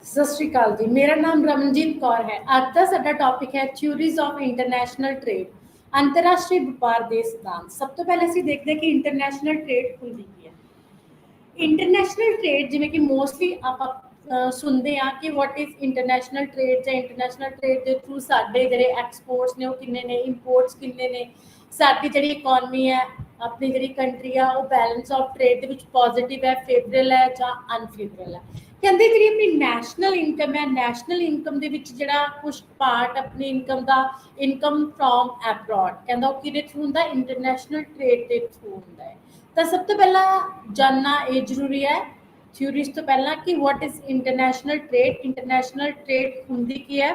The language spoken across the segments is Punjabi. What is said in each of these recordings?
ਸਤਿ ਸ਼੍ਰੀ ਅਕਾਲ ਜੀ। ਮੇਰਾ ਨਾਮ ਰਮਨਜੀਤ ਕੌਰ ਹੈ। ਅੱਜ ਦਾ ਸਾਡਾ ਟੌਪਿਕ ਹੈ ਥਿਊਰੀਜ਼ ਆਫ ਇੰਟਰਨੈਸ਼ਨਲ ਟ੍ਰੇਡ, ਅੰਤਰਰਾਸ਼ਟਰੀ ਵਪਾਰ ਦੇ ਸਿਧਾਂਤ। ਸਭ ਤੋਂ ਪਹਿਲਾਂ ਅਸੀਂ ਦੇਖਦੇ ਹਾਂ ਕਿ ਇੰਟਰਨੈਸ਼ਨਲ ਟ੍ਰੇਡ ਹੁੰਦੀ ਕੀ ਹੈ। ਇੰਟਰਨੈਸ਼ਨਲ ਟ੍ਰੇਡ ਜਿਵੇਂ ਕਿ ਮੋਸਟਲੀ ਆਪਾਂ ਸੁਣਦੇ ਆ ਕਿ ਵਾਟ ਇਜ਼ ਇੰਟਰਨੈਸ਼ਨਲ ਟ੍ਰੇਡ, ਜਾਂ ਇੰਟਰਨੈਸ਼ਨਲ ਟ੍ਰੇਡ ਦੇ ਥਰੂ ਸਾਡੇ ਜਿਹੜੇ ਐਕਸਪੋਰਟਸ ਨੇ ਉਹ ਕਿੰਨੇ ਨੇ, ਇੰਪੋਰਟਸ ਕਿੰਨੇ ਨੇ, ਸਾਡੀ ਜਿਹੜੀ ਇਕੋਨਮੀ ਹੈ, ਆਪਣੀ ਜਿਹੜੀ ਕੰਟਰੀ ਆ, ਉਹ ਬੈਲੈਂਸ ਆਫ ਟ੍ਰੇਡ ਦੇ ਵਿੱਚ ਪੋਜ਼ਿਟਿਵ ਹੈ, ਫੇਵਰੇਬਲ ਹੈ ਜਾਂ ਅਨਫੇਵਰੇਬਲ ਹੈ। ਕਹਿੰਦੇ ਜਿਹੜੀ ਆਪਣੀ ਨੈਸ਼ਨਲ ਇਨਕਮ ਹੈ, ਨੈਸ਼ਨਲ ਇਨਕਮ ਦੇ ਵਿੱਚ ਜਿਹੜਾ ਕੁਛ ਪਾਰਟ ਆਪਣੀ income the, income from abroad, ਕਹਿੰਦਾ ਉਹ ਕਿਹਦੇ ਥਰੂ ਹੁੰਦਾ, ਇੰਟਰਨੈਸ਼ਨਲ ਟ੍ਰੇਡ ਦੇ ਥਰੂ ਹੁੰਦਾ ਹੈ। ਤਾਂ ਸਭ ਤੋਂ ਪਹਿਲਾਂ ਜਾਨਣਾ ਇਹ ਜ਼ਰੂਰੀ ਹੈ ਥਿਊਰੀਜ਼ ਤੋਂ ਪਹਿਲਾਂ ਕਿ what is international trade, international trade ਹੁੰਦੀ ਕੀ ਹੈ।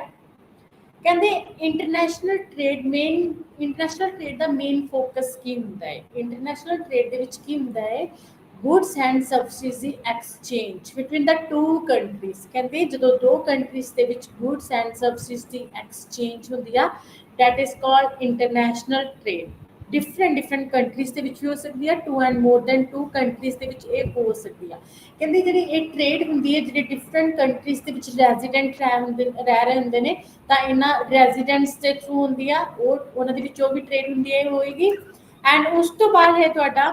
ਕਹਿੰਦੇ ਇੰਟਰਨੈਸ਼ਨਲ ਟ੍ਰੇਡ ਦਾ ਮੇਨ ਫੋਕਸ ਕੀ ਹੁੰਦਾ ਹੈ। ਇੰਟਰਨੈਸ਼ਨਲ ਟ੍ਰੇਡ ਦੇ ਵਿੱਚ ਕੀ ਹੁੰਦਾ ਹੈ, ਗੁੱਡਸ ਐਂਡ ਸਰਵਿਸਿਜ਼ ਦੀ exchange between the two countries. ਕਹਿੰਦੇ ਜਦੋਂ ਦੋ ਕੰਟਰੀਜ਼ ਦੇ ਵਿੱਚ ਗੁੱਡਸ ਐਂਡ ਸਰਵਿਸਿਜ਼ ਦੀ ਐਕਸਚੇਂਜ ਹੁੰਦੀ ਆ, that is called international trade. Different countries ਦੇ ਵਿੱਚ ਵੀ ਹੋ ਸਕਦੀ ਆ, two and more than two countries ਦੇ ਵਿੱਚ ਇਹ ਹੋ ਸਕਦੀ ਆ। ਕਹਿੰਦੇ ਜਿਹੜੀ ਇਹ ਟ੍ਰੇਡ ਹੁੰਦੀ ਹੈ, ਜਿਹੜੇ ਡਿਫਰੈਂਟ ਕੰਟਰੀਜ਼ ਦੇ ਵਿੱਚ ਰੈਜ਼ੀਡੈਂਟ ਰਹਿ ਰਹੇ ਹੁੰਦੇ ਨੇ, ਤਾਂ ਇਹਨਾਂ ਰੈਜ਼ੀਡੈਂਟਸ ਦੇ ਥਰੂ ਹੁੰਦੀ ਆ, ਉਹ ਉਹਨਾਂ ਦੇ ਵਿੱਚ ਜੋ ਵੀ ਟ੍ਰੇਡ ਹੁੰਦੀ ਹੈ ਹੋਏਗੀ। ਐਂਡ ਉਸ ਤੋਂ ਬਾਅਦ ਹੈ ਤੁਹਾਡਾ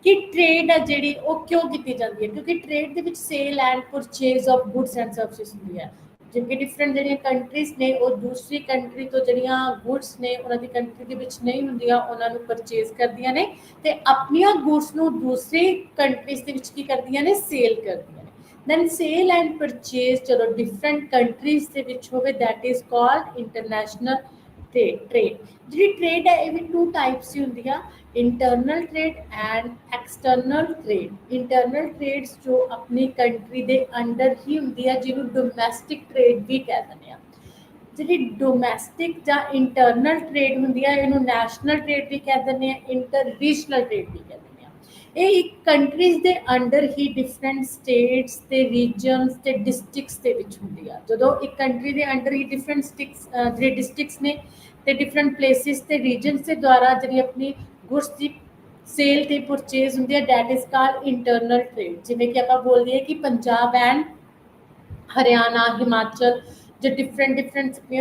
ਕਿ ਟ੍ਰੇਡ ਹੈ ਜਿਹੜੀ ਉਹ ਕਿਉਂ ਕੀਤੀ ਜਾਂਦੀ ਹੈ, ਕਿਉਂਕਿ ਟ੍ਰੇਡ ਦੇ ਵਿੱਚ sale and purchase of goods and services ਹੁੰਦੀ ਹੈ। ਜਿਵੇਂ ਕਿ ਡਿਫਰੈਂਟ ਜਿਹੜੀਆਂ ਕੰਟਰੀਜ਼ ਨੇ ਉਹ ਦੂਸਰੀ ਕੰਟਰੀ ਤੋਂ ਜਿਹੜੀਆਂ ਗੁੱਡਸ ਨੇ ਉਹਨਾਂ ਦੀ ਕੰਟਰੀ ਦੇ ਵਿੱਚ ਨਹੀਂ ਹੁੰਦੀਆਂ, ਉਹਨਾਂ ਨੂੰ ਪਰਚੇਜ਼ ਕਰਦੀਆਂ ਨੇ ਤੇ ਆਪਣੀਆਂ ਗੁੱਡਸ ਨੂੰ ਦੂਸਰੀ ਕੰਟਰੀਜ਼ ਦੇ ਵਿੱਚ ਕੀ ਕਰਦੀਆਂ ਨੇ, ਸੇਲ ਕਰਦੀਆਂ ਨੇ। ਦੈਨ ਸੇਲ ਐਂਡ ਪਰਚੇਜ਼ ਜਦੋਂ ਡਿਫਰੈਂਟ ਕੰਟਰੀਜ਼ ਦੇ ਵਿੱਚ ਹੋਵੇ, that is called international trade. ਜਿਹੜੀ ਟ੍ਰੇਡ ਹੈ ਇਹ ਵੀ ਟੂ ਟਾਈਪਸ ਦੀ ਹੁੰਦੀ ਆ, internal trade and external trade. Internal trades ਜੋ ਆਪਣੀ ਕੰਟਰੀ ਦੇ ਅੰਡਰ ਹੀ ਹੁੰਦੀ ਆ, ਜਿਹਨੂੰ ਡੋਮੈਸਟਿਕ ਟ੍ਰੇਡ ਵੀ ਕਹਿ ਦਿੰਦੇ ਆ। ਜਿਹੜੀ ਡੋਮੈਸਟਿਕ ਜਾਂ ਇੰਟਰਨਲ ਟ੍ਰੇਡ ਹੁੰਦੀ ਆ, ਇਹਨੂੰ ਨੈਸ਼ਨਲ ਟ੍ਰੇਡ ਵੀ ਕਹਿ ਦਿੰਦੇ ਆ, ਇੰਟਰ ਰੀਜਨਲ ਟ੍ਰੇਡ ਵੀ ਕਹਿ ਦਿੰਦੇ ਆ। ਇਹ ਇੱਕ ਕੰਟਰੀਜ਼ ਦੇ ਅੰਡਰ ਹੀ ਡਿਫਰੈਂਟ ਸਟੇਟਸ ਤੇ ਰੀਜਨਸ ਤੇ ਡਿਸਟ੍ਰਿਕਟਸ ਦੇ ਵਿੱਚ ਹੁੰਦੀ ਆ। ਜਦੋਂ ਇੱਕ ਕੰਟਰੀ ਦੇ ਅੰਡਰ ਹੀ ਡਿਫਰੈਂਟ ਜਿਹੜੇ ਡਿਸਟ੍ਰਿਕਟਸ ਨੇ ਤੇ ਡਿਫਰੈਂਟ ਪਲੇਸਿਸ ਤੇ ਰੀਜਨਸ ਦੇ ਦੁਆਰਾ ਜਿਹੜੀ ਆਪਣੀ ਗੁੱਡਸ ਦੀ ਸੇਲ ਤੇ ਪਰਚੇਜ਼ ਹੁੰਦੀ ਹੈ, that is called internal trade. ਜਿਵੇਂ ਕਿ ਆਪਾਂ ਬੋਲਦੇ ਹਾਂ ਕਿ ਪੰਜਾਬ ਐਂਡ ਹਰਿਆਣਾ, ਹਿਮਾਚਲ ਜੋ ਡਿਫਰੈਂਟ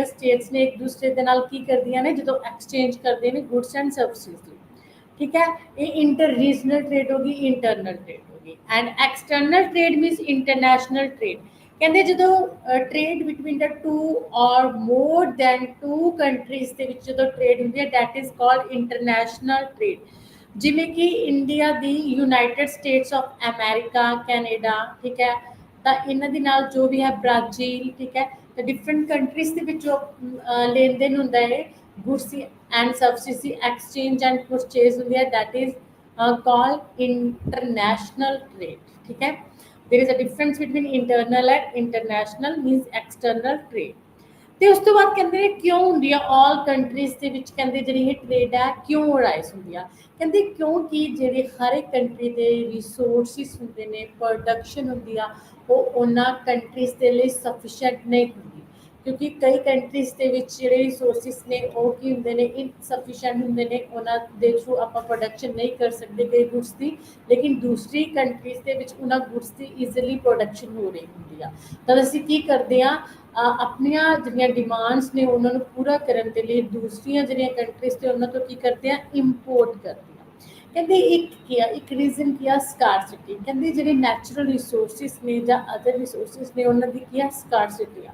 ਸਟੇਟਸ ਨੇ ਇੱਕ ਦੂਸਰੇ ਦੇ ਨਾਲ ਕੀ ਕਰਦੀਆਂ ਨੇ, ਜਦੋਂ ਐਕਸਚੇਂਜ ਕਰਦੇ ਨੇ ਗੁੱਡਸ ਐਂਡ ਸਰਵਿਸਿਜ਼ ਦੀ। ਠੀਕ ਹੈ, ਇਹ ਇੰਟਰ ਰੀਜਨਲ ਟ੍ਰੇਡ ਹੋ ਗਈ, ਇੰਟਰਨਲ ਟ੍ਰੇਡ ਹੋ ਗਈ। And external trade means international trade. ਕਹਿੰਦੇ ਜਦੋਂ ਟ੍ਰੇਡ ਬਿਟਵੀਨ ਦਾ ਟੂ ਔਰ ਮੋਰ ਦੈਨ ਟੂ ਕੰਟਰੀਜ਼ ਦੇ ਵਿੱਚ ਜਦੋਂ ਟ੍ਰੇਡ ਹੁੰਦੀ ਹੈ, that is called international trade. ਜਿਵੇਂ ਕਿ India the United States of America, Canada, ਠੀਕ ਹੈ, ਤਾਂ ਇਹਨਾਂ ਦੇ ਨਾਲ ਜੋ ਵੀ ਹੈ ਬ੍ਰਾਜ਼ੀਲ, ਠੀਕ ਹੈ, ਤਾਂ ਡਿਫਰੈਂਟ ਕੰਟਰੀਜ਼ ਦੇ ਵਿੱਚ ਜੋ ਲੈਣ ਦੇਣ ਹੁੰਦਾ ਹੈ ਗੁੱਡਸ ਐਂਡ ਸਰਵਿਸਿਜ਼ ਦੀ ਐਕਸਚੇਂਜ ਐਂਡ ਪਰਚੇਜ਼ ਹੁੰਦੀ ਹੈ, that is called international trade. ਠੀਕ ਹੈ, there is a difference between internal and international means external trade। ਤੇ ਉਸ ਤੋਂ ਬਾਅਦ ਕਹਿੰਦੇ ਨੇ ਕਿਉਂ ਹੁੰਦੀ ਆ ਆਲ ਕੰਟਰੀਜ਼ ਦੇ ਵਿੱਚ, ਕਹਿੰਦੇ ਜਿਹੜੀ ਇਹ ਟ੍ਰੇਡ ਹੈ ਕਿਉਂ ਰਾਈਜ਼ ਹੁੰਦੀ ਆ। ਕਹਿੰਦੇ ਕਿਉਂਕਿ ਜਿਹੜੇ ਹਰ ਇੱਕ ਕੰਟਰੀ ਦੇ ਰਿਸੋਰਸਿਸ ਹੁੰਦੇ ਨੇ, ਪ੍ਰੋਡਕਸ਼ਨ ਹੁੰਦੀ ਆ, ਉਹ ਉਹਨਾਂ ਕੰਟਰੀਜ਼ ਦੇ ਲਈ ਸਫੀਸ਼ੀਐਂਟ ਨਹੀਂ ਹੁੰਦੀ। ਕਿਉਂਕਿ ਕਈ ਕੰਟਰੀਜ਼ ਦੇ ਵਿੱਚ ਜਿਹੜੇ ਰਿਸੋਰਸਿਸ ਨੇ ਉਹ ਕੀ ਹੁੰਦੇ ਨੇ, ਇਨਸਫੀਸ਼ੀਐਂਟ ਹੁੰਦੇ ਨੇ, ਉਹਨਾਂ ਦੇ ਥਰੂ ਆਪਾਂ ਪ੍ਰੋਡਕਸ਼ਨ ਨਹੀਂ ਕਰ ਸਕਦੇ ਕਈ ਗੁੱਡਸ ਦੀ। ਲੇਕਿਨ ਦੂਸਰੀ ਕੰਟਰੀਜ਼ ਦੇ ਵਿੱਚ ਉਹਨਾਂ ਗੁੱਡਸ ਦੀ ਈਜ਼ੀਲੀ ਪ੍ਰੋਡਕਸ਼ਨ ਹੋ ਰਹੀ ਹੁੰਦੀ ਆ। ਤਾਂ ਅਸੀਂ ਕੀ ਕਰਦੇ ਹਾਂ, ਆਪਣੀਆਂ ਜਿਹੜੀਆਂ ਡਿਮਾਂਡਸ ਨੇ ਉਹਨਾਂ ਨੂੰ ਪੂਰਾ ਕਰਨ ਦੇ ਲਈ ਦੂਸਰੀਆਂ ਜਿਹੜੀਆਂ ਕੰਟਰੀਜ਼ ਤੇ ਉਹਨਾਂ ਤੋਂ ਕੀ ਕਰਦੇ ਆ, ਇੰਪੋਰਟ ਕਰਦੇ ਆ। ਕਹਿੰਦੇ ਇੱਕ ਰੀਜ਼ਨ ਕੀ ਆ, ਸਕਾਰਸਿਟੀ। ਕਹਿੰਦੇ ਜਿਹੜੇ ਨੈਚੁਰਲ ਰਿਸੋਰਸਿਸ ਨੇ ਜਾਂ ਅਦਰ ਰਿਸੋਰਸਿਸ ਨੇ ਉਹਨਾਂ ਦੀ ਕੀ ਆ, ਸਕਾਰਸਿਟੀ ਆ।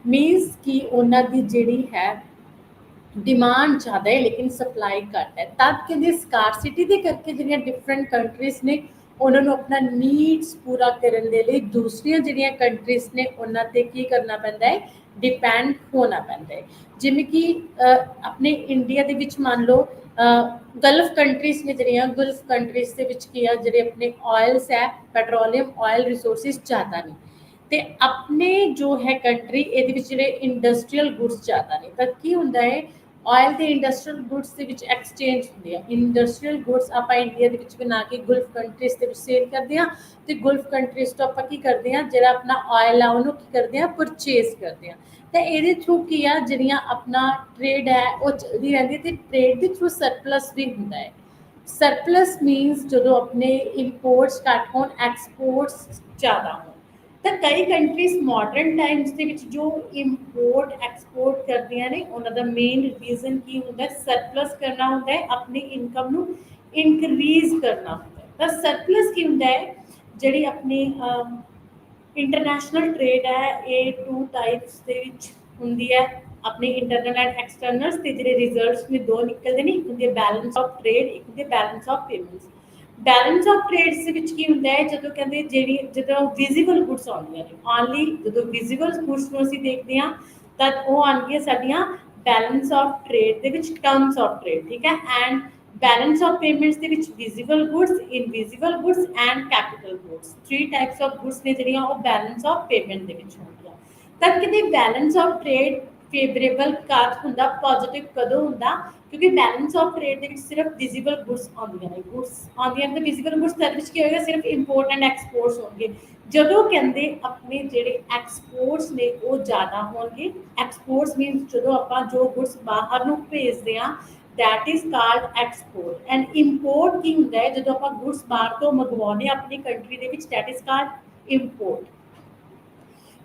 ਮੀਨਸ ਕਿ ਉਹਨਾਂ ਦੀ ਜਿਹੜੀ ਹੈ ਡਿਮਾਂਡ ਜ਼ਿਆਦਾ ਹੈ ਲੇਕਿਨ ਸਪਲਾਈ ਘੱਟ ਹੈ। ਤਦ ਕਹਿੰਦੇ ਸਕਾਰਸਿਟੀ ਦੇ ਕਰਕੇ ਜਿਹੜੀਆਂ ਡਿਫਰੈਂਟ ਕੰਟਰੀਜ਼ ਨੇ ਉਹਨਾਂ ਨੂੰ ਆਪਣਾ ਨੀਡਸ ਪੂਰਾ ਕਰਨ ਦੇ ਲਈ ਦੂਸਰੀਆਂ ਜਿਹੜੀਆਂ ਕੰਟਰੀਜ਼ ਨੇ ਉਹਨਾਂ 'ਤੇ ਕੀ ਕਰਨਾ ਪੈਂਦਾ ਹੈ, ਡਿਪੈਂਡ ਹੋਣਾ ਪੈਂਦਾ ਹੈ। ਜਿਵੇਂ ਕਿ ਆਪਣੇ ਇੰਡੀਆ ਦੇ ਵਿੱਚ ਮੰਨ ਲਓ ਗਲਫ ਕੰਟਰੀਜ਼ ਨੇ, ਜਿਹੜੀਆਂ ਗਲਫ ਕੰਟਰੀਜ਼ ਦੇ ਵਿੱਚ ਕੀ ਆ, ਜਿਹੜੇ ਆਪਣੇ ਆਇਲਸ ਹੈ, ਪੈਟਰੋਲੀਅਮ ਆਇਲ ਰਿਸੋਰਸਿਸ ਜ਼ਿਆਦਾ ਨੇ, ਤੇ ਆਪਣੇ ਜੋ ਹੈ ਕੰਟਰੀ ਇਹਦੇ ਵਿੱਚ ਜਿਹੜੇ ਇੰਡਸਟਰੀਅਲ ਗੁੱਡਸ ਜ਼ਿਆਦਾ ਨੇ। ਤਾਂ ਕੀ ਹੁੰਦਾ ਹੈ, ਆਇਲ ਤੇ ਇੰਡਸਟਰੀਅਲ ਗੁੱਡਸ ਦੇ ਵਿੱਚ ਐਕਸਚੇਂਜ ਹੁੰਦੇ ਆ। ਇੰਡਸਟਰੀਅਲ ਗੁੱਡਸ ਆਪਾਂ ਇੰਡੀਆ ਦੇ ਵਿੱਚ ਬਣਾ ਕੇ ਗਲਫ ਕੰਟਰੀਜ਼ ਦੇ ਵਿੱਚ ਸੇਲ ਕਰਦੇ ਹਾਂ, ਤੇ ਗਲਫ ਕੰਟਰੀਜ਼ ਤੋਂ ਆਪਾਂ ਕੀ ਕਰਦੇ ਹਾਂ, ਜਿਹੜਾ ਆਪਣਾ ਆਇਲ ਆ ਉਹਨੂੰ ਕੀ ਕਰਦੇ ਹਾਂ, ਪਰਚੇਜ਼ ਕਰਦੇ ਹਾਂ। ਤਾਂ ਇਹਦੇ ਥਰੂ ਕੀ ਆ, ਜਿਹੜੀਆਂ ਆਪਣਾ ਟ੍ਰੇਡ ਹੈ ਉਹ ਚੱਲਦੀ ਰਹਿੰਦੀ ਹੈ, ਤੇ ਟ੍ਰੇਡ ਦੇ ਥਰੂ ਸਰਪਲਸ ਵੀ ਹੁੰਦਾ ਹੈ। ਸਰਪਲਸ ਮੀਨਸ ਜਦੋਂ ਆਪਣੇ ਇੰਪੋਰਟਸ ਘੱਟ ਹੋਣ, ਐਕਸਪੋਰਟਸ ਜ਼ਿਆਦਾ ਹੋਣ। ਤਾਂ ਕਈ ਕੰਟਰੀਜ਼ ਮਾਡਰਨ ਟਾਈਮਸ ਦੇ ਵਿੱਚ ਜੋ ਇੰਪੋਰਟ ਐਕਸਪੋਰਟ ਕਰਦੀਆਂ ਨੇ ਉਹਨਾਂ ਦਾ ਮੇਨ ਰੀਜ਼ਨ ਕੀ ਹੁੰਦਾ ਹੈ, ਸਰਪਲਸ ਕਰਨਾ ਹੁੰਦਾ ਹੈ, ਆਪਣੀ ਇਨਕਮ ਨੂੰ ਇਨਕਰੀਜ਼ ਕਰਨਾ ਹੁੰਦਾ ਹੈ। ਤਾਂ ਸਰਪਲਸ ਕੀ ਹੁੰਦਾ ਹੈ, ਜਿਹੜੀ ਆਪਣੀ ਇੰਟਰਨੈਸ਼ਨਲ ਟ੍ਰੇਡ ਹੈ ਇਹ ਟੂ ਟਾਈਪਸ ਦੇ ਵਿੱਚ ਹੁੰਦੀ ਹੈ, ਆਪਣੇ ਇੰਟਰਨਲ ਐਂਡ ਐਕਸਟਰਨਲ, ਤੇ ਜਿਹੜੇ ਰਿਜ਼ਲਟਸ ਨੇ ਦੋ ਨਿਕਲਦੇ ਨੇ, ਇੱਕ ਹੁੰਦੀ ਹੈ ਬੈਲੈਂਸ ਆਫ ਟ੍ਰੇਡ, ਇੱਕ ਹੁੰਦੀ ਹੈ balance of payments. Balance of trades ਦੇ ਵਿੱਚ ਕੀ ਹੁੰਦਾ ਹੈ, ਜਦੋਂ ਕਹਿੰਦੇ ਜਿਹੜੀ ਜਦੋਂ ਵਿਜ਼ੀਬਲ ਗੁੱਡਸ ਆਉਂਦੀਆਂ ਨੇ, ਓਨਲੀ ਜਦੋਂ ਵਿਜ਼ੀਬਲ ਗੁੱਡਸ ਨੂੰ ਅਸੀਂ ਦੇਖਦੇ ਹਾਂ ਤਾਂ ਉਹ ਆਉਂਦੀਆਂ ਸਾਡੀਆਂ ਬੈਲੈਂਸ ਆਫ ਟ੍ਰੇਡ ਦੇ ਵਿੱਚ, ਟਰਮਸ ਆਫ ਟ੍ਰੇਡ, ਠੀਕ ਹੈ। ਐਂਡ ਬੈਲੈਂਸ ਆਫ ਪੇਮੈਂਟਸ ਦੇ ਵਿੱਚ visible goods, invisible goods and capital goods, 3 types of goods ਨੇ ਜਿਹੜੀਆਂ ਉਹ ਬੈਲੈਂਸ ਆਫ ਪੇਮੈਂਟ ਦੇ ਵਿੱਚ ਹੁੰਦੀਆਂ। ਤਾਂ ਕਿਤੇ ਬੈਲੈਂਸ ਆਫ ਟ੍ਰੇਡ ਫੇਵਰੇਬਲ ਕਦ ਹੁੰਦਾ, ਪੋਜ਼ਿਟਿਵ ਕਦੋਂ ਹੁੰਦਾ, ਕਿਉਂਕਿ ਬੈਲੈਂਸ ਆਫ ਟ੍ਰੇਡ ਦੇ ਵਿੱਚ ਸਿਰਫ ਵਿਜ਼ੀਬਲ ਗੁੱਡਸ ਆਉਂਦੀਆਂ ਨੇ, ਗੁੱਡਸ ਆਉਂਦੀਆਂ ਨੇ, ਤਾਂ ਵਿਜ਼ੀਬਲ ਗੁੱਡਸ ਦੇ ਵਿੱਚ ਕੀ ਹੋਏਗਾ, ਸਿਰਫ ਇੰਪੋਰਟ ਐਂਡ ਐਕਸਪੋਰਟਸ ਹੋਣਗੇ। ਜਦੋਂ ਕਹਿੰਦੇ ਆਪਣੇ ਜਿਹੜੇ ਐਕਸਪੋਰਟਸ ਨੇ ਉਹ ਜ਼ਿਆਦਾ ਹੋਣਗੇ, ਐਕਸਪੋਰਟਸ ਮੀਨਸ ਜਦੋਂ ਆਪਾਂ ਜੋ ਗੁੱਡਸ ਬਾਹਰ ਨੂੰ ਭੇਜਦੇ ਹਾਂ that is called export, and import ਕੀ ਹੁੰਦਾ ਹੈ, ਜਦੋਂ ਆਪਾਂ ਗੁੱਡਸ ਬਾਹਰ ਤੋਂ ਮੰਗਵਾਉਂਦੇ ਹਾਂ ਆਪਣੀ ਕੰਟਰੀ ਦੇ ਵਿੱਚ, that is called import।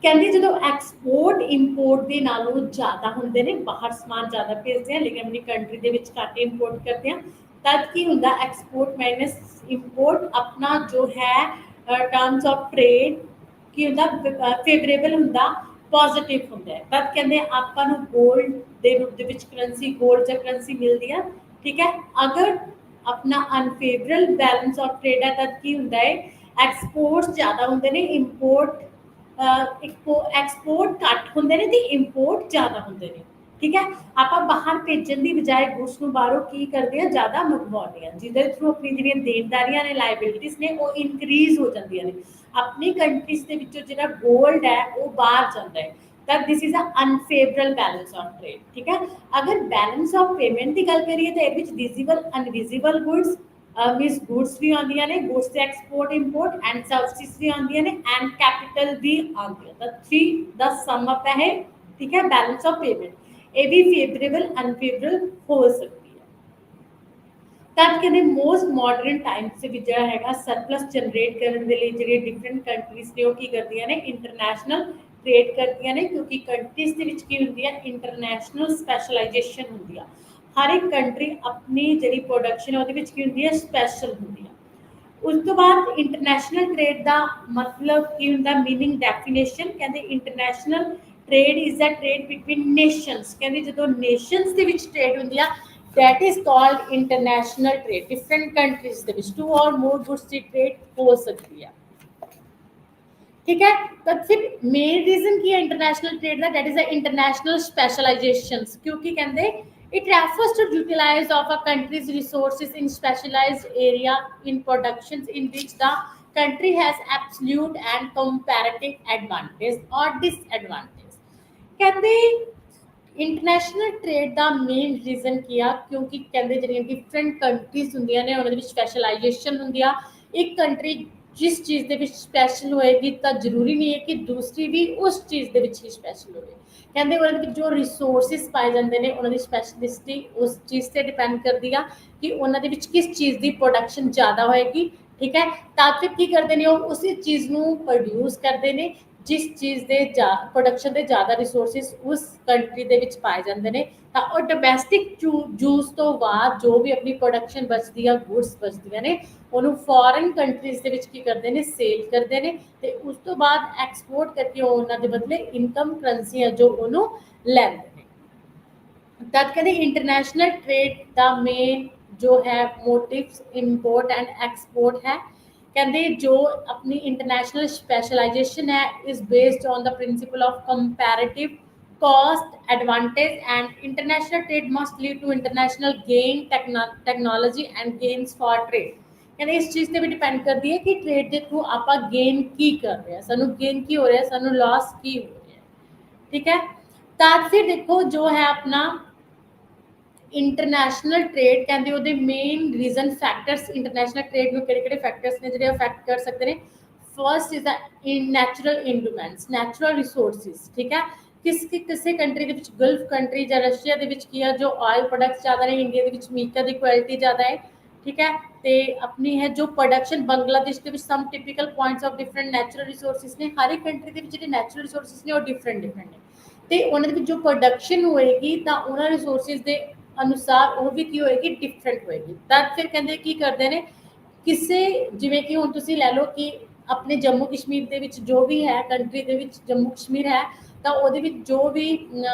ਕਹਿੰਦੇ ਜਦੋਂ ਐਕਸਪੋਰਟ ਇੰਪੋਰਟ ਦੇ ਨਾਲੋਂ ਜ਼ਿਆਦਾ ਹੁੰਦੇ ਨੇ, ਬਾਹਰ ਸਮਾਨ ਜ਼ਿਆਦਾ ਭੇਜਦੇ ਆ ਲੇਕਿਨ ਆਪਣੀ ਕੰਟਰੀ ਦੇ ਵਿੱਚ ਘੱਟ ਇੰਪੋਰਟ ਕਰਦੇ ਆ, ਤਦ ਕੀ ਹੁੰਦਾ, ਐਕਸਪੋਰਟ ਮਾਈਨਸ ਇੰਪੋਰਟ ਆਪਣਾ ਜੋ ਹੈ ਟਰਮਸ ਆਫ ਟ੍ਰੇਡ ਕੀ ਹੁੰਦਾ, ਫੇਵਰੇਬਲ ਹੁੰਦਾ, ਪੋਜ਼ਿਟਿਵ ਹੁੰਦਾ ਹੈ। ਤਦ ਕਹਿੰਦੇ ਆਪਾਂ ਨੂੰ ਗੋਲਡ ਦੇ ਰੂਪ ਦੇ ਵਿੱਚ ਕਰੰਸੀ, ਗੋਲਡ ਜਾਂ ਕਰੰਸੀ ਮਿਲਦੀ ਆ, ਠੀਕ ਹੈ। ਅਗਰ ਆਪਣਾ ਅਨਫੇਵਰਲ ਬੈਲੈਂਸ ਆਫ ਟ੍ਰੇਡ ਹੈ ਤਦ ਕੀ ਹੁੰਦਾ ਹੈ, ਐਕਸਪੋਰਟਸ ਜ਼ਿਆਦਾ ਹੁੰਦੇ ਨੇ, ਇੰਪੋਰਟ ਐਕਸਪੋਰਟ ਘੱਟ ਹੁੰਦੇ ਨੇ ਤੇ ਇੰਪੋਰਟ ਜ਼ਿਆਦਾ ਹੁੰਦੇ ਨੇ, ਠੀਕ ਹੈ। ਆਪਾਂ ਬਾਹਰ ਭੇਜਣ ਦੀ ਬਜਾਏ ਗੁੱਡਸ ਨੂੰ ਬਾਹਰੋਂ ਕੀ ਕਰਦੇ ਆ, ਜ਼ਿਆਦਾ ਮੰਗਵਾਉਂਦੇ ਆ, ਜਿਹਦੇ ਥਰੂ ਆਪਣੀ ਜਿਹੜੀਆਂ ਦੇਣਦਾਰੀਆਂ ਨੇ, ਲਾਇਬਿਲਿਟੀਜ਼ ਨੇ, ਉਹ ਇਨਕਰੀਜ਼ ਹੋ ਜਾਂਦੀਆਂ ਨੇ। ਆਪਣੀ ਕੰਟਰੀਜ਼ ਦੇ ਵਿੱਚੋਂ ਜਿਹੜਾ ਗੋਲਡ ਹੈ ਉਹ ਬਾਹਰ ਜਾਂਦਾ ਹੈ, ਤਾਂ this is a unfavourable balance of trade, ਠੀਕ ਹੈ। ਅਗਰ ਬੈਲੈਂਸ ਆਫ ਪੇਮੈਂਟ ਦੀ ਗੱਲ ਕਰੀਏ ਤਾਂ ਇਹਦੇ ਵਿੱਚ ਵਿਜ਼ੀਬਲ ਅਨਵਿਜ਼ੀਬਲ ਗੁੱਡਸ ਮੀਨਸ ਗੁੱਡਸ ਵੀ ਆਉਂਦੀਆਂ ਨੇ, ਗੁੱਡਸ ਤੇ ਐਕਸਪੋਰਟ ਇੰਪੋਰਟ, ਐਂਡ ਸਰਵਿਸਿਜ਼ ਵੀ ਆਉਂਦੀਆਂ ਨੇ, ਐਂਡ ਕੈਪੀਟਲ ਵੀ ਆਉਂਦੀਆਂ, ਤਾਂ 3 ਦਾ ਸਮ ਅਪ ਹੈ, ਠੀਕ ਹੈ, ਬੈਲੈਂਸ ਆਫ ਪੇਮੈਂਟ। ਇਹ ਵੀ ਫੇਵਰੇਬਲ ਅਨਫੇਵਰਲ ਹੋ ਸਕਦੀ ਹੈ। ਤਦ ਕਹਿੰਦੇ ਮੋਸਟ ਮਾਡਰਨ ਟਾਈਮਸ ਦੇ ਵਿੱਚ ਜਿਹੜਾ ਹੈਗਾ ਸਰਪਲਸ ਜਨਰੇਟ ਕਰਨ ਦੇ ਲਈ ਜਿਹੜੀਆਂ ਡਿਫਰੈਂਟ ਕੰਟਰੀਜ਼ ਨੇ ਉਹ ਕੀ ਕਰਦੀਆਂ ਨੇ, ਇੰਟਰਨੈਸ਼ਨਲ ਟ੍ਰੇਡ ਕਰਦੀਆਂ ਨੇ, ਕਿਉਂਕਿ ਕੰਟਰੀਜ਼ ਦੇ ਵਿੱਚ ਕੀ ਹੁੰਦੀ ਹੈ, ਇੰਟਰਨੈਸ਼ਨਲ ਸਪੈਸ਼ਲਾਈਜੇਸ਼ਨ ਹੁੰਦੀ ਆ। ਹਰ ਇੱਕ ਕੰਟਰੀ ਆਪਣੀ ਜਿਹੜੀ ਪ੍ਰੋਡਕਸ਼ਨ ਹੈ ਉਹਦੇ ਵਿੱਚ ਕੀ ਹੁੰਦੀ ਹੈ, ਸਪੈਸ਼ਲ ਹੁੰਦੀ ਆ। ਉਸ ਤੋਂ ਬਾਅਦ ਇੰਟਰਨੈਸ਼ਨਲ ਟ੍ਰੇਡ ਦਾ ਮਤਲਬ ਕੀ ਹੁੰਦਾ, ਮੀਨਿੰਗ ਡੈਫੀਨੇਸ਼ਨ, ਕਹਿੰਦੇ international trade is a trade between nations, ਕਹਿੰਦੇ ਜਦੋਂ ਨੇਸ਼ਨਸ ਦੇ ਵਿੱਚ ਟ੍ਰੇਡ ਹੁੰਦੀ ਆ that is called international trade, different countries ਦੇ ਵਿੱਚ 2 or more goods the trade ਹੋ ਸਕਦੀ ਹੈ, ਠੀਕ ਹੈ। ਤਾਂ ਫਿਰ ਮੇਨ ਰੀਜ਼ਨ ਕੀ ਹੈ international trade the, that is the international specializations, ਕਿਉਂਕਿ ਕਹਿੰਦੇ it refers to utilize of a country's resources in specialized area in productions in which the country has absolute and comparative advantage or disadvantage। ਕਹਿੰਦੇ ਇੰਟਰਨੈਸ਼ਨਲ ਟ੍ਰੇਡ ਦਾ ਮੇਨ ਰੀਜ਼ਨ ਕੀ ਆ, ਕਿਉਂਕਿ ਕਹਿੰਦੇ ਜਿਹੜੀਆਂ ਡਿਫਰੈਂਟ ਕੰਟਰੀਜ਼ ਹੁੰਦੀਆਂ ਨੇ ਉਹਨਾਂ ਦੇ ਵਿੱਚ ਸਪੈਸ਼ਲਾਈਜੇਸ਼ਨ ਹੁੰਦੀ ਆ। ਇੱਕ ਕੰਟਰੀ ਜਿਸ ਚੀਜ਼ ਦੇ ਵਿੱਚ ਸਪੈਸ਼ਲ ਹੋਏਗੀ ਤਾਂ ਜ਼ਰੂਰੀ ਨਹੀਂ ਹੈ ਕਿ ਦੂਸਰੀ ਵੀ ਉਸ ਚੀਜ਼ ਦੇ ਵਿੱਚ ਹੀ ਸਪੈਸ਼ਲ ਹੋਵੇ। ਕਹਿੰਦੇ ਉਹਨਾਂ ਦੇ ਵਿੱਚ ਜੋ ਰਿਸੋਰਸਿਸ ਪਾਏ ਜਾਂਦੇ ਨੇ ਉਹਨਾਂ ਦੀ ਸਪੈਸ਼ਲਿਸਟੀ ਉਸ ਚੀਜ਼ ਤੇ ਡਿਪੈਂਡ ਕਰਦੀ ਆ ਕਿ ਉਹਨਾਂ ਦੇ ਵਿੱਚ ਕਿਸ ਚੀਜ਼ ਦੀ ਪ੍ਰੋਡਕਸ਼ਨ ਜ਼ਿਆਦਾ ਹੋਏਗੀ, ਠੀਕ ਹੈ। ਤਾਂ ਫਿਰ ਕੀ ਕਰਦੇ ਨੇ, ਉਹ ਉਸੇ ਚੀਜ਼ ਨੂੰ ਪ੍ਰੋਡਿਊਸ ਕਰਦੇ ਨੇ ਜਿਸ ਚੀਜ਼ ਦੇ ਪ੍ਰੋਡਕਸ਼ਨ ਦੇ ਜ਼ਿਆਦਾ ਰਿਸੋਰਸਿਸ ਉਸ ਕੰਟਰੀ ਦੇ ਵਿੱਚ ਪਾਏ ਜਾਂਦੇ ਨੇ, ਤਾਂ ਉਹ ਡੋਮੈਸਟਿਕ ਯੂਜ਼ ਤੋਂ ਬਾਅਦ ਜੋ ਵੀ ਆਪਣੀ ਪ੍ਰੋਡਕਸ਼ਨ ਬਚਦੀ ਆ, ਗੁੱਡਸ ਬਚਦੀਆਂ ਨੇ, ਉਹਨੂੰ ਫੋਰਨ ਕੰਟਰੀਜ਼ ਦੇ ਵਿੱਚ ਕੀ ਕਰਦੇ ਨੇ, ਸੇਲ ਕਰਦੇ ਨੇ, ਤੇ ਉਸ ਤੋਂ ਬਾਅਦ ਐਕਸਪੋਰਟ ਕਰਕੇ ਉਹ ਉਹਨਾਂ ਦੇ ਬਦਲੇ ਇਨਕਮ ਕਰੰਸੀ ਹੈ ਜੋ ਉਹਨੂੰ ਲੈਂਦੇ ਨੇ। ਤਦ ਕਹਿੰਦੇ ਇੰਟਰਨੈਸ਼ਨਲ ਟ੍ਰੇਡ ਦਾ ਮੇਨ ਜੋ ਹੈ ਮੋਟਿਵਸ ਇੰਪੋਰਟ ਐਂਡ ਐਕਸਪੋਰਟ ਹੈ। ਕਹਿੰਦੇ ਜੋ ਆਪਣੀ ਇੰਟਰਨੈਸ਼ਨਲ ਸਪੈਸ਼ਲਾਈਜੇਸ਼ਨ ਹੈ is based on the principle of comparative cost advantage, and international trade must lead to international gain, technology and gains for trade। ਕਹਿੰਦੇ ਇਸ ਚੀਜ਼ ਤੇ ਵੀ ਡਿਪੈਂਡ ਕਰਦੀ ਹੈ ਕਿ ਟ੍ਰੇਡ ਦੇ ਥਰੂ ਆਪਾਂ ਗੇਨ ਕੀ ਕਰ ਰਹੇ ਹਾਂ, ਸਾਨੂੰ ਗੇਨ ਕੀ ਹੋ ਰਿਹਾ, ਸਾਨੂੰ ਲਾਸ ਕੀ ਹੋ ਰਿਹਾ, ਠੀਕ ਹੈ। ਤਾਂ ਫਿਰ ਦੇਖੋ ਜੋ ਹੈ ਆਪਣਾ ਇੰਟਰਨੈਸ਼ਨਲ ਟ੍ਰੇਡ, ਕਹਿੰਦੇ ਉਹਦੇ main reason factors, international trade ਨੂੰ ਕਿਹੜੇ ਕਿਹੜੇ ਫੈਕਟਰਸ ਨੇ ਜਿਹੜੇ ਅਫੈਕਟ ਕਰ ਸਕਦੇ ਨੇ। First is the natural endowments, natural resources, ਠੀਕ ਹੈ। ਕਿਸੇ ਕੰਟਰੀ ਦੇ ਵਿੱਚ, ਗਲਫ ਕੰਟਰੀ ਜਾਂ ਰਸ਼ੀਆ ਦੇ ਵਿੱਚ ਕੀ ਆ, ਜੋ ਆਇਲ ਪ੍ਰੋਡਕਟਸ ਜ਼ਿਆਦਾ ਨੇ, ਇੰਡੀਆ ਦੇ ਵਿੱਚ ਮੀਟਾ ਦੀ ਕੁਆਲਿਟੀ ਜ਼ਿਆਦਾ ਹੈ, ठीक है। ਤੇ ਆਪਣੀ ਹੈ ਜੋ ਪ੍ਰੋਡਕਸ਼ਨ ਬੰਗਲਾਦੇਸ਼ ਦੇ ਵਿੱਚ some typical points of different natural resources ਨੇ, ਹਰ ਇੱਕ ਕੰਟਰੀ ਦੇ ਵਿੱਚ ਜਿਹੜੇ ਨੈਚੁਰਲ ਰਿਸੋਰਸਿਸ ਨੇ ਉਹ ਡਿਫਰੈਂਟ ਡਿਫਰੈਂਟ ਨੇ, ਤੇ ਉਹਨਾਂ ਦੇ ਵਿੱਚ ਜੋ ਪ੍ਰੋਡਕਸ਼ਨ ਹੋਏਗੀ ਤਾਂ ਉਹਨਾਂ ਰਿਸੋਰਸਿਸ ਦੇ ਅਨੁਸਾਰ ਉਹ ਵੀ ਕੀ ਹੋਏਗੀ, ਡਿਫਰੈਂਟ ਹੋਏਗੀ। ਤਾਂ ਫਿਰ ਕਹਿੰਦੇ ਕੀ ਕਰਦੇ ਨੇ, ਕਿਸੇ ਜਿਵੇਂ ਕਿ ਹੁਣ ਤੁਸੀਂ ਲੈ ਲਓ ਕਿ ਆਪਣੇ ਜੰਮੂ ਕਸ਼ਮੀਰ ਦੇ ਵਿੱਚ ਜੋ ਵੀ ਹੈ, ਕੰਟਰੀ ਦੇ ਵਿੱਚ ਜੰਮੂ ਕਸ਼ਮੀਰ ਹੈ, ਤਾਂ ਉਹਦੇ ਵਿੱਚ ਜੋ ਵੀ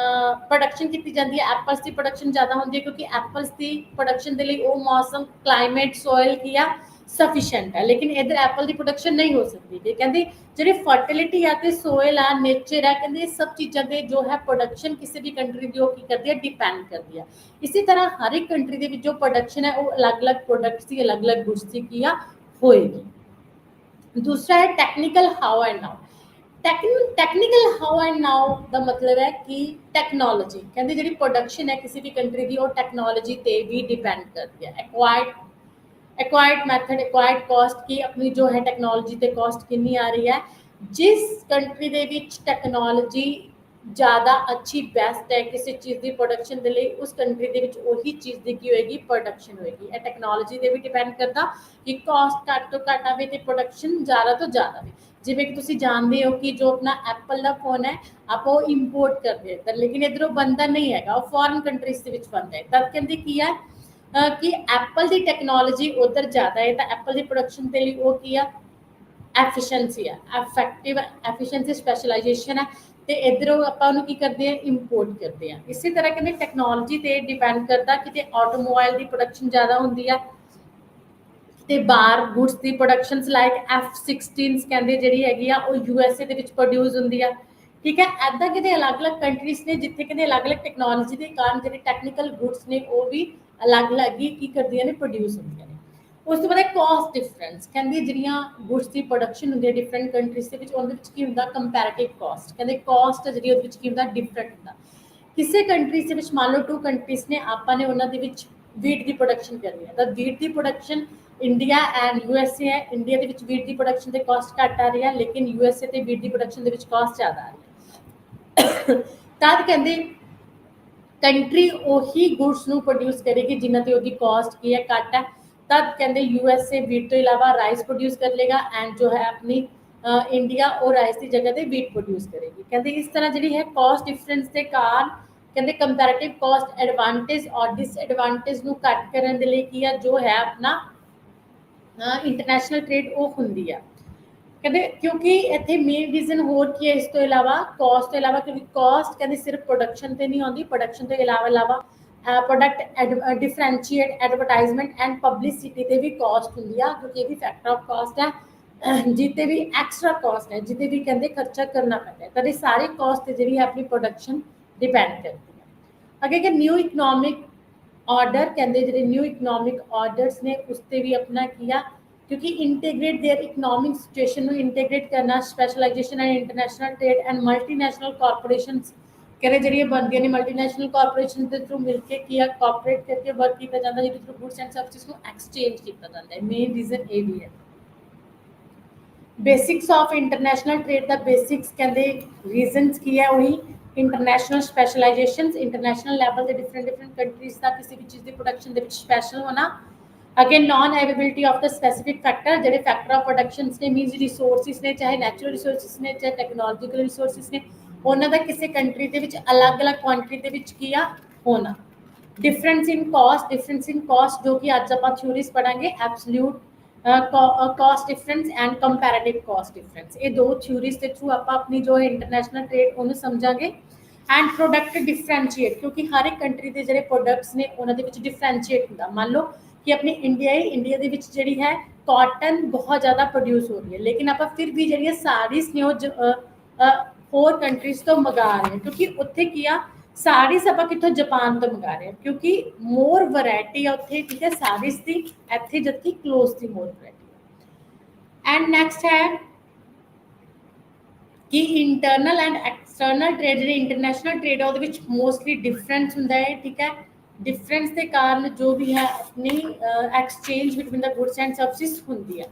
ਪ੍ਰੋਡਕਸ਼ਨ ਕੀਤੀ ਜਾਂਦੀ ਹੈ, ਐਪਲਸ ਦੀ ਪ੍ਰੋਡਕਸ਼ਨ ਜ਼ਿਆਦਾ ਹੁੰਦੀ ਹੈ, ਕਿਉਂਕਿ ਐਪਲਸ ਦੀ ਪ੍ਰੋਡਕਸ਼ਨ ਦੇ ਲਈ ਉਹ ਮੌਸਮ, ਕਲਾਈਮੇਟ, ਸੋਇਲ ਕੀ ਆ, ਸਫੀਸ਼ੀਐਂਟ ਹੈ। ਲੇਕਿਨ ਇਧਰ ਐਪਲ ਦੀ ਪ੍ਰੋਡਕਸ਼ਨ ਨਹੀਂ ਹੋ ਸਕਦੀ, ਤੇ ਕਹਿੰਦੇ ਜਿਹੜੀ ਫਰਟੀਲਿਟੀ ਆ ਤੇ ਸੋਇਲ ਆ, ਨੇਚਰ ਆ, ਕਹਿੰਦੇ ਇਹ ਸਭ ਚੀਜ਼ਾਂ ਦੇ ਜੋ ਹੈ ਪ੍ਰੋਡਕਸ਼ਨ ਕਿਸੇ ਵੀ ਕੰਟਰੀ ਦੀ ਉਹ ਕੀ ਕਰਦੀ ਹੈ, ਡਿਪੈਂਡ ਕਰਦੀ ਹੈ। ਇਸੇ ਤਰ੍ਹਾਂ ਹਰ ਇੱਕ ਕੰਟਰੀ ਦੇ ਵਿੱਚ ਜੋ ਪ੍ਰੋਡਕਸ਼ਨ ਹੈ ਉਹ ਅਲੱਗ-ਅਲੱਗ ਪ੍ਰੋਡਕਟਸ ਦੀ, ਅਲੱਗ-ਅਲੱਗ ਗੁड्स ਦੀ ਕੀ ਆ, ਹੋਏਗੀ। दूसरा है technical how and now. Technical how and now ਦਾ ਮਤਲਬ ਹੈ ਕਿ ਟੈਕਨੋਲੋਜੀ, ਕਹਿੰਦੇ ਜਿਹੜੀ ਪ੍ਰੋਡਕਸ਼ਨ ਹੈ ਕਿਸੇ ਵੀ ਕੰਟਰੀ ਦੀ ਉਹ ਟੈਕਨੋਲੋਜੀ ਤੇ ਵੀ ਡਿਪੈਂਡ ਕਰਦੀ ਹੈ। एक्वायर्ड मैथड, एक्वायर्ड कॉस्ट की अपनी जो है टेक्नोलॉजी ते कॉस्ट कितनी आ रही है। जिस कंट्री दे विच टेक्नोलॉजी ज़्यादा अच्छी बेस्ट है किसी चीज़ की प्रोडक्शन के लिए, उस कंट्री दे विच उही चीज़ की की होएगी, प्रोडक्शन होएगी। यह टेक्नोलॉजी ते भी डिपेंड करता कि कॉस्ट घट तो घट आवे ते प्रोडक्शन ज़्यादा तो ज़्यादा आवे। जिवें कि तुसीं जानते हो कि जो अपना एप्पल का फोन है आप वो इंपोर्ट करते हैं, लेकिन इधरों बनता नहीं है, वो फॉरन कंट्रीज के विच बनता है। तब कहते की है कि एप्पल की टैक्नोलॉजी उधर ज़्यादा है, तो एप्पल की प्रोडक्शन के लिए वो की है, एफिशिएंसी है, एफेक्टिव एफिशिएंसी स्पैशलाइजेशन है, तो इधरों आप की करते हैं, इंपोर्ट करते हैं। इसी तरह कहते टैक्नोलॉजी ते डिपेंड करता कि ऑटोमोबाइल की प्रोडक्शन ज़्यादा होंगी है, ਤੇ ਬਾਹਰ ਗੁੱਡਸ ਦੀ ਪ੍ਰੋਡਕਸ਼ਨਸ ਲਾਈਕ F-16 ਕਹਿੰਦੇ ਜਿਹੜੀ ਹੈਗੀ ਆ ਉਹ USA ਦੇ ਵਿੱਚ ਪ੍ਰੋਡਿਊਸ ਹੁੰਦੀ ਆ। ਠੀਕ ਹੈ, ਐਦਾਂ ਕਿਤੇ ਅਲੱਗ-ਅਲੱਗ ਕੰਟਰੀਜ਼ ਨੇ ਜਿੱਥੇ ਕਹਿੰਦੇ ਅਲੱਗ-ਅਲੱਗ ਟੈਕਨੋਲੋਜੀ ਦੇ ਕਾਰਨ ਜਿਹੜੇ ਟੈਕਨੀਕਲ ਗੁੱਡਸ ਨੇ ਉਹ ਵੀ ਅਲੱਗ-ਅਲੱਗ ਹੀ ਕੀ ਕਰਦੀਆਂ ਨੇ, ਪ੍ਰੋਡਿਊਸ ਹੁੰਦੀਆਂ ਨੇ। ਉਸ ਤੋਂ ਬਾਅਦ ਕਾਸਟ ਡਿਫਰੈਂਸ, ਕਹਿੰਦੇ ਜਿਹੜੀਆਂ ਗੁੱਡਸ ਦੀ ਪ੍ਰੋਡਕਸ਼ਨ ਹੁੰਦੀ ਹੈ ਡਿਫਰੈਂਟ ਕੰਟਰੀਜ਼ ਦੇ ਵਿੱਚ, ਉਹਦੇ ਵਿੱਚ ਕੀ ਹੁੰਦਾ, ਕੰਪੈਰੀਟਿਵ ਕਾਸਟ। ਕਹਿੰਦੇ ਕਾਸਟ ਜਿਹੜੀ ਉਹਦੇ ਵਿੱਚ ਕੀ ਹੁੰਦਾ, ਡਿਫਰੈਂਟ ਹੁੰਦਾ। ਕਿਸੇ ਕੰਟਰੀਜ਼ ਦੇ ਵਿੱਚ ਮੰਨ ਲਓ 2 ਕੰਟਰੀਜ਼ ਨੇ, ਆਪਾਂ ਨੇ ਉਹਨਾਂ ਦੇ ਵਿੱਚ ਵੀਟ ਦੀ ਪ੍ਰੋਡਕਸ਼ਨ ਕਰਨੀ ਹੈ, ਤਾਂ wheat the production India and USA है। इंडिया के वीट की प्रोडक्शन से कॉस्ट घट आ रही है, लेकिन USA ते वीट की प्रोडक्शन के कॉस्ट ज़्यादा आ रही है। तद कहते कंट्री उही गुड्स नूं प्रोड्यूस करेगी जिन्हां ते उहदी कॉस्ट की है, घट है। तद कहते USA वीट तो इलावा राइस प्रोड्यूस कर लेगा, एंड जो है अपनी इंडिया और राइस की जगह पर वीट प्रोड्यूस करेगी। कहते इस तरह जी है कॉस्ट डिफरेंस के कारण कहते कंपैरेटिव कॉस्ट एडवांटेज और डिसएडवांटेज नूं घट करने के लिए की है जो है अपना इंटरनेशनल ट्रेड वो होंगी है। कहते क्योंकि इतने मेन रीजन होर की है इस तो इलावा कॉस्ट तो इलावा, क्योंकि कॉस्ट कहते सिर्फ प्रोडक्शन तो नहीं आती, प्रोडक्शन तो इलावा product differentiate advertisement and publicity ते भी कॉस्ट होंगी है, क्योंकि ये भी फैक्टर ऑफ कॉस्ट है, जिते भी एक्सट्रा कॉस्ट है, जिते भी कहते खर्चा करना पैता है। तो ये सारी कॉस्ट जी है अपनी प्रोडक्शन डिपेंड करती है। अगे कि न्यू इकनॉमिक ऑर्डर, कहते जो न्यू इकनॉमिक ऑर्डर्स ने उस पर भी अपना किया, क्योंकि इंटीग्रेट देयर इकनॉमिक सिचुएशन में इंटीग्रेट करना, specialisation and international trade and multinational corporations कहते जी बनती ने मल्टीनेशनल कॉरपोरेशन के थ्रू मिलकर किया, कॉपरेट करके वर्क किया जाता है, जिस थ्रू गुड्स एंड सर्विसेज को एक्सचेंज किया जाता है। मेन रीजन ये भी है। बेसिक्स ऑफ इंटरनेशनल ट्रेड का बेसिक्स कहते रीजनस की है वही इंटरनेशनल स्पैशलाइजेशन, इंटरनेशनल लैवल के डिफरेंट डिफरेंट कंट्रीज का किसी भी चीज़ की प्रोडक्शन के स्पैशल होना। Again non availability of the specific factor, जो फैक्टर ऑफ प्रोडक्शन ने मीनस रिसोर्सिस ने, चाहे नैचुरल रिसोर्सिस ने, चाहे टैक्नोलॉजिकल रिसोर्सिस ने, उन्होंने किसी कंट्री के अलग अलग क्वांटिटी के किया होना। डिफरेंस इन कॉस्ट जो कि अज आप थ्योरीज पढ़ांगे, absolute cost difference and comparative cost difference, ये 2 थ्योरीज के थ्रू आप अपनी जो इंटरनेशनल ट्रेड उन्हें समझांगे। एंड प्रोडक्ट डिफरेंशिएट, क्योंकि हर एक कंट्री के जो प्रोडक्ट्स ने उन्होंने डिफरेंशिएट होता। मान लो कि अपनी इंडिया के जी है कॉटन बहुत ज़्यादा प्रोड्यूस हो रही है, लेकिन आप फिर भी जी साड़ीज ने होर कंट्रीज तो मंगा रहे हैं, क्योंकि उत्थे किया साड़ीज आप कितों जापान तो मंगा रहे हैं, क्योंकि मोर वैरायटी है उत्थे, ठीक है, साड़ीज की, इत्थे जबकि क्लोथ की मोर वैरायटी। एंड नैक्सट है कि इंटरनल एंड एक्सटर्नल ट्रेड, जी इंटरनेशनल ट्रेड है वो मोस्टली डिफरेंस होंगे है, ठीक है। डिफरेंस के कारण जो भी है अपनी exchange between the goods and services होंगी है।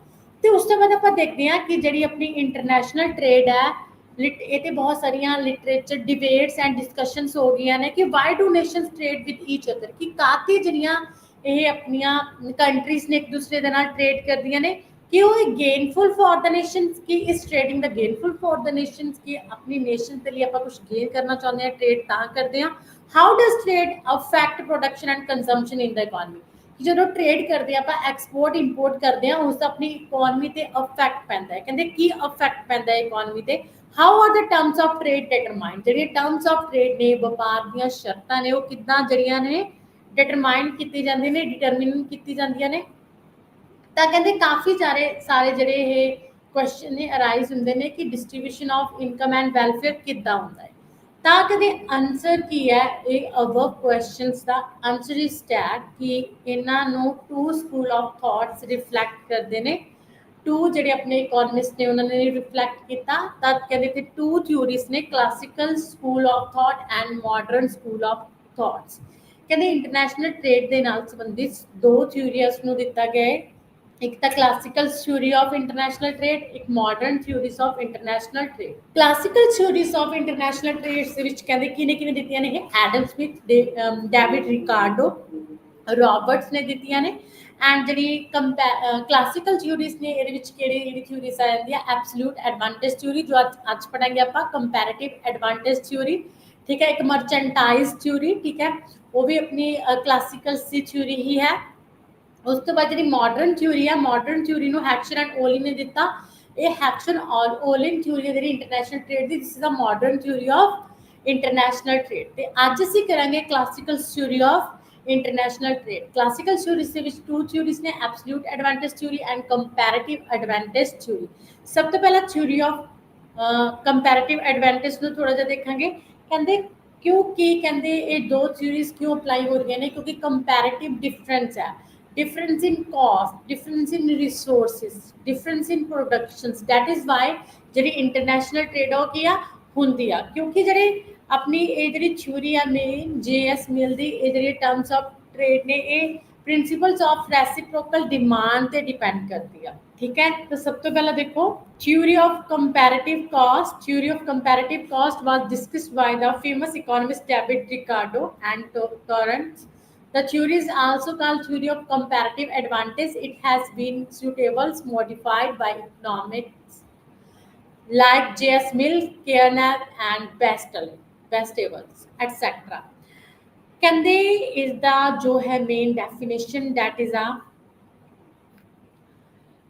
तो उस तो बाद आप देखते हैं कि जी अपनी इंटरनेशनल ट्रेड है, ये बहुत सारिया लिटरेचर डिबेट्स एंड डिस्कशनस हो गई ने कि why do Nations trade with each other, कि काफ़ी जड़ियाँ ਇਹ ਆਪਣੀਆਂ ਕੰਟਰੀਜ਼ ਨੇ ਇੱਕ ਦੂਸਰੇ ਦੇ ਨਾਲ ਟ੍ਰੇਡ ਕਰਦੀਆਂ ਨੇ ਕਿ ਉਹ ਗੇਨਫੁਲ ਫॉर द नेशंस ਕਿ ਇਸ ਟ੍ਰੇਡਿੰਗ ਦਾ ਗੇਨਫੁਲ ਫॉर द नेशंस ਕਿ ਆਪਣੀ ਨੇਸ਼ਨ ਦੇ ਲਈ ਆਪਾਂ ਕੁਝ ਗੇਨ ਕਰਨਾ ਚਾਹੁੰਦੇ ਹਾਂ ਟ੍ਰੇਡ ਤਾਂ ਕਰਦੇ ਹਾਂ how does trade affect production and consumption in the economy ਜਦੋਂ ਟ੍ਰੇਡ ਕਰਦੇ ਆਪਾਂ ਐਕਸਪੋਰਟ ਇੰਪੋਰਟ ਕਰਦੇ ਹਾਂ ਉਸ ਦਾ ਆਪਣੀ ਇਕਨੋਮੀ ਤੇ ਅਫੈਕਟ ਪੈਂਦਾ ਹੈ ਕਹਿੰਦੇ ਕੀ ਅਫੈਕਟ ਪੈਂਦਾ ਹੈ ਇਕਨੋਮੀ ਤੇ how are the terms of trade determined ਜਿਹੜੀਆਂ ਟਰਮਸ ਆਫ ਟ੍ਰੇਡ ਨੇ ਵਪਾਰ ਦੀਆਂ ਸ਼ਰਤਾਂ ਨੇ ਉਹ ਕਿੱਦਾਂ ਜਿਹੜੀਆਂ ਨੇ ਡਿਟਰਮਾਈਨ ਕੀਤੀ ਜਾਂਦੀ ਨੇ ਡਿਟਰਮਿਨ ਕੀਤੀ ਜਾਂਦੀਆਂ ਨੇ ਤਾਂ ਕਹਿੰਦੇ ਕਾਫੀ ਸਾਰੇ ਜਿਹੜੇ ਇਹ ਕੁਐਸਚਨ ਨੇ ਅਰਾਈਜ਼ ਹੁੰਦੇ ਨੇ ਕਿ distribution of income and welfare ਕਿੱਦਾਂ ਹੁੰਦਾ ਹੈ ਤਾਂ ਕਹਿੰਦੇ ਆਨਸਰ ਕੀ ਹੈ ਇਹ ਅਬਵ ਕੁਐਸਚਨਸ ਦਾ ਆਨਸਰ ਇਜ਼ ਦੈਟ ਕਿ ਇਹਨਾਂ ਨੂੰ two school of thoughts reflect ਕਰਦੇ ਨੇ ਟੂ ਜਿਹੜੇ ਆਪਣੇ ਇਕਨੋਮਿਸਟ ਨੇ ਉਹਨਾਂ ਨੇ ਰਿਫਲੈਕਟ ਕੀਤਾ ਤਾਂ ਕਹਿੰਦੇ ਤੇ ਟੂ ਥਿਊਰੀਜ਼ ਨੇ classical school of thought and modern school of thoughts ਕਹਿੰਦੇ ਇੰਟਰਨੈਸ਼ਨਲ ਟ੍ਰੇਡ ਦੇ ਨਾਲ ਸੰਬੰਧਿਤ ਦੋ ਥਿਊਰੀਜ਼ ਨੂੰ ਦਿੱਤਾ ਗਿਆ ਹੈ ਇੱਕ ਤਾਂ classical theory of international trade ਇੱਕ modern theories of international trade classical theories of international trade ਦੇ ਵਿੱਚ ਕਹਿੰਦੇ ਕਿਹਨੇ ਦਿੱਤੀਆਂ ਨੇ ਇਹ Adam Smith David Ricardo Roberts ਨੇ ਦਿੱਤੀਆਂ ਨੇ ਐਂਡ ਜਿਹੜੀ ਕਲਾਸਿਕਲ ਥਿਊਰੀਜ਼ ਨੇ ਇਹਦੇ ਵਿੱਚ ਕਿਹੜੀ ਥਿਊਰੀਜ਼ ਆ ਜਾਂਦੀ ਹੈ ਐਬਸੋਲੂਟ ਐਡਵਾਂਟੇਜ ਥਿਊਰੀ ਜੋ ਅੱਜ ਪੜਾਂਗੇ ਆਪਾਂ ਕੰਪੈਰੀਟਿਵ ਐਡਵਾਂਟੇਜ ਥਿਊਰੀ ਠੀਕ ਹੈ ਇੱਕ ਮਰਚੈਂਟਾਈਜ਼ ਥਿਊਰੀ ਠੀਕ ਹੈ ਉਹ ਵੀ ਆਪਣੀ ਕਲਾਸਿਕਲ ਸੀ ਥਿਊਰੀ ਹੀ ਹੈ ਉਸ ਤੋਂ ਬਾਅਦ ਜਿਹੜੀ ਮਾਡਰਨ ਥਿਊਰੀ ਹੈ ਮਾਡਰਨ ਥਿਊਰੀ ਨੂੰ ਹੈਕਸਨ ਐਂਡ ਓਲੀ ਨੇ ਦਿੱਤਾ ਇਹ ਹੈਕਸਨ ਓਲਿਨ ਥਿਊਰੀ ਹੈ ਜਿਹੜੀ ਇੰਟਰਨੈਸ਼ਨਲ ਟ੍ਰੇਡ ਦੀ this is a modern theory of international trade ਤੇ ਅੱਜ ਅਸੀਂ ਕਰਾਂਗੇ classical theory of international trade classical theories ਦੇ ਵਿੱਚ two theories ਨੇ absolute advantage theory and comparative advantage theory ਸਭ ਤੋਂ ਪਹਿਲਾਂ theory of comparative advantage ਨੂੰ ਥੋੜਾ ਜਿਹਾ ਦੇਖਾਂਗੇ ਕਹਿੰਦੇ ਕਿਉਂਕਿ ਕਹਿੰਦੇ ਇਹ ਦੋ theories ਕਿਉਂ ਅਪਲਾਈ ਹੋ ਰਹੀਆਂ ਨੇ ਕਿਉਂਕਿ comparative difference ਹੈ difference in cost difference in resources difference in productions that is why ਜਿਹੜੀ international trade ਹੋ ਗਿਆ ਹੁੰਦੀ ਆ ਕਿਉਂਕਿ ਜਿਹੜੇ ਆਪਣੀ ਇਹ ਜਿਹੜੀ ਥਿਊਰੀ ਆ ਮੇਨ ਜੇਐਸ ਮਿਲ ਦੀ ਇਹ ਜਿਹੜੀ ਟਰਮਸ ਆਫ ਟ੍ਰੇਡ ਨੇ ਇਹ ਪ੍ਰਿੰਸੀਪਲਸ ਆਫ ਰੈਸਿਪਰੋਕਲ ਡਿਮਾਂਡ ਤੇ ਡਿਪੈਂਡ ਕਰਦੀ ਆ ਠੀਕ ਹੈ ਤਾਂ ਸਭ ਤੋਂ ਪਹਿਲਾਂ ਦੇਖੋ theory of comparative cost was discussed by the famous economist David Ricardo and Torrens the theory is also called theory of comparative advantage it has been suitable modified by economics like J.S. Mill, Kearney and Bastables, etc. ਕਹਿੰਦੇ ਇਸ ਦਾ ਜੋ ਹੈ main definition that is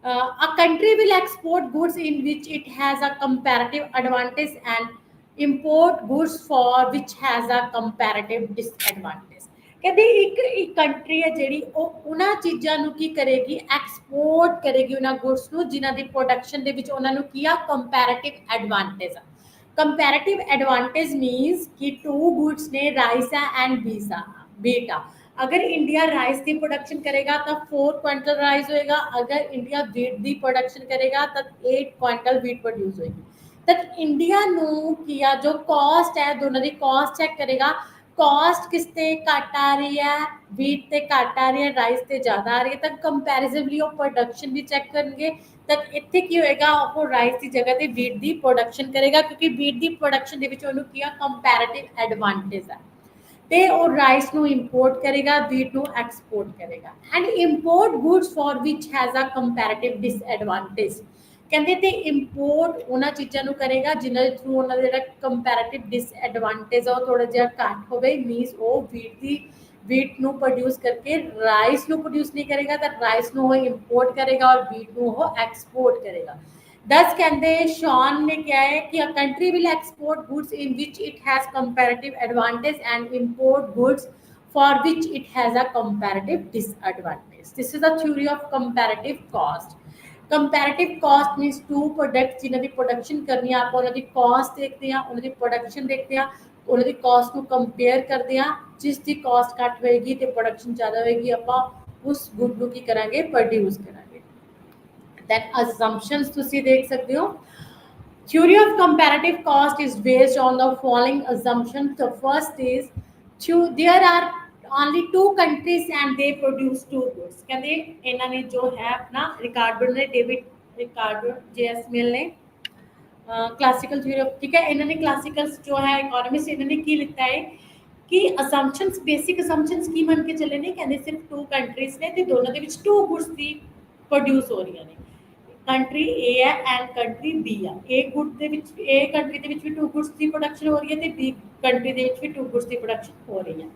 a country will export goods in which it has a comparative advantage and import goods for which has a comparative disadvantage ਕਹਿੰਦੇ ਇੱਕ ਕੰਟਰੀ ਹੈ ਜਿਹੜੀ ਉਹ ਉਹਨਾਂ ਚੀਜ਼ਾਂ ਨੂੰ ਕੀ ਕਰੇਗੀ ਐਕਸਪੋਰਟ ਕਰੇਗੀ ਉਹਨਾਂ ਗੁੱਡਸ ਨੂੰ ਜਿਨ੍ਹਾਂ ਦੀ ਪ੍ਰੋਡਕਸ਼ਨ ਦੇ ਵਿੱਚ ਉਹਨਾਂ ਨੂੰ ਕੀ ਆ ਕੰਪੈਰੀਟਿਵ ਐਡਵਾਂਟੇਜ ਆ ਕੰਪੈਰੀਟਿਵ ਐਡਵਾਂਟੇਜ ਮੀਨਸ ਕਿ ਟੂ ਗੁੱਡਸ ਨੇ ਰਾਈਸ ਐਂਡ बीटा अगर इंडिया राइस की प्रोडक्शन करेगा तो 4 क्विंटल राइस होएगा अगर इंडिया वीट की प्रोडक्शन करेगा तो 8 क्विंटल वीट प्रोड्यूस होएगी तो इंडिया ਨੂੰ किया जो कॉस्ट है दोनों की कॉस्ट चेक करेगा कॉस्ट किस ते घट आ रही है वीट ते घट आ रही है राइस ते ज्यादा आ रही है तो कंपैरेटिवली वो प्रोडक्शन भी चेक करेंगे तक ਇੱਥੇ ਕੀ ਹੋਏਗਾ ਉਹ ਰਾਈਸ ਦੀ ਜਗ੍ਹਾ ਤੇ ਵੀਟ ਦੀ ਪ੍ਰੋਡਕਸ਼ਨ ਕਰੇਗਾ ਕਿਉਂਕਿ ਵੀਟ ਦੀ ਪ੍ਰੋਡਕਸ਼ਨ ਦੇ ਵਿੱਚ ਉਹਨੂੰ ਕੀ ਆ ਕੰਪੈਰੀਟਿਵ ਐਡਵਾਂਟੇਜ ਹੈ ਤੇ ਉਹ ਰਾਈਸ ਨੂੰ ਇੰਪੋਰਟ ਕਰੇਗਾ ਵੀਟ ਨੂੰ ਐਕਸਪੋਰਟ ਕਰੇਗਾ and import goods for which has a comparative disadvantage ਕਹਿੰਦੇ ਤੇ ਇੰਪੋਰਟ ਉਹਨਾਂ ਚੀਜ਼ਾਂ ਨੂੰ ਕਰੇਗਾ ਜਿਨ੍ਹਾਂ ਦੇ ਥਰੂ ਉਹਨਾਂ ਦਾ ਜਿਹੜਾ ਕੰਪੈਰੀਟਿਵ ਡਿਸਐਡਵਾਂਟੇਜ ਆ ਉਹ ਥੋੜਾ ਜਿਹਾ ਘੱਟ ਹੋਵੇ ਮੀਨਸ ਉਹ ਵੀਟ ਨੂੰ ਪ੍ਰੋਡਿਊਸ ਕਰਕੇ ਰਾਈਸ ਨੂੰ ਪ੍ਰੋਡਿਊਸ ਨਹੀਂ ਕਰੇਗਾ ਤਾਂ ਰਾਈਸ ਨੂੰ ਉਹ ਇੰਪੋਰਟ ਕਰੇਗਾ ਔਰ ਵੀਟ ਨੂੰ ਉਹ ਐਕਸਪੋਰਟ ਕਰੇਗਾ दस कहते शॉन ने क्या है कि a country will export goods in which it has comparative advantage and import goods for which it has a comparative disadvantage. This is the theory of comparative cost. Comparative cost means two products जिन्हों की प्रोडक्शन करनी है आप उन्हों की कॉस्ट देखते हैं उन्हों की प्रोडक्शन देखते हैं उन्हों की कॉस्ट को कंपेयर करते हैं जिस की कॉस्ट घट होएगी तो प्रोडक्शन ज़्यादा होएगी आप उस गुड को की करांगे प्रोड्यूस करांगे then assumptions ਤੁਸੀਂ ਦੇਖ ਸਕਦੇ ਹੋ theory of comparative cost is based on the following assumptions the first is there are only two countries and they produce two goods ਕਹਿੰਦੇ ਇਹਨਾਂ ਨੇ ਜੋ ਹੈ ਆਪਣਾ ਰਿਕਾਰਡੋ ਨੇ ਡੇਵਿਡ ਰਿਕਾਰਡੋ ਜੇਐਸ ਮਿਲ ਨੇ क्लासिकल थ्योरी ठीक है इन्होंने क्लासिकल जो है इकोनॉमिस्ट इन्होंने की लिखता है ਕਿ ਅਸੰਪਸ਼ਨਸ ਬੇਸਿਕ ਅਸੰਪਸ਼ਨਸ ਕੀ ਮੰਨ ਕੇ ਚੱਲੇ ਨੇ, ਕਹਿੰਦੇ ਸਿਰਫ ਟੂ ਕੰਟਰੀਜ਼ ਨੇ ਤੇ ਦੋਨਾਂ ਦੇ ਵਿੱਚ ਟੂ ਗੁੱਡਸ ਦੀ ਪ੍ਰੋਡਿਊਸ ਹੋ ਰਹੀਆਂ ਨੇ। ਕੰਟਰੀ ਏ ਹੈ ਐਂਡ ਕੰਟਰੀ ਬੀ ਆ। ਏ ਗੁੱਡ ਦੇ ਵਿੱਚ ਏ ਕੰਟਰੀ ਦੇ ਵਿੱਚ ਵੀ ਟੂ ਗੁੱਡਸ ਦੀ ਪ੍ਰੋਡਕਸ਼ਨ ਹੋ ਰਹੀ ਹੈ ਤੇ ਬੀ ਕੰਟਰੀ ਦੇ ਵਿੱਚ ਵੀ ਟੂ ਗੁੱਡਸ ਦੀ ਪ੍ਰੋਡਕਸ਼ਨ ਹੋ ਰਹੀ ਹੈ।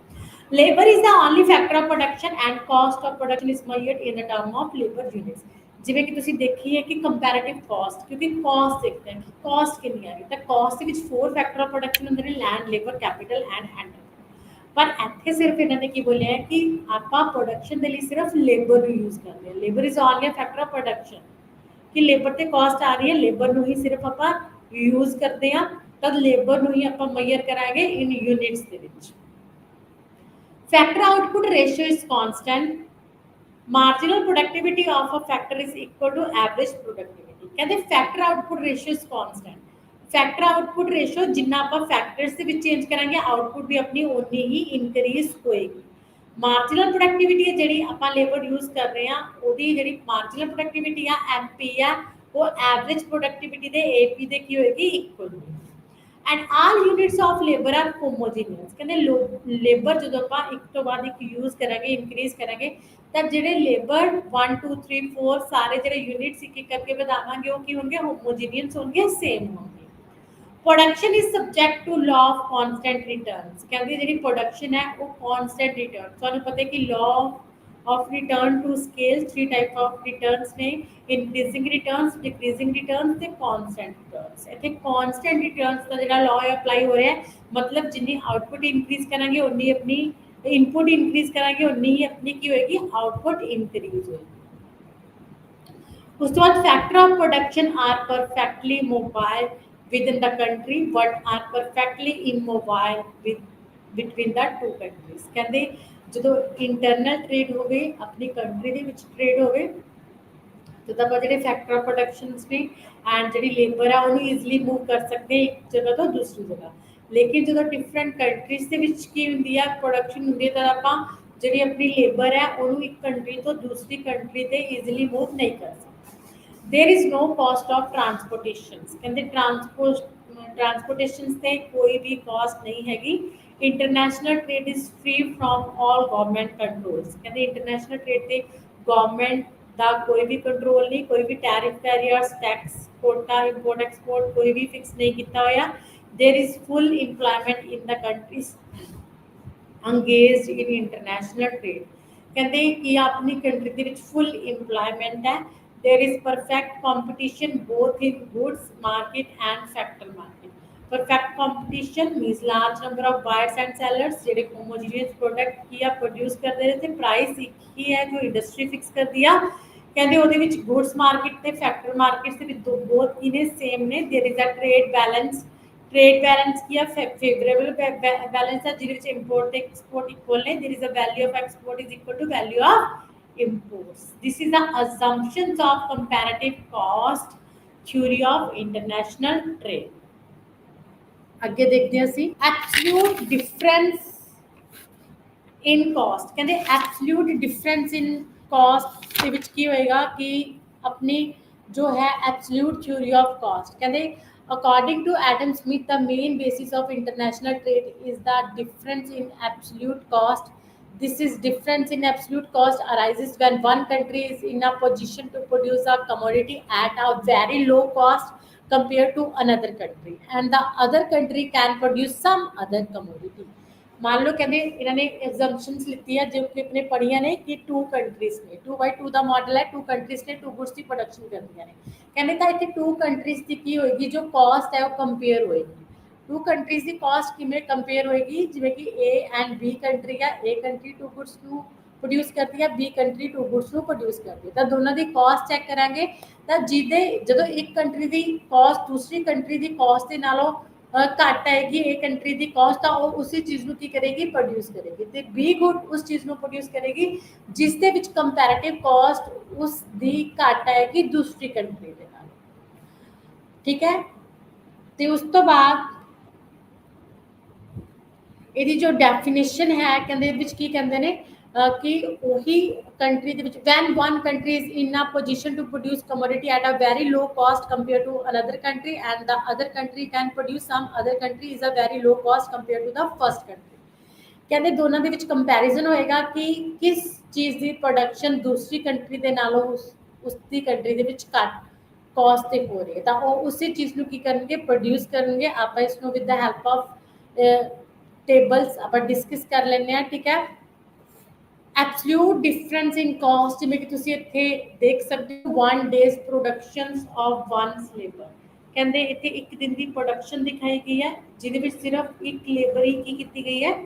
Labour is the only factor of production and cost of production is measured in the term of labour units. ਜਿਵੇਂ ਕਿ ਤੁਸੀਂ ਦੇਖੀ ਹੈ ਕਿ ਕੰਪੈਰੀਟਿਵ ਕਾਸਟ, ਕਿਉਂਕਿ ਕਾਸਟ ਦੇਖਦੇ ਹਾਂ ਕਿ ਕਾਸਟ ਕਿੰਨੀ ਆ ਰਹੀ, ਤਾਂ ਕਾਸਟ ਦੇ ਵਿੱਚ 4 ਫੈਕਟਰ ਆਫ ਪ੍ਰੋਡਕਸ਼ਨ ਹੁੰਦੇ ਨੇ, land, labour, capital end handle. ਪਰ ਇੱਥੇ ਸਿਰਫ ਇਹਨਾਂ ਨੇ ਕੀ ਬੋਲਿਆ ਹੈ ਕਿ ਆਪਾਂ ਪ੍ਰੋਡਕਸ਼ਨ ਦੇ ਲਈ ਸਿਰਫ ਲੇਬਰ ਨੂੰ ਯੂਜ਼ ਕਰਦੇ ਹਾਂ। Labour is only factor of production, ਕਿ ਲੇਬਰ ਤੇ ਕਾਸਟ ਆ ਰਹੀ ਹੈ, ਲੇਬਰ ਨੂੰ ਹੀ ਸਿਰਫ ਆਪਾਂ ਯੂਜ਼ ਕਰਦੇ ਹਾਂ, ਤਦ ਲੇਬਰ ਨੂੰ ਹੀ ਆਪਾਂ ਮੈਜ਼ਰ ਕਰਾਂਗੇ ਇਨ ਯੂਨਿਟਸ ਦੇ ਵਿੱਚ। Factor output ratio is constant. Marginal productivity of a factor is equal to average productivity. ਕਹਿੰਦੇ factor output ratio is constant. Factor output ratio ਜਿੰਨਾ ਆਪਾਂ ਫੈਕਟਰਸ ਦੇ ਵਿੱਚ ਚੇਂਜ ਕਰਾਂਗੇ, ਆਊਟਪੁੱਟ ਵੀ ਆਪਣੀ ਉਨੀ ਹੀ ਇਨਕਰੀਜ਼ ਹੋਏਗੀ। ਮਾਰਜਨਲ ਪ੍ਰੋਡਕਟਿਵਿਟੀ ਹੈ ਜਿਹੜੀ ਆਪਾਂ ਲੇਬਰ ਯੂਜ਼ ਕਰ ਰਹੇ ਹਾਂ, ਉਹਦੀ ਜਿਹੜੀ ਮਾਰਜਨਲ ਪ੍ਰੋਡਕਟਿਵਿਟੀ ਆ ਐਮਪੀ ਆ, ਉਹ ਐਵਰੇਜ ਪ੍ਰੋਡਕਟਿਵਿਟੀ ਦੇ ਏਪੀ ਦੇ ਕੀ ਹੋਏਗੀ, ਇਕੁਅਲ ਹੋਏਗੀ। And all units of labour are homogeneous. ਕਹਿੰਦੇ ਲੇਬਰ ਜਦੋਂ ਆਪਾਂ ਇੱਕ ਤੋਂ ਬਾਅਦ ਇੱਕ ਯੂਜ਼ ਕਰਾਂਗੇ, ਇਨਕਰੀਜ਼ ਕਰਾਂਗੇ, ਤਾਂ ਜਿਹੜੇ ਲੇਬਰ 1 2 3 4 ਸਾਰੇ ਜਿਹੜੇ ਯੂਨਿਟਸ ਇੱਕ ਇੱਕ ਕਰਕੇ ਵਧਾਵਾਂਗੇ ਉਹ ਕੀ ਹੋਣਗੇ, ਹੋਮੋਜੀਨੀਅਸ ਹੋਣਗੇ, ਸੇਮ ਹੋਣਗੇ। Production is subject to law of constant returns. ਕਹਿੰਦੇ ਜਿਹੜੀ ਪ੍ਰੋਡਕਸ਼ਨ ਹੈ ਉਹ ਕਾਂਸਟੈਂਟ ਰਿਟਰਨ, ਤੁਹਾਨੂੰ ਪਤਾ ਹੈ ਕਿ law of return to scale 3 type of returns ਨੇ, increasing returns, decreasing returns ਤੇ constant returns। ਇੱਥੇ constant returns ਦਾ ਜਿਹੜਾ law apply ਹੋ ਰਿਹਾ ਹੈ, ਮਤਲਬ ਜਿੰਨੀ ਆਊਟਪੁੱਟ ਇਨਕਰੀਜ਼ ਕਰਾਂਗੇ ਉਨੀ ਆਪਣੀ ਇਨਪੁਟ ਇਨਕਰੀਜ਼ ਕਰਾਂਗੇ ਉਨੀ ਹੀ ਆਪਣੀ ਕੀ ਹੋਏਗੀ, ਆਊਟਪੁੱਟ ਇਨਕਰੀਜ਼ ਹੋਏਗੀ। ਉਸ ਤੋਂ ਬਾਅਦ factor of production are perfectly mobile within the country but are perfectly immobile with between the two countries। ਕਹਿੰਦੇ ਜਦੋਂ ਇੰਟਰਨਲ ਟ੍ਰੇਡ ਹੋਵੇ, ਆਪਣੀ ਕੰਟਰੀ ਦੇ ਵਿੱਚ ਟ੍ਰੇਡ ਹੋਵੇ, ਤਦ ਆਪਾਂ ਜਿਹੜੇ ਫੈਕਟਰ ਆਫ ਪ੍ਰੋਡਕਸ਼ਨਸ ਨੇ ਐਂਡ ਜਿਹੜੀ ਲੇਬਰ ਆ ਉਹਨੂੰ ਈਜ਼ੀਲੀ ਮੂਵ ਕਰ ਸਕਦੇ ਇੱਕ ਜਗ੍ਹਾ ਤੋਂ ਦੂਸਰੀ ਜਗ੍ਹਾ। ਲੇਕਿਨ ਜਦੋਂ ਡਿਫਰੈਂਟ ਕੰਟਰੀਜ਼ ਦੇ ਵਿੱਚ ਕੀ ਹੁੰਦੀ ਆ, ਪ੍ਰੋਡਕਸ਼ਨ ਹੁੰਦੀ ਹੈ, ਤਾਂ ਆਪਾਂ ਜਿਹੜੀ ਆਪਣੀ ਲੇਬਰ ਹੈ ਉਹਨੂੰ ਇੱਕ ਕੰਟਰੀ ਤੋਂ ਦੂਸਰੀ ਕੰਟਰੀ ਤੇ ਈਜ਼ੀਲੀ ਮੂਵ ਨਹੀਂ ਕਰ ਸਕਦੇ। There is no cost of transportation. कहते ट्रांसपोर्टेशन से कोई भी कॉस्ट नहीं हैगी। International trade is free from all government controls. कहते इंटरनेशनल ट्रेड से गवर्नमेंट का कोई भी कंट्रोल नहीं, कोई भी tariff barriers, tax, quota, import export कोई भी फिक्स नहीं किया होया। There is full employment in the countries engaged in international trade। कहते कि अपनी कंट्री ਦੇ ਵਿੱਚ फुल इंप्लॉयमेंट है। there is perfect competition both in goods market and sector market। perfect competition means large number of buyers and sellers ਜਿਹੜੇ homogeneous product ਕੀ ਆ ਪ੍ਰੋਡਿਊਸ ਕਰਦੇ ਨੇ ਤੇ ਪ੍ਰਾਈਸ ਇੱਕ ਹੀ ਹੈ ਜੋ ਇੰਡਸਟਰੀ ਫਿਕਸ ਕਰਦੀ ਆ। ਕਹਿੰਦੇ ਉਹਦੇ ਵਿੱਚ ਗੁੱਡਸ ਮਾਰਕੀਟ ਤੇ ਫੈਕਟਰ ਮਾਰਕੀਟ ਦੇ ਵਿੱਚ ਬਹੁਤ ਹੀ ਨੇ, ਸੇਮ ਨੇ। there is a trade balance। Trade balance किया फेवरेबल बैलेंस है जिस इंपोर्ट एक्सपोर्ट इक्वल ने। There is a value of export is equal to value of imports. This is the assumptions of comparative cost theory of international trade। ਅੱਗੇ ਦੇਖਦੇ ਹਾਂ ਅਸੀਂ absolute difference in cost। ਕਹਿੰਦੇ absolute difference in cost ਦੇ ਵਿੱਚ ਕੀ ਹੋਏਗਾ ਕਿ ਆਪਣੀ ਜੋ ਹੈ absolute theory of cost। ਕਹਿੰਦੇ according to Adam Smith the main basis of international trade is the difference in absolute cost। this is difference in absolute cost arises when one country is in a position to produce a commodity at a very low cost compared to another country and the other country can produce some other commodity। मान लो कहते इन्होंने एग्जाम्पशनस लिती है जो कि अपने पढ़िया ने कि 2 कंट्रीज ने 2x2 ਦਾ ਮਾਡਲ ਹੈ, 2 ਕੰਟਰੀਜ਼ ਨੇ 2 ਗੁੱਡਸ ਦੀ ਪ੍ਰੋਡਕਸ਼ਨ ਕਰਦੀਆਂ ਨੇ। ਕਹਿੰਦੇ ਤਾਂ ਇੱਥੇ 2 ਕੰਟਰੀਜ਼ ਦੀ ਕੀ ਹੋਏਗੀ, ਜੋ ਕਾਸਟ ਹੈ ਉਹ ਕੰਪੇਅਰ ਹੋਏਗੀ। 2 ਕੰਟਰੀਜ਼ ਦੀ ਕਾਸਟ ਕਿਵੇਂ ਕੰਪੇਅਰ ਹੋਏਗੀ, ਜਿਵੇਂ ਕਿ A ਐਂਡ B ਕੰਟਰੀ ਆ, A ਕੰਟਰੀ 2 ਗੁੱਡਸ ਨੂੰ ਪ੍ਰੋਡਿਊਸ ਕਰਦੀ ਹੈ, B ਕੰਟਰੀ 2 ਗੁੱਡਸ ਨੂੰ ਪ੍ਰੋਡਿਊਸ ਕਰਦੀ ਹੈ, ਤਾਂ ਦੋਨਾਂ ਦੀ ਕਾਸਟ ਚੈੱਕ ਕਰਾਂਗੇ। ਤਾਂ ਜਿਹਦੇ ਜਦੋਂ ਇੱਕ ਕੰਟਰੀ ਦੀ ਕਾਸਟ ਦੂਸਰੀ ਕੰਟਰੀ ਦੀ ਕਾਸਟ ਦੇ ਨਾਲੋਂ ਘੱਟ ਆएगी ए कंट्री की कॉस्ट ਤਾਂ ਉਹ ਉਸੇ ਚੀਜ਼ ਨੂੰ ਕੀ ਕਰੇਗੀ, ਪ੍ਰੋਡਿਊਸ ਕਰੇਗੀ, ਤੇ ਬੀ ਗੁੱਡ ਉਸ ਚੀਜ਼ ਨੂੰ ਪ੍ਰੋਡਿਊਸ ਕਰੇਗੀ ਜਿਸ ਦੇ ਵਿੱਚ ਕੰਪੈਰੀਟਿਵ ਕਾਸਟ ਉਸ ਦੀ ਘੱਟ ਆਏਗੀ ਦੂਸਰੀ ਕੰਟਰੀ ਦੇ ਨਾਲ। ਠੀਕ ਹੈ, ਤੇ ਉਸ ਤੋਂ ਬਾਅਦ ਇਹਦੀ ਜੋ ਡੈਫੀਨੇਸ਼ਨ ਹੈ ਕਹਿੰਦੇ ਇਹਦੇ ਵਿੱਚ ਕੀ ਕਹਿੰਦੇ ਨੇ ਕਿ ਉਹੀ ਕੰਟਰੀ ਦੇ ਵਿੱਚ when one country is in a position to produce commodity at a very low cost compare to another country and the other country can produce some other country is a very low cost compare to the first country. ਕਹਿੰਦੇ ਦੋਨਾਂ ਦੇ ਵਿੱਚ ਕੰਪੈਰੀਜ਼ਨ ਹੋਏਗਾ ਕਿ ਕਿਸ ਚੀਜ਼ ਦੀ ਪ੍ਰੋਡਕਸ਼ਨ ਦੂਸਰੀ ਕੰਟਰੀ ਦੇ ਨਾਲੋਂ ਉਸ ਦੀ ਕੰਟਰੀ ਦੇ ਵਿੱਚ ਘੱਟ ਕਾਸਟ ਤੇ ਹੋ ਰਹੀ ਹੈ, ਤਾਂ ਉਹ ਉਸੇ ਚੀਜ਼ ਨੂੰ ਕੀ ਕਰਨਗੇ, ਪ੍ਰੋਡਿਊਸ ਕਰਨਗੇ। ਆਪਾਂ ਇਸ ਨੂੰ with the help of tables ਆਪਾਂ ਡਿਸਕਸ ਕਰ ਲੈਂਦੇ ਹਾਂ, ਠੀਕ ਹੈ। ਐਬਸੋਲੂਟ ਡਿਫਰੈਂਸ ਇਨ ਕਾਸਟ, ਜਿਵੇਂ ਕਿ ਤੁਸੀਂ ਇੱਥੇ ਦੇਖ ਸਕਦੇ ਹੋ 1 days productions of ones labour. ਕਹਿੰਦੇ ਇੱਥੇ ਇੱਕ ਦਿਨ ਦੀ ਪ੍ਰੋਡਕਸ਼ਨ ਦਿਖਾਈ ਗਈ ਹੈ ਜਿਹਦੇ ਵਿੱਚ ਸਿਰਫ ਇੱਕ ਲੇਬਰ ਹੀ ਕੀ ਕੀਤੀ ਗਈ ਹੈ,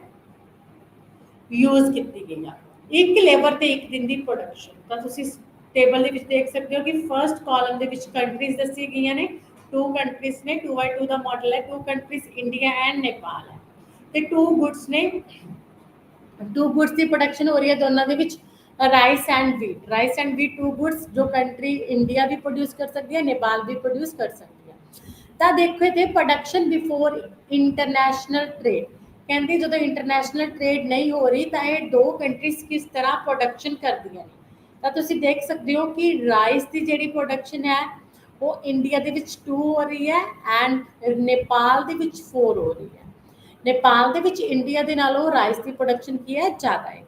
ਯੂਜ਼ ਕੀਤੀ ਗਈ ਹੈ। ਇੱਕ ਲੇਬਰ ਤੇ ਇੱਕ ਦਿਨ ਦੀ ਪ੍ਰੋਡਕਸ਼ਨ, ਤਾਂ ਤੁਸੀਂ ਟੇਬਲ ਦੇ ਵਿੱਚ ਦੇਖ ਸਕਦੇ ਹੋ ਕਿ ਫਰਸਟ ਕਾਲਮ ਦੇ ਵਿੱਚ ਕੰਟਰੀਜ਼ ਦੱਸੀ ਗਈਆਂ ਨੇ। 2 ਕੰਟਰੀਜ਼ ਨੇ, 2x2 ਦਾ ਮਾਡਲ ਹੈ। 2 ਕੰਟਰੀਜ਼ ਇੰਡੀਆ ਐਂਡ ਨੇਪਾਲ ਹੈ, ਤੇ 2 ਗੁੱਡਸ ਨੇ। 2 ਗੁੱਡਸ ਦੀ ਪ੍ਰੋਡਕਸ਼ਨ ਹੋ ਰਹੀ ਹੈ ਦੋਨਾਂ ਦੇ ਵਿੱਚ, rice and wheat. Rice and wheat 2 goods ਜੋ ਕੰਟਰੀ ਇੰਡੀਆ ਵੀ ਪ੍ਰੋਡਿਊਸ ਕਰ ਸਕਦੀ ਹੈ, ਨੇਪਾਲ ਵੀ ਪ੍ਰੋਡਿਊਸ ਕਰ ਸਕਦੀ ਹੈ। ਤਾਂ ਦੇਖੋ ਇੱਥੇ ਪ੍ਰੋਡਕਸ਼ਨ ਬਿਫੋਰ ਇੰਟਰਨੈਸ਼ਨਲ ਟ੍ਰੇਡ। ਕਹਿੰਦੀ ਜਦੋਂ ਇੰਟਰਨੈਸ਼ਨਲ ਟ੍ਰੇਡ ਨਹੀਂ ਹੋ ਰਹੀ ਤਾਂ ਇਹ 2 ਕੰਟਰੀਜ਼ ਕਿਸ ਤਰ੍ਹਾਂ ਪ੍ਰੋਡਕਸ਼ਨ ਕਰਦੀਆਂ ਨੇ। ਤਾਂ ਤੁਸੀਂ ਦੇਖ ਸਕਦੇ ਹੋ ਕਿ ਰਾਈਸ ਦੀ ਜਿਹੜੀ ਪ੍ਰੋਡਕਸ਼ਨ ਹੈ ਉਹ ਇੰਡੀਆ ਦੇ ਵਿੱਚ 2 ਹੋ ਰਹੀ ਹੈ ਐਂਡ ਨੇਪਾਲ ਦੇ ਵਿੱਚ 4 ਹੋ ਰਹੀ ਹੈ। ਨੇਪਾਲ ਦੇ ਵਿੱਚ ਇੰਡੀਆ ਦੇ ਨਾਲੋਂ ਰਾਈਸ ਦੀ ਪ੍ਰੋਡਕਸ਼ਨ ਕੀ ਹੈ, ਜ਼ਿਆਦਾ ਹੈ।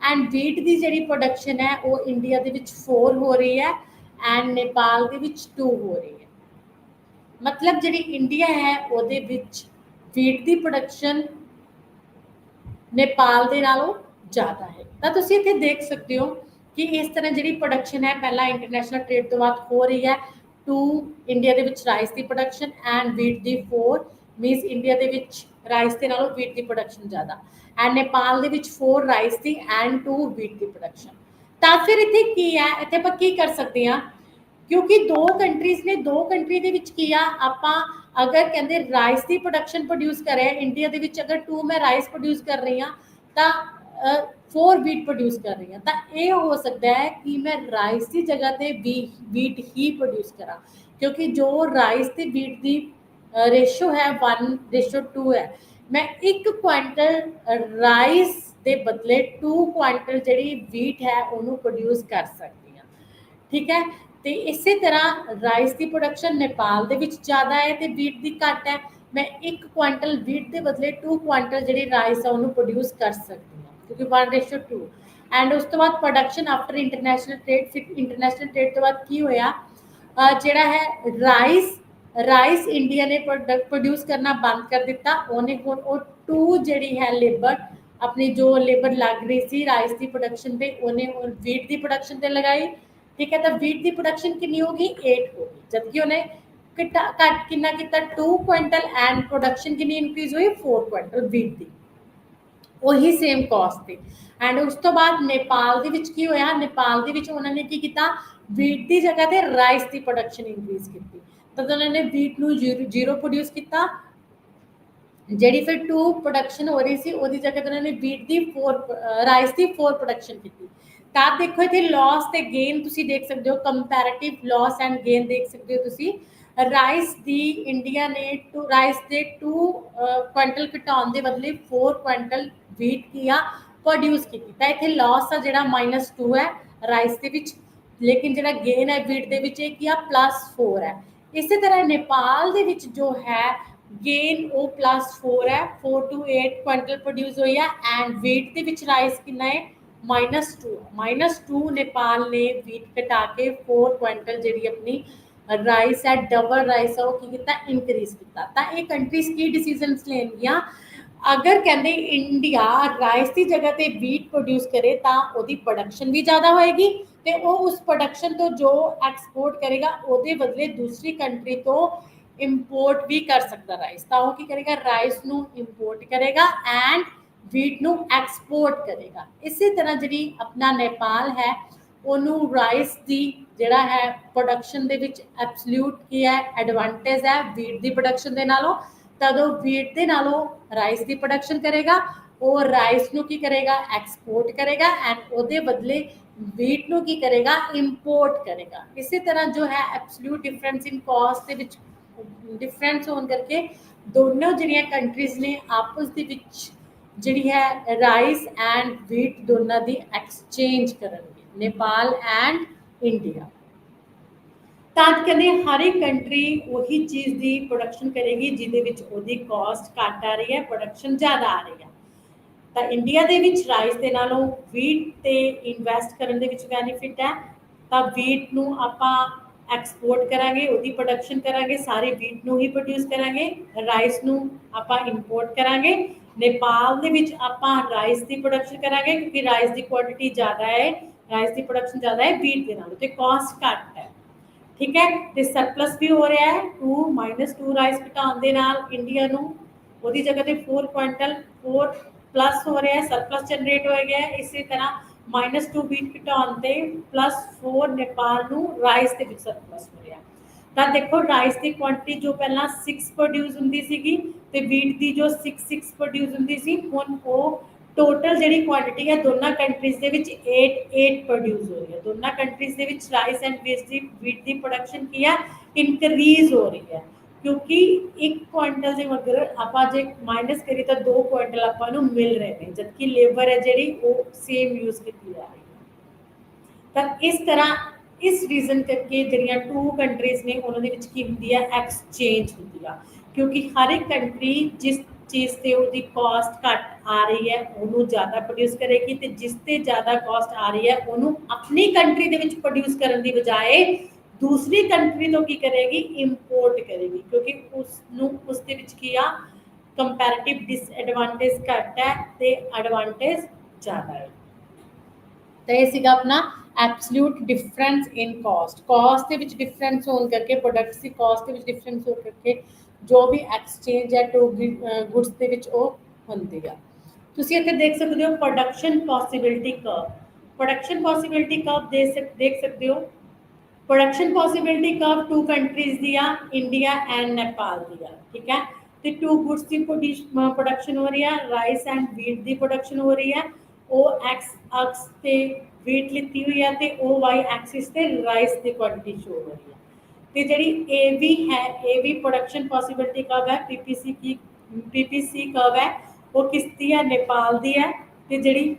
ਐਂਡ ਵੀਟ ਦੀ ਜਿਹੜੀ ਪ੍ਰੋਡਕਸ਼ਨ ਹੈ ਉਹ ਇੰਡੀਆ ਦੇ ਵਿੱਚ 4 ਹੋ ਰਹੀ ਹੈ ਐਂਡ ਨੇਪਾਲ ਦੇ ਵਿੱਚ 2 ਹੋ ਰਹੀ ਹੈ। ਮਤਲਬ ਜਿਹੜੀ ਇੰਡੀਆ ਹੈ ਉਹਦੇ ਵਿੱਚ ਵੀਟ ਦੀ ਪ੍ਰੋਡਕਸ਼ਨ ਨੇਪਾਲ ਦੇ ਨਾਲੋਂ ਜ਼ਿਆਦਾ ਹੈ। ਤਾਂ ਤੁਸੀਂ ਇੱਥੇ ਦੇਖ ਸਕਦੇ ਹੋ ਕਿ ਇਸ ਤਰ੍ਹਾਂ ਜਿਹੜੀ ਪ੍ਰੋਡਕਸ਼ਨ ਹੈ ਪਹਿਲਾਂ ਇੰਟਰਨੈਸ਼ਨਲ ਟ੍ਰੇਡ ਤੋਂ ਬਾਅਦ ਹੋ ਰਹੀ ਹੈ। 2 ਇੰਡੀਆ ਦੇ ਵਿੱਚ rice the production and wheat the 4 means India ਦੇ ਵਿੱਚ ਰਾਈਸ ਦੇ ਨਾਲੋਂ ਵੀਟ ਦੀ ਪ੍ਰੋਡਕਸ਼ਨ ਜ਼ਿਆਦਾ, ਐਂਡ ਨੇਪਾਲ ਦੇ ਵਿੱਚ 4 rice the and 2 wheat the production. ਤਾਂ ਫਿਰ ਇੱਥੇ ਕੀ ਹੈ, ਇੱਥੇ ਆਪਾਂ ਕੀ ਕਰ ਸਕਦੇ ਹਾਂ, ਕਿਉਂਕਿ 2 ਕੰਟਰੀਜ਼ ਨੇ, 2 ਕੰਟਰੀ ਦੇ ਵਿੱਚ ਕੀ ਆ, ਆਪਾਂ ਅਗਰ ਕਹਿੰਦੇ ਰਾਈਸ ਦੀ ਪ੍ਰੋਡਕਸ਼ਨ ਪ੍ਰੋਡਿਊਸ ਕਰ ਰਹੇ ਆ ਇੰਡੀਆ ਦੇ ਵਿੱਚ, ਅਗਰ 2 ਮੈਂ ਰਾਈਸ ਪ੍ਰੋਡਿਊਸ ਕਰ ਰਹੀ ਹਾਂ ਤਾਂ 4 ਵੀਟ ਪ੍ਰੋਡਿਊਸ ਕਰ ਰਹੀ ਹਾਂ, ਤਾਂ ਇਹ ਹੋ ਸਕਦਾ ਹੈ ਕਿ ਮੈਂ ਰਾਈਸ ਦੀ ਜਗ੍ਹਾ ਤੇ ਵੀਟ ਹੀ ਪ੍ਰੋਡਿਊਸ ਕਰਾਂ, ਕਿਉਂਕਿ ਜੋ ਰਾਈਸ ਤੇ ਵੀਟ ਦੀ ਰੇਸ਼ੋ ਹੈ 1:2 ਹੈ। ਮੈਂ 1 ਕੁਆਂਟਲ ਰਾਈਸ ਦੇ ਬਦਲੇ 2 ਕੁਆਂਟਲ ਜਿਹੜੀ ਵੀਟ ਹੈ ਉਹਨੂੰ ਪ੍ਰੋਡਿਊਸ ਕਰ ਸਕਦੀ ਹਾਂ, ਠੀਕ ਹੈ। ਤੇ ਇਸੇ ਤਰ੍ਹਾਂ ਰਾਈਸ ਦੀ ਪ੍ਰੋਡਕਸ਼ਨ ਨੇਪਾਲ ਦੇ ਵਿੱਚ ਜ਼ਿਆਦਾ ਹੈ ਤੇ ਵੀਟ ਦੀ ਘੱਟ ਹੈ। ਮੈਂ 1 ਕੁਆਂਟਲ ਵੀਟ ਦੇ ਬਦਲੇ 2 ਕੁਆਂਟਲ ਜਿਹੜੀ ਰਾਈਸ ਹੈ ਉਹਨੂੰ ਪ੍ਰੋਡਿਊਸ ਕਰ ਸਕਦੀ ਹਾਂ, ਕਿਉਂਕਿ 1:2। ਐਂਡ ਉਸ ਤੋਂ ਬਾਅਦ ਪ੍ਰੋਡਕਸ਼ਨ ਆਫਟਰ ਇੰਟਰਨੈਸ਼ਨਲ ਟ੍ਰੇਡ। ਫਿਰ ਇੰਟਰਨੈਸ਼ਨਲ ਟ੍ਰੇਡ ਤੋਂ ਬਾਅਦ ਕੀ ਹੋਇਆ, ਜਿਹੜਾ ਹੈ ਰਾਈਸ ਇੰਡੀਆ ਨੇ ਪ੍ਰੋਡਿਊਸ ਕਰਨਾ ਬੰਦ ਕਰ ਦਿੱਤਾ। ਉਹਨੇ ਹੁਣ ਉਹ 2 ਜਿਹੜੀ ਹੈ ਲੇਬਰ, ਆਪਣੀ ਜੋ ਲੇਬਰ ਲੱਗ ਰਹੀ ਸੀ ਰਾਈਸ ਦੀ ਪ੍ਰੋਡਕਸ਼ਨ ਤੇ, ਉਹਨੇ ਵੀਟ ਦੀ ਪ੍ਰੋਡਕਸ਼ਨ ਤੇ ਲਗਾਈ, ਠੀਕ ਹੈ। ਤਾਂ ਵੀਟ ਦੀ ਪ੍ਰੋਡਕਸ਼ਨ ਕਿੰਨੀ ਹੋਗੀ, 8 ਹੋਗੀ, ਜਦਕਿ ਉਹਨੇ ਘੱਟ ਕਿੰਨਾ ਕੀਤਾ, 2 ਕੁਆਂਟਲ, ਐਂਡ ਪ੍ਰੋਡਕਸ਼ਨ ਕਿੰਨੀ ਇਨਕਰੀਜ਼ ਹੋਈ, 4 ਕੁਆਂਟਲ ਵੀਟ ਦੀ, ਉਹੀ ਸੇਮ ਕਾਸਟ ਤੇ। ਐਂਡ ਉਸ ਤੋਂ ਬਾਅਦ ਨੇਪਾਲ ਦੇ ਵਿੱਚ ਕੀ ਹੋਇਆ, ਨੇਪਾਲ ਦੇ ਵਿੱਚ ਉਹਨਾਂ ਨੇ ਕੀ ਕੀਤਾ, ਵੀਟ ਦੀ ਜਗ੍ਹਾ ਤੇ ਰਾਈਸ ਦੀ ਪ੍ਰੋਡਕਸ਼ਨ ਇਨਕਰੀਜ਼ ਕੀਤੀ। ਤਾਂ ਉਹਨਾਂ ਨੇ ਵੀਟ ਨੂੰ ਜ਼ੀਰੋ ਪ੍ਰੋਡਿਊਸ ਕੀਤਾ, ਜਿਹੜੀ ਫਿਰ 2 ਪ੍ਰੋਡਕਸ਼ਨ ਹੋ ਰਹੀ ਸੀ ਉਹਦੀ ਜਗ੍ਹਾ ਤੇ ਉਹਨਾਂ ਨੇ ਵੀਟ ਦੀ 4 ਰਾਈਸ ਦੀ 4 ਪ੍ਰੋਡਕਸ਼ਨ ਕੀਤੀ। ਤਾਂ ਦੇਖੋ ਇੱਥੇ ਲਾਸ ਤੇ ਗੇਨ ਤੁਸੀਂ ਦੇਖ ਸਕਦੇ ਹੋ, ਕੰਪੈरेटिव ਲਾਸ ਐਂਡ ਗੇਨ ਦੇਖ ਸਕਦੇ ਹੋ ਤੁਸੀਂ। ਰਾਈਸ ਦੀ ਇੰਡੀਆ ਨੇ ਰਾਈਸ ਦੇ 2 ਕੁਆਂਟਲ ਘਟਾਉਣ ਦੇ ਬਦਲੇ 4 ਕੁਆਂਟਲ ਵੀਟ ਕੀਆ ਪ੍ਰੋਡਿਊਸ ਕੀਤੀ। ਤਾਂ ਇੱਥੇ ਲਾਸ ਆ ਜਿਹੜਾ -2 ਹੈ ਰਾਈਸ ਦੇ ਵਿੱਚ, ਲੇਕਿਨ ਜਿਹੜਾ ਗੇਨ ਹੈ ਵੀਟ ਦੇ ਵਿੱਚ ਇਹ ਕੀ ਆ, +4 ਹੈ। ਇਸੇ ਤਰ੍ਹਾਂ ਨੇਪਾਲ ਦੇ ਵਿੱਚ ਜੋ ਹੈ ਗੇਨ ਉਹ +4 ਹੈ, 4 to 8 ਕੁਆਂਟਲ ਪ੍ਰੋਡਿਊਸ ਹੋਈ ਹੈ। ਐਂਡ ਵੀਟ ਦੇ ਵਿੱਚ ਰਾਈਸ ਕਿੰਨਾ ਹੈ, -2 -2 ਨੇਪਾਲ ਨੇ ਵੀਟ ਘਟਾ ਕੇ 4 ਕੁਆਂਟਲ ਜਿਹੜੀ ਆਪਣੀ ਰਾਈਸ ਹੈ, ਡਬਲ ਰਾਈਸ ਹੈ, ਉਹ ਕੀ ਕੀਤਾ, ਇਨਕਰੀਜ਼ ਕੀਤਾ। ਤਾਂ ਇਹ ਕੰਟਰੀਜ਼ ਕੀ ਡਿਸੀਜ਼ਨਸ ਲੈਣਗੀਆਂ, ਅਗਰ ਕਹਿੰਦੇ ਇੰਡੀਆ ਰਾਈਸ ਦੀ ਜਗ੍ਹਾ ਤੇ ਵੀਟ ਪ੍ਰੋਡਿਊਸ ਕਰੇ ਤਾਂ ਉਹਦੀ ਪ੍ਰੋਡਕਸ਼ਨ ਵੀ ਜ਼ਿਆਦਾ ਹੋਏਗੀ ਤੇ ਉਹ ਉਸ ਪ੍ਰੋਡਕਸ਼ਨ ਤੋਂ ਜੋ ਐਕਸਪੋਰਟ ਕਰੇਗਾ ਉਹਦੇ ਬਦਲੇ ਦੂਸਰੀ ਕੰਟਰੀ ਤੋਂ ਇੰਪੋਰਟ ਵੀ ਕਰ ਸਕਦਾ ਰਾਈਸ। ਤਾਂ ਉਹ ਕੀ ਕਰੇਗਾ, ਰਾਈਸ ਨੂੰ ਇੰਪੋਰਟ ਕਰੇਗਾ ਐਂਡ ਵੀਟ ਨੂੰ ਐਕਸਪੋਰਟ ਕਰੇਗਾ। ਇਸੇ ਤਰ੍ਹਾਂ ਜਿਹੜੀ ਆਪਣਾ ਨੇਪਾਲ ਹੈ ਉਹਨੂੰ ਰਾਈਸ ਦੀ ਜਿਹੜਾ ਹੈ ਪ੍ਰੋਡਕਸ਼ਨ ਦੇ ਵਿੱਚ ਐਬਸੋਲੂਟ ਕੀ ਹੈ, ਐਡਵਾਂਟੇਜ ਹੈ ਵੀਟ ਦੀ ਪ੍ਰੋਡਕਸ਼ਨ ਦੇ ਨਾਲੋਂ। ਤਦੋਂ ਵੀਟ ਦੇ ਨਾਲੋਂ ਰਾਈਸ ਦੀ ਪ੍ਰੋਡਕਸ਼ਨ ਕਰੇਗਾ, ਉਹ ਰਾਈਸ ਨੂੰ ਕੀ ਕਰੇਗਾ, ਐਕਸਪੋਰਟ ਕਰੇਗਾ ਐਂਡ ਉਹਦੇ ਬਦਲੇ ਵੀਟ ਨੂੰ ਕੀ ਕਰੇਗਾ, ਇੰਪੋਰਟ ਕਰੇਗਾ। ਇਸੇ ਤਰ੍ਹਾਂ ਜੋ ਹੈ ਐਬਸੋਲੂਟ ਡਿਫਰੈਂਸ ਇਨ ਕਾਸਟ ਦੇ ਵਿੱਚ ਡਿਫਰੈਂਸ ਹੋਣ ਕਰਕੇ ਦੋਨੋਂ ਜਿਹੜੀਆਂ ਕੰਟਰੀਜ਼ ਨੇ ਆਪਸ ਦੇ ਵਿੱਚ ਜਿਹੜੀ ਹੈ ਰਾਈਸ ਐਂਡ ਵੀਟ ਦੋਨਾਂ ਦੀ ਐਕਸਚੇਂਜ ਕਰਨਗੇ, ਨੇਪਾਲ ਐਂਡ ਇੰਡੀਆ। ਤਾਂ ਕਹਿੰਦੇ ਹਰ ਇੱਕ ਕੰਟਰੀ ਉਹੀ ਚੀਜ਼ ਦੀ ਪ੍ਰੋਡਕਸ਼ਨ ਕਰੇਗੀ ਜਿਹਦੇ ਵਿੱਚ ਉਹਦੀ ਕਾਸਟ ਘੱਟ ਆ ਰਹੀ ਹੈ, ਪ੍ਰੋਡਕਸ਼ਨ ਜ਼ਿਆਦਾ ਆ ਰਹੀ ਹੈ। ਤਾਂ ਇੰਡੀਆ ਦੇ ਵਿੱਚ ਰਾਈਸ ਦੇ ਨਾਲੋਂ ਵੀਟ ਤੇ ਇਨਵੈਸਟ ਕਰਨ ਦੇ ਵਿੱਚ ਬੈਨੀਫਿਟ ਹੈ। ਤਾਂ ਵੀਟ ਨੂੰ ਆਪਾਂ ਐਕਸਪੋਰਟ ਕਰਾਂਗੇ, ਉਹਦੀ ਪ੍ਰੋਡਕਸ਼ਨ ਕਰਾਂਗੇ, ਸਾਰੇ ਵੀਟ ਨੂੰ ਹੀ ਪ੍ਰੋਡਿਊਸ ਕਰਾਂਗੇ। ਰਾਈਸ ਨੂੰ ਆਪਾਂ ਇੰਪੋਰਟ ਕਰਾਂਗੇ। ਨੇਪਾਲ ਦੇ ਵਿੱਚ ਆਪਾਂ ਰਾਈਸ ਦੀ ਪ੍ਰੋਡਕਸ਼ਨ ਕਰਾਂਗੇ ਕਿਉਂਕਿ ਰਾਈਸ ਦੀ ਕੁਆਂਟੀਟੀ ਜ਼ਿਆਦਾ ਹੈ, ਰਾਈਸ ਦੀ ਪ੍ਰੋਡਕਸ਼ਨ ਜ਼ਿਆਦਾ ਹੈ ਵੀਟ ਦੇ ਨਾਲੋਂ, ਤੇ ਕਾਸਟ ਘੱਟ ਹੈ। ਠੀਕ ਹੈ, ਤੇ ਸਰਪਲਸ ਵੀ ਹੋ ਰਿਹਾ ਹੈ। 2 ਰਾਈਸ ਘਟਾਉਣ ਦੇ ਨਾਲ ਇੰਡੀਆ ਨੂੰ ਉਹਦੀ ਜਗ੍ਹਾ ਤੇ 4 ਕੁਇੰਟਲ 4 ਪਲੱਸ ਹੋ ਰਿਹਾ ਹੈ, ਸਰਪਲਸ ਜਨਰੇਟ ਹੋ ਗਿਆ ਹੈ। ਇਸੇ ਤਰ੍ਹਾਂ -2 ਵੀਟ ਘਟਾਉਣ ਤੇ +4 ਨੇਪਾਲ ਨੂੰ ਰਾਈਸ ਦੇ ਵਿੱਚ ਸਰਪਲਸ ਹੋ ਰਿਹਾ। ਤਾਂ ਦੇਖੋ ਰਾਈਸ ਦੀ ਕੁਆਂਟੀਟੀ ਜੋ ਪਹਿਲਾਂ 6 ਪ੍ਰੋਡਿਊਸ ਹੁੰਦੀ ਸੀਗੀ ਤੇ ਵੀਟ ਦੀ ਜੋ 6 ਪ੍ਰੋਡਿਊਸ ਹੁੰਦੀ ਸੀ, ਹੁਣ ਉਹ ਟੋਟਲ ਜਿਹੜੀ ਕੁਆਂਟੀਟੀ ਹੈ ਦੋਨਾਂ ਕੰਟਰੀਜ਼ ਦੇ ਵਿੱਚ 8 ਪ੍ਰੋਡਿਊਸ ਹੋ ਰਹੀ ਹੈ। ਦੋਨਾਂ ਕੰਟਰੀਜ਼ ਦੇ ਵਿੱਚ rice and wheat the production ਕੀ ਹੈ, ਇਨਕਰੀਜ਼ ਹੋ ਰਹੀ ਹੈ, ਕਿਉਂਕਿ 1 ਕੁਆਂਟਲ ਦੇ ਮਗਰ ਆਪਾਂ ਜੇ ਮਾਈਨਸ ਕਰੀਏ ਤਾਂ 2 ਕੁਆਂਟਲ ਆਪਾਂ ਨੂੰ ਮਿਲ ਰਹੇ ਨੇ, ਜਦਕਿ ਲੇਬਰ ਹੈ ਜਿਹੜੀ ਉਹ ਸੇਮ ਯੂਜ਼ ਕੀਤੀ ਜਾ ਰਹੀ ਹੈ। ਤਾਂ ਇਸ ਤਰ੍ਹਾਂ ਇਸ ਰੀਜ਼ਨ ਕਰਕੇ ਜਿਹੜੀਆਂ 2 ਕੰਟਰੀਜ਼ ਨੇ ਉਹਨਾਂ ਦੇ ਵਿੱਚ ਕੀ ਹੁੰਦੀ ਹੈ, ਐਕਸਚੇਂਜ ਹੁੰਦੀ ਆ, ਕਿਉਂਕਿ ਹਰ ਇੱਕ ਕੰਟਰੀ ਜਿਸ ਚੀਜ਼ ਤੇ ਉਹਦੀ ਕਾਸਟ ਘੱਟ ਆ ਰਹੀ ਹੈ ਉਹਨੂੰ ਜ਼ਿਆਦਾ ਪ੍ਰੋਡਿਊਸ ਕਰੇਗੀ, ਤੇ ਜਿਸ ਤੇ ਜ਼ਿਆਦਾ ਕਾਸਟ ਆ ਰਹੀ ਹੈ ਉਹਨੂੰ ਆਪਣੀ ਕੰਟਰੀ ਦੇ ਵਿੱਚ ਪ੍ਰੋਡਿਊਸ ਕਰਨ ਦੀ ਬਜਾਏ ਦੂਸਰੀ ਕੰਟਰੀ ਤੋਂ ਕੀ ਕਰੇਗੀ, ਇੰਪੋਰਟ ਕਰੇਗੀ, ਕਿਉਂਕਿ ਉਸ ਨੂੰ ਉਸ ਦੇ ਵਿੱਚ ਕੀ ਆ, ਕੰਪੈਰੀਟਿਵ ਡਿਸਐਡਵਾਂਟੇਜ ਘੱਟ ਹੈ ਤੇ ਐਡਵਾਂਟੇਜ ਜ਼ਿਆਦਾ ਹੈ। ਤਾਂ ਇਹ ਸੀਗਾ ਆਪਣਾ ਐਬਸੋਲੂਟ ਡਿਫਰੈਂਸ ਇਨ ਕਾਸਟ ਦੇ ਵਿੱਚ ਡਿਫਰੈਂਸ ਹੋਣ ਕਰਕੇ, ਪ੍ਰੋਡਕਟਸ ਦੀ ਕਾਸਟ ਦੇ ਵਿੱਚ ਡਿਫਰੈਂਸ ਹੋਣ ਕਰਕੇ ਜੋ ਵੀ ਐਕਸਚੇਂਜ ਹੈ ਟੂ ਗੁੱਡਸ ਦੇ ਵਿੱਚ ਉਹ ਹੁੰਦੀ ਆ। ਤੁਸੀਂ ਇੱਥੇ ਦੇਖ ਸਕਦੇ ਹੋ production possibility curve. Production possibility curve ਦੇਖ ਸਕਦੇ ਹੋ। ਪ੍ਰੋਡਕਸ਼ਨ ਪੋਸੀਬਿਲਿਟੀ ਕਰਵ 2 ਕੰਟਰੀਜ਼ ਦੀ ਆ, ਇੰਡੀਆ ਐਂਡ ਨੇਪਾਲ ਦੀ ਆ। ਠੀਕ ਹੈ, ਤੇ 2 ਗੁੱਡਸ ਦੀ ਪ੍ਰੋਡਕਸ਼ਨ ਹੋ ਰਹੀ ਹੈ, rice and wheat the production ਹੋ ਰਹੀ ਹੈ। ਉਹ ਐਕਸ ਅਕਸ ਤੇ ਵੀਟ ਲਿੱਤੀ ਹੋਈ ਹੈ ਤੇ ਉਹ ਵਾਈ ਐਕਸਿਸ ਤੇ ਰਾਈਸ ਦੀ ਕੁਆਂਟੀਟੀ ਸ਼ੋ ਹੋ ਰਹੀ ਹੈ। ਤੇ ਜਿਹੜੀ ਏਵੀ ਹੈ, ਏਵੀ ਪ੍ਰੋਡਕਸ਼ਨ ਪੋਸੀਬਿਲਿਟੀ ਕਰਵ ਹੈ, ਪੀਪੀਸੀ ਕਰਵ ਹੈ, ਉਹ ਕਿਸ ਦੀ ਹੈ, ਨੇਪਾਲ ਦੀ ਹੈ। ਤੇ ਜਿਹੜੀ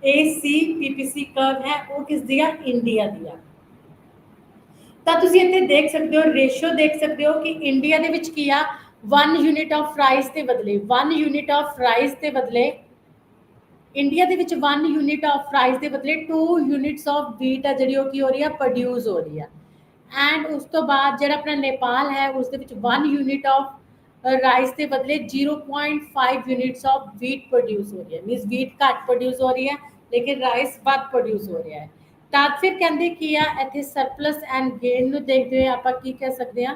ਏਸੀ ਪੀਪੀਸੀ ਕਰਵ ਹੈ ਉਹ ਕਿਸ ਦੀ ਆ, ਇੰਡੀਆ ਦੀ ਆ। ਤਾਂ ਤੁਸੀਂ ਇੱਥੇ ਦੇਖ ਸਕਦੇ ਹੋ, ਰੇਸ਼ੋ ਦੇਖ ਸਕਦੇ ਹੋ ਕਿ ਇੰਡੀਆ ਦੇ ਵਿੱਚ ਕੀ ਆ, 1 ਯੂਨਿਟ ਆਫ ਰਾਈਸ ਦੇ ਬਦਲੇ 1 ਯੂਨਿਟ ਆਫ ਰਾਈਸ ਦੇ ਬਦਲੇ ਇੰਡੀਆ ਦੇ ਵਿੱਚ 1 ਯੂਨਿਟ ਆਫ ਰਾਈਸ ਦੇ ਬਦਲੇ 2 ਯੂਨਿਟਸ ਆਫ ਵੀਟ ਆ ਜਿਹੜੀ ਉਹ ਕੀ ਹੋ ਰਹੀ ਆ, ਪ੍ਰੋਡਿਊਸ ਹੋ ਰਹੀ ਆ। ਐਂਡ ਉਸ ਤੋਂ ਬਾਅਦ ਜਿਹੜਾ ਆਪਣਾ ਨੇਪਾਲ ਹੈ ਉਸ ਦੇ ਵਿੱਚ 1 ਯੂਨਿਟ ਆਫ ਰਾਈਸ ਦੇ ਬਦਲੇ 0.5 ਯੂਨਿਟਸ ਆਫ ਵੀਟ ਪ੍ਰੋਡਿਊਸ ਹੋ ਰਹੀ ਹੈ। ਮੀਨਸ ਵੀਟ ਘੱਟ ਪ੍ਰੋਡਿਊਸ ਹੋ ਰਹੀ ਹੈ ਲੇਕਿਨ ਰਾਈਸ ਵੱਧ ਪ੍ਰੋਡਿਊਸ ਹੋ ਰਿਹਾ ਹੈ। ਤਾਂ ਫਿਰ ਕਹਿੰਦੇ ਕੀ ਆ, ਇੱਥੇ ਸਰਪਲਸ ਐਂਡ ਗੇਨ ਨੂੰ ਦੇਖਦੇ ਹੋਏ ਆਪਾਂ ਕੀ ਕਹਿ ਸਕਦੇ ਹਾਂ,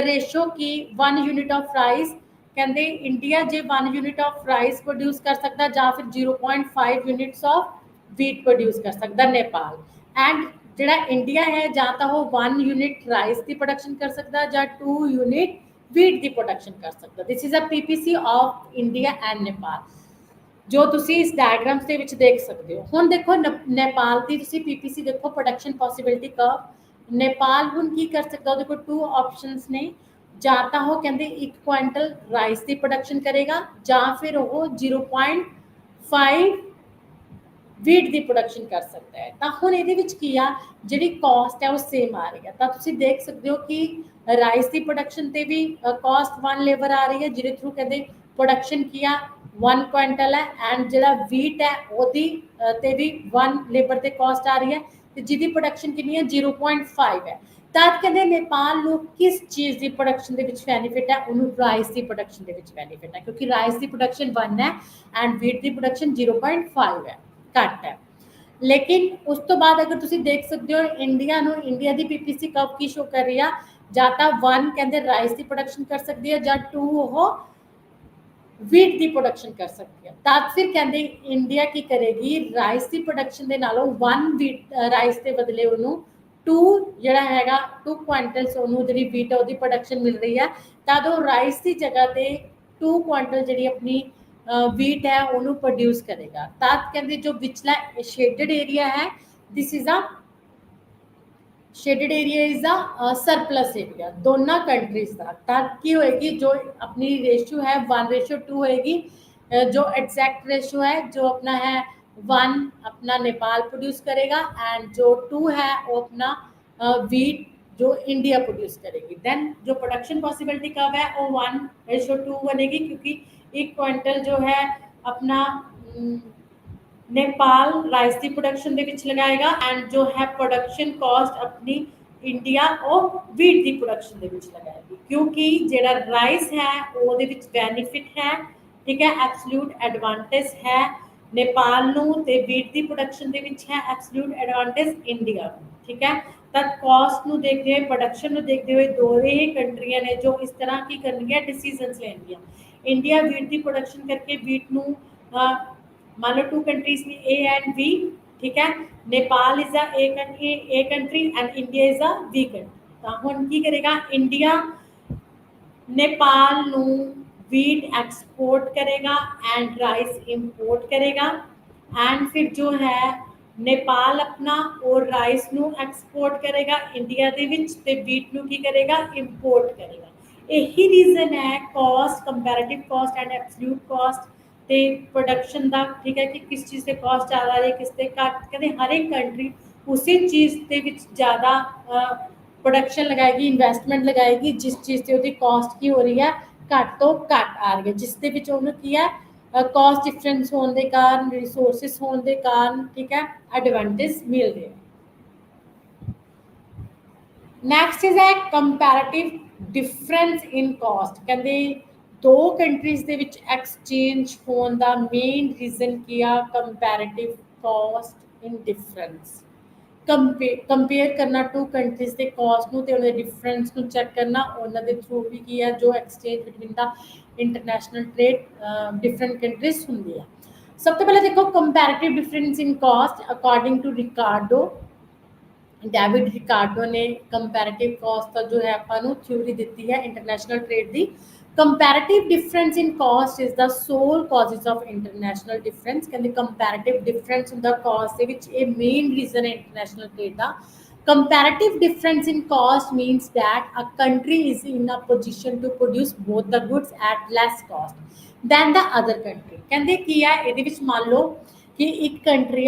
ratio Ki 1 unit of rice, ਕਹਿੰਦੇ ਇੰਡੀਆ ਜੇ 1 ਯੂਨਿਟ ਆਫ ਰਾਈਸ ਪ੍ਰੋਡਿਊਸ ਕਰ ਸਕਦਾ ਜਾਂ ਫਿਰ 0.5 ਯੂਨਿਟਸ ਆਫ ਵੀਟ ਪ੍ਰੋਡਿਊਸ ਕਰ ਸਕਦਾ ਨੇਪਾਲ। ਐਂਡ ਜਿਹੜਾ ਇੰਡੀਆ ਹੈ ਜਾਂ ਤਾਂ ਉਹ 1 ਯੂਨਿਟ ਰਾਈਸ ਦੀ ਪ੍ਰੋਡਕਸ਼ਨ ਕਰ ਸਕਦਾ ਜਾਂ 2 ਯੂਨਿਟ ਵੀਟ ਦੀ ਪ੍ਰੋਡਕਸ਼ਨ ਕਰ ਸਕਦਾ। This is a PPC of India and Nepal, ਜੋ ਤੁਸੀਂ ਇਸ ਡਾਇਗਰਾਮਸ ਦੇ ਵਿੱਚ ਦੇਖ ਸਕਦੇ ਹੋ। ਹੁਣ ਦੇਖੋ ਨੇਪਾਲ ਦੀ ਤੁਸੀਂ ਪੀਪੀਸੀ ਦੇਖੋ, ਪ੍ਰੋਡਕਸ਼ਨ ਪੋਸੀਬਿਲਿਟੀ ਕਰਵ। ਨੇਪਾਲ ਹੁਣ ਕੀ ਕਰ ਸਕਦਾ, ਉਹਦੇ ਕੋਲ 2 ਆਪਸ਼ਨਸ ਨੇ, ਜਾਂ ਤਾਂ ਉਹ ਕਹਿੰਦੇ 1 ਕੁਆਂਟਲ ਰਾਈਸ ਦੀ ਪ੍ਰੋਡਕਸ਼ਨ ਕਰੇਗਾ ਜਾਂ ਫਿਰ ਉਹ 0.5 ਵੀਟ ਦੀ ਪ੍ਰੋਡਕਸ਼ਨ ਕਰ ਸਕਦਾ ਹੈ। ਤਾਂ ਹੁਣ ਇਹਦੇ ਵਿੱਚ ਕੀ ਆ, ਜਿਹੜੀ ਕਾਸਟ ਹੈ ਉਹ ਸੇਮ ਆ ਰਹੀ ਹੈ। ਤਾਂ ਤੁਸੀਂ ਦੇਖ ਸਕਦੇ ਹੋ ਕਿ ਰਾਈਸ ਦੀ ਪ੍ਰੋਡਕਸ਼ਨ ਤੇ ਵੀ ਕਾਸਟ 1 ਲੇਬਰ ਆ ਰਹੀ ਹੈ, ਜਿਹਦੇ ਥਰੂ ਕਹਿੰਦੇ ਪ੍ਰੋਡਕਸ਼ਨ ਕੀ ਆ 1 ਕੁਆਂਟਲ ਹੈ। ਐਂਡ ਜਿਹੜਾ ਵੀਟ ਹੈ ਉਹਦੀ ਤੇ ਵੀ 1 ਲੇਬਰ ਤੇ ਕਾਸਟ ਆ ਰਹੀ ਹੈ, ਤੇ ਜਿਹਦੀ ਪ੍ਰੋਡਕਸ਼ਨ ਕਿੰਨੀ ਹੈ 0.5 ਹੈ। ਤਾਂ ਕਹਿੰਦੇ ਨੇਪਾਲ ਨੂੰ ਕਿਸ ਚੀਜ਼ ਦੀ ਪ੍ਰੋਡਕਸ਼ਨ ਦੇ ਵਿੱਚ ਬੈਨੀਫਿਟ ਹੈ, ਉਹਨੂੰ ਰਾਈਸ ਦੀ ਪ੍ਰੋਡਕਸ਼ਨ ਦੇ ਵਿੱਚ ਬੈਨੀਫਿਟ ਹੈ, ਕਿਉਂਕਿ ਰਾਈਸ ਦੀ ਪ੍ਰੋਡਕਸ਼ਨ 1 ਹੈ ਐਂਡ ਵੀਟ ਦੀ ਪ੍ਰੋਡਕਸ਼ਨ 0.5 ਹੈ, ਘੱਟ ਹੈ। ਲੇਕਿਨ ਉਸ ਤੋਂ ਬਾਅਦ ਅਗਰ ਤੁਸੀਂ ਦੇਖ ਸਕਦੇ ਹੋ ਇੰਡੀਆ ਨੂੰ, ਇੰਡੀਆ ਦੀ ਪੀਪੀਸੀ ਕਰਵ ਕੀ ਸ਼ੋ ਕਰ ਰਹੀ ਆ, ਜਾਂ ਤਾਂ 1 ਕਹਿੰਦੇ ਰਾਈਸ ਦੀ ਪ੍ਰੋਡਕਸ਼ਨ ਕਰ ਸਕਦੀ ਹੈ ਜਾਂ 2 ਉਹ ਵੀਟ ਦੀ ਪ੍ਰੋਡਕਸ਼ਨ ਕਰ ਸਕਦੀ ਹੈ। ਤਾਂ ਫਿਰ ਕਹਿੰਦੇ ਇੰਡੀਆ ਕੀ ਕਰੇਗੀ, ਰਾਈਸ ਦੀ ਪ੍ਰੋਡਕਸ਼ਨ ਦੇ ਨਾਲੋਂ 1 ਵੀਟ ਰਾਈਸ ਦੇ ਬਦਲੇ ਉਹਨੂੰ 2 ਜਿਹੜਾ ਹੈਗਾ 2 ਕੁਆਂਟਲਸ ਉਹਨੂੰ ਜਿਹੜੀ ਵੀਟ ਉਹਦੀ ਪ੍ਰੋਡਕਸ਼ਨ ਮਿਲ ਰਹੀ ਹੈ। ਤਾਂ ਉਹ ਰਾਈਸ ਦੀ ਜਗ੍ਹਾ ਤੇ 2 ਕੁਆਂਟਲ ਜਿਹੜੀ ਆਪਣੀ ਵੀਟ ਹੈ ਉਹਨੂੰ ਪ੍ਰੋਡਿਊਸ ਕਰੇਗਾ। ਤਾਂ ਕਹਿੰਦੇ ਜੋ ਵਿਚਲਾ ਸ਼ੇਡਡ ਏਰੀਆ ਹੈ, this is a shaded area is a surplus area ਦੋਨਾਂ ਕੰਟਰੀਜ਼ ਦਾ। ਤਾਂ ਕੀ ਹੋਏਗੀ, ਜੋ ਆਪਣੀ ਰੇਸ਼ੋ ਹੈ 1:2 ਹੋਏਗੀ, ਜੋ ਐਗਜ਼ੈਕਟ ਰੇਸ਼ੋ ਹੈ ਜੋ ਆਪਣਾ ਹੈ 1 अपना नेपाल प्रोड्यूस करेगा एंड जो 2 है वो अपना वीट जो इंडिया प्रोड्यूस करेगी। देन जो प्रोडक्शन पॉसिबिलिटी कब है वो 1:2 बनेगी, क्योंकि 1 क्विंटल जो है अपना ਨੇਪਾਲ ਰਾਈਸ ਦੀ ਪ੍ਰੋਡਕਸ਼ਨ ਦੇ ਵਿੱਚ ਲਗਾਏਗਾ ਐਂਡ ਜੋ ਹੈ ਪ੍ਰੋਡਕਸ਼ਨ ਕਾਸਟ ਆਪਣੀ ਇੰਡੀਆ ਉਹ ਵੀਟ ਦੀ ਪ੍ਰੋਡਕਸ਼ਨ ਦੇ ਵਿੱਚ ਲਗਾਏਗੀ ਕਿਉਂਕਿ ਜਿਹੜਾ ਰਾਈਸ ਹੈ ਉਹਦੇ ਵਿੱਚ ਬੈਨੀਫਿਟ ਹੈ ਠੀਕ ਹੈ ਐਬਸੋਲੂਟ ਐਡਵਾਂਟੇਜ ਹੈ ਨੇਪਾਲ ਨੂੰ ਤੇ ਵੀਟ ਦੀ ਪ੍ਰੋਡਕਸ਼ਨ ਦੇ ਵਿੱਚ ਹੈ ਐਬਸੋਲੂਟ ਐਡਵਾਂਟੇਜ ਇੰਡੀਆ ਨੂੰ ਠੀਕ ਹੈ ਤਾਂ ਕਾਸਟ ਨੂੰ ਦੇਖਦੇ ਹੋਏ ਪ੍ਰੋਡਕਸ਼ਨ ਨੂੰ ਦੇਖਦੇ ਹੋਏ ਦੋਵੇਂ ਹੀ ਕੰਟਰੀਆਂ ਨੇ ਜੋ ਇਸ ਤਰ੍ਹਾਂ ਕੀ ਕਰਨਗੀਆਂ ਡਿਸੀਜਨਸ ਲੈਣਗੀਆਂ ਇੰਡੀਆ ਵੀਟ ਦੀ ਪ੍ਰੋਡਕਸ਼ਨ ਕਰਕੇ ਵੀਟ ਨੂੰ मान लो टू कंट्रीज में ए एंड बी ठीक है Nepal is A country and India is a B country तो हुण की करेगा इंडिया नेपाल नू वीट एक्सपोर्ट करेगा एंड राइस इंपोर्ट करेगा एंड फिर जो है नेपाल अपना और राइस नू एक्सपोर्ट करेगा इंडिया दे विच ते वीट नू की करेगा इंपोर्ट करेगा यही रीजन है cost comparative cost and absolute cost ਤੇ ਪ੍ਰੋਡਕਸ਼ਨ ਦਾ ਠੀਕ ਹੈ ਕਿ ਕਿਸ ਚੀਜ਼ ਤੇ ਕਾਸਟ ਜ਼ਿਆਦਾ ਹੈ ਕਿਸ ਤੇ ਘੱਟ ਕਹਿੰਦੇ ਹਰ ਇੱਕ ਕੰਟਰੀ ਉਸੇ ਚੀਜ਼ ਦੇ ਵਿੱਚ ਜ਼ਿਆਦਾ ਪ੍ਰੋਡਕਸ਼ਨ ਲਗਾਏਗੀ ਇਨਵੈਸਟਮੈਂਟ ਲਗਾਏਗੀ ਜਿਸ ਚੀਜ਼ ਤੇ ਉਹਦੀ ਕਾਸਟ ਕੀ ਹੋ ਰਹੀ ਹੈ ਘੱਟ ਤੋਂ ਘੱਟ ਆ ਰਹੀ ਹੈ ਜਿਸ ਦੇ ਵਿੱਚ ਉਹਨੂੰ ਕੀ ਹੈ ਕਾਸਟ ਡਿਫਰੈਂਸ ਹੋਣ ਦੇ ਕਾਰਨ ਰਿਸੋਰਸਿਸ ਹੋਣ ਦੇ ਕਾਰਨ ਠੀਕ ਹੈ ਐਡਵਾਂਟੇਜ ਮਿਲ ਰਹੇ ਨੈਕਸਟ ਇਜ਼ ਹੈ ਕੰਪੈरेटिव ਡਿਫਰੈਂਸ ਇਨ ਕਾਸਟ ਕਹਿੰਦੇ ਦੋ ਕੰਟਰੀਜ਼ ਦੇ ਵਿੱਚ ਐਕਸਚੇਂਜ ਹੋਣ ਦਾ ਮੇਨ ਰੀਜ਼ਨ ਕੀ ਆ ਕੰਪੈरेटिव ਕਾਸਟ ਇਨ ਡਿਫਰੈਂਸ ਕੰਪੇਅਰ ਕਰਨਾ ਟੂ ਕੰਟਰੀਜ਼ ਦੇ ਕਾਸਟ ਨੂੰ ਤੇ ਉਹਨਾਂ ਦੇ ਡਿਫਰੈਂਸ ਨੂੰ ਚੈੱਕ ਕਰਨਾ ਉਹਨਾਂ ਦੇ ਥਰੂ ਵੀ ਕੀ ਆ ਜੋ exchange between the international trade different countries ਹੁੰਦੀ ਆ ਸਭ ਤੋਂ ਪਹਿਲਾਂ ਦੇਖੋ comparative difference in cost according to Ricardo David Ricardo ਨੇ ਕੰਪੈरेटिव ਕਾਸਟ ਦਾ ਜੋ ਹੈ ਆਪਾਂ ਨੂੰ ਥਿਊਰੀ ਦਿੱਤੀ ਹੈ international trade the comparative difference in cost is the sole causes of international difference ਕਹਿੰਦੇ comparative difference ਹੁੰਦਾ cost ਦੇ ਵਿੱਚ ਇਹ main reason ਹੈ international trade the comparative difference in cost means that a country is in a position to produce both the goods at less cost than the other country ਕਹਿੰਦੇ ਕੀ ਆ ਇਹਦੇ ਵਿੱਚ ਮੰਨ ਲਓ ਕਿ ਇੱਕ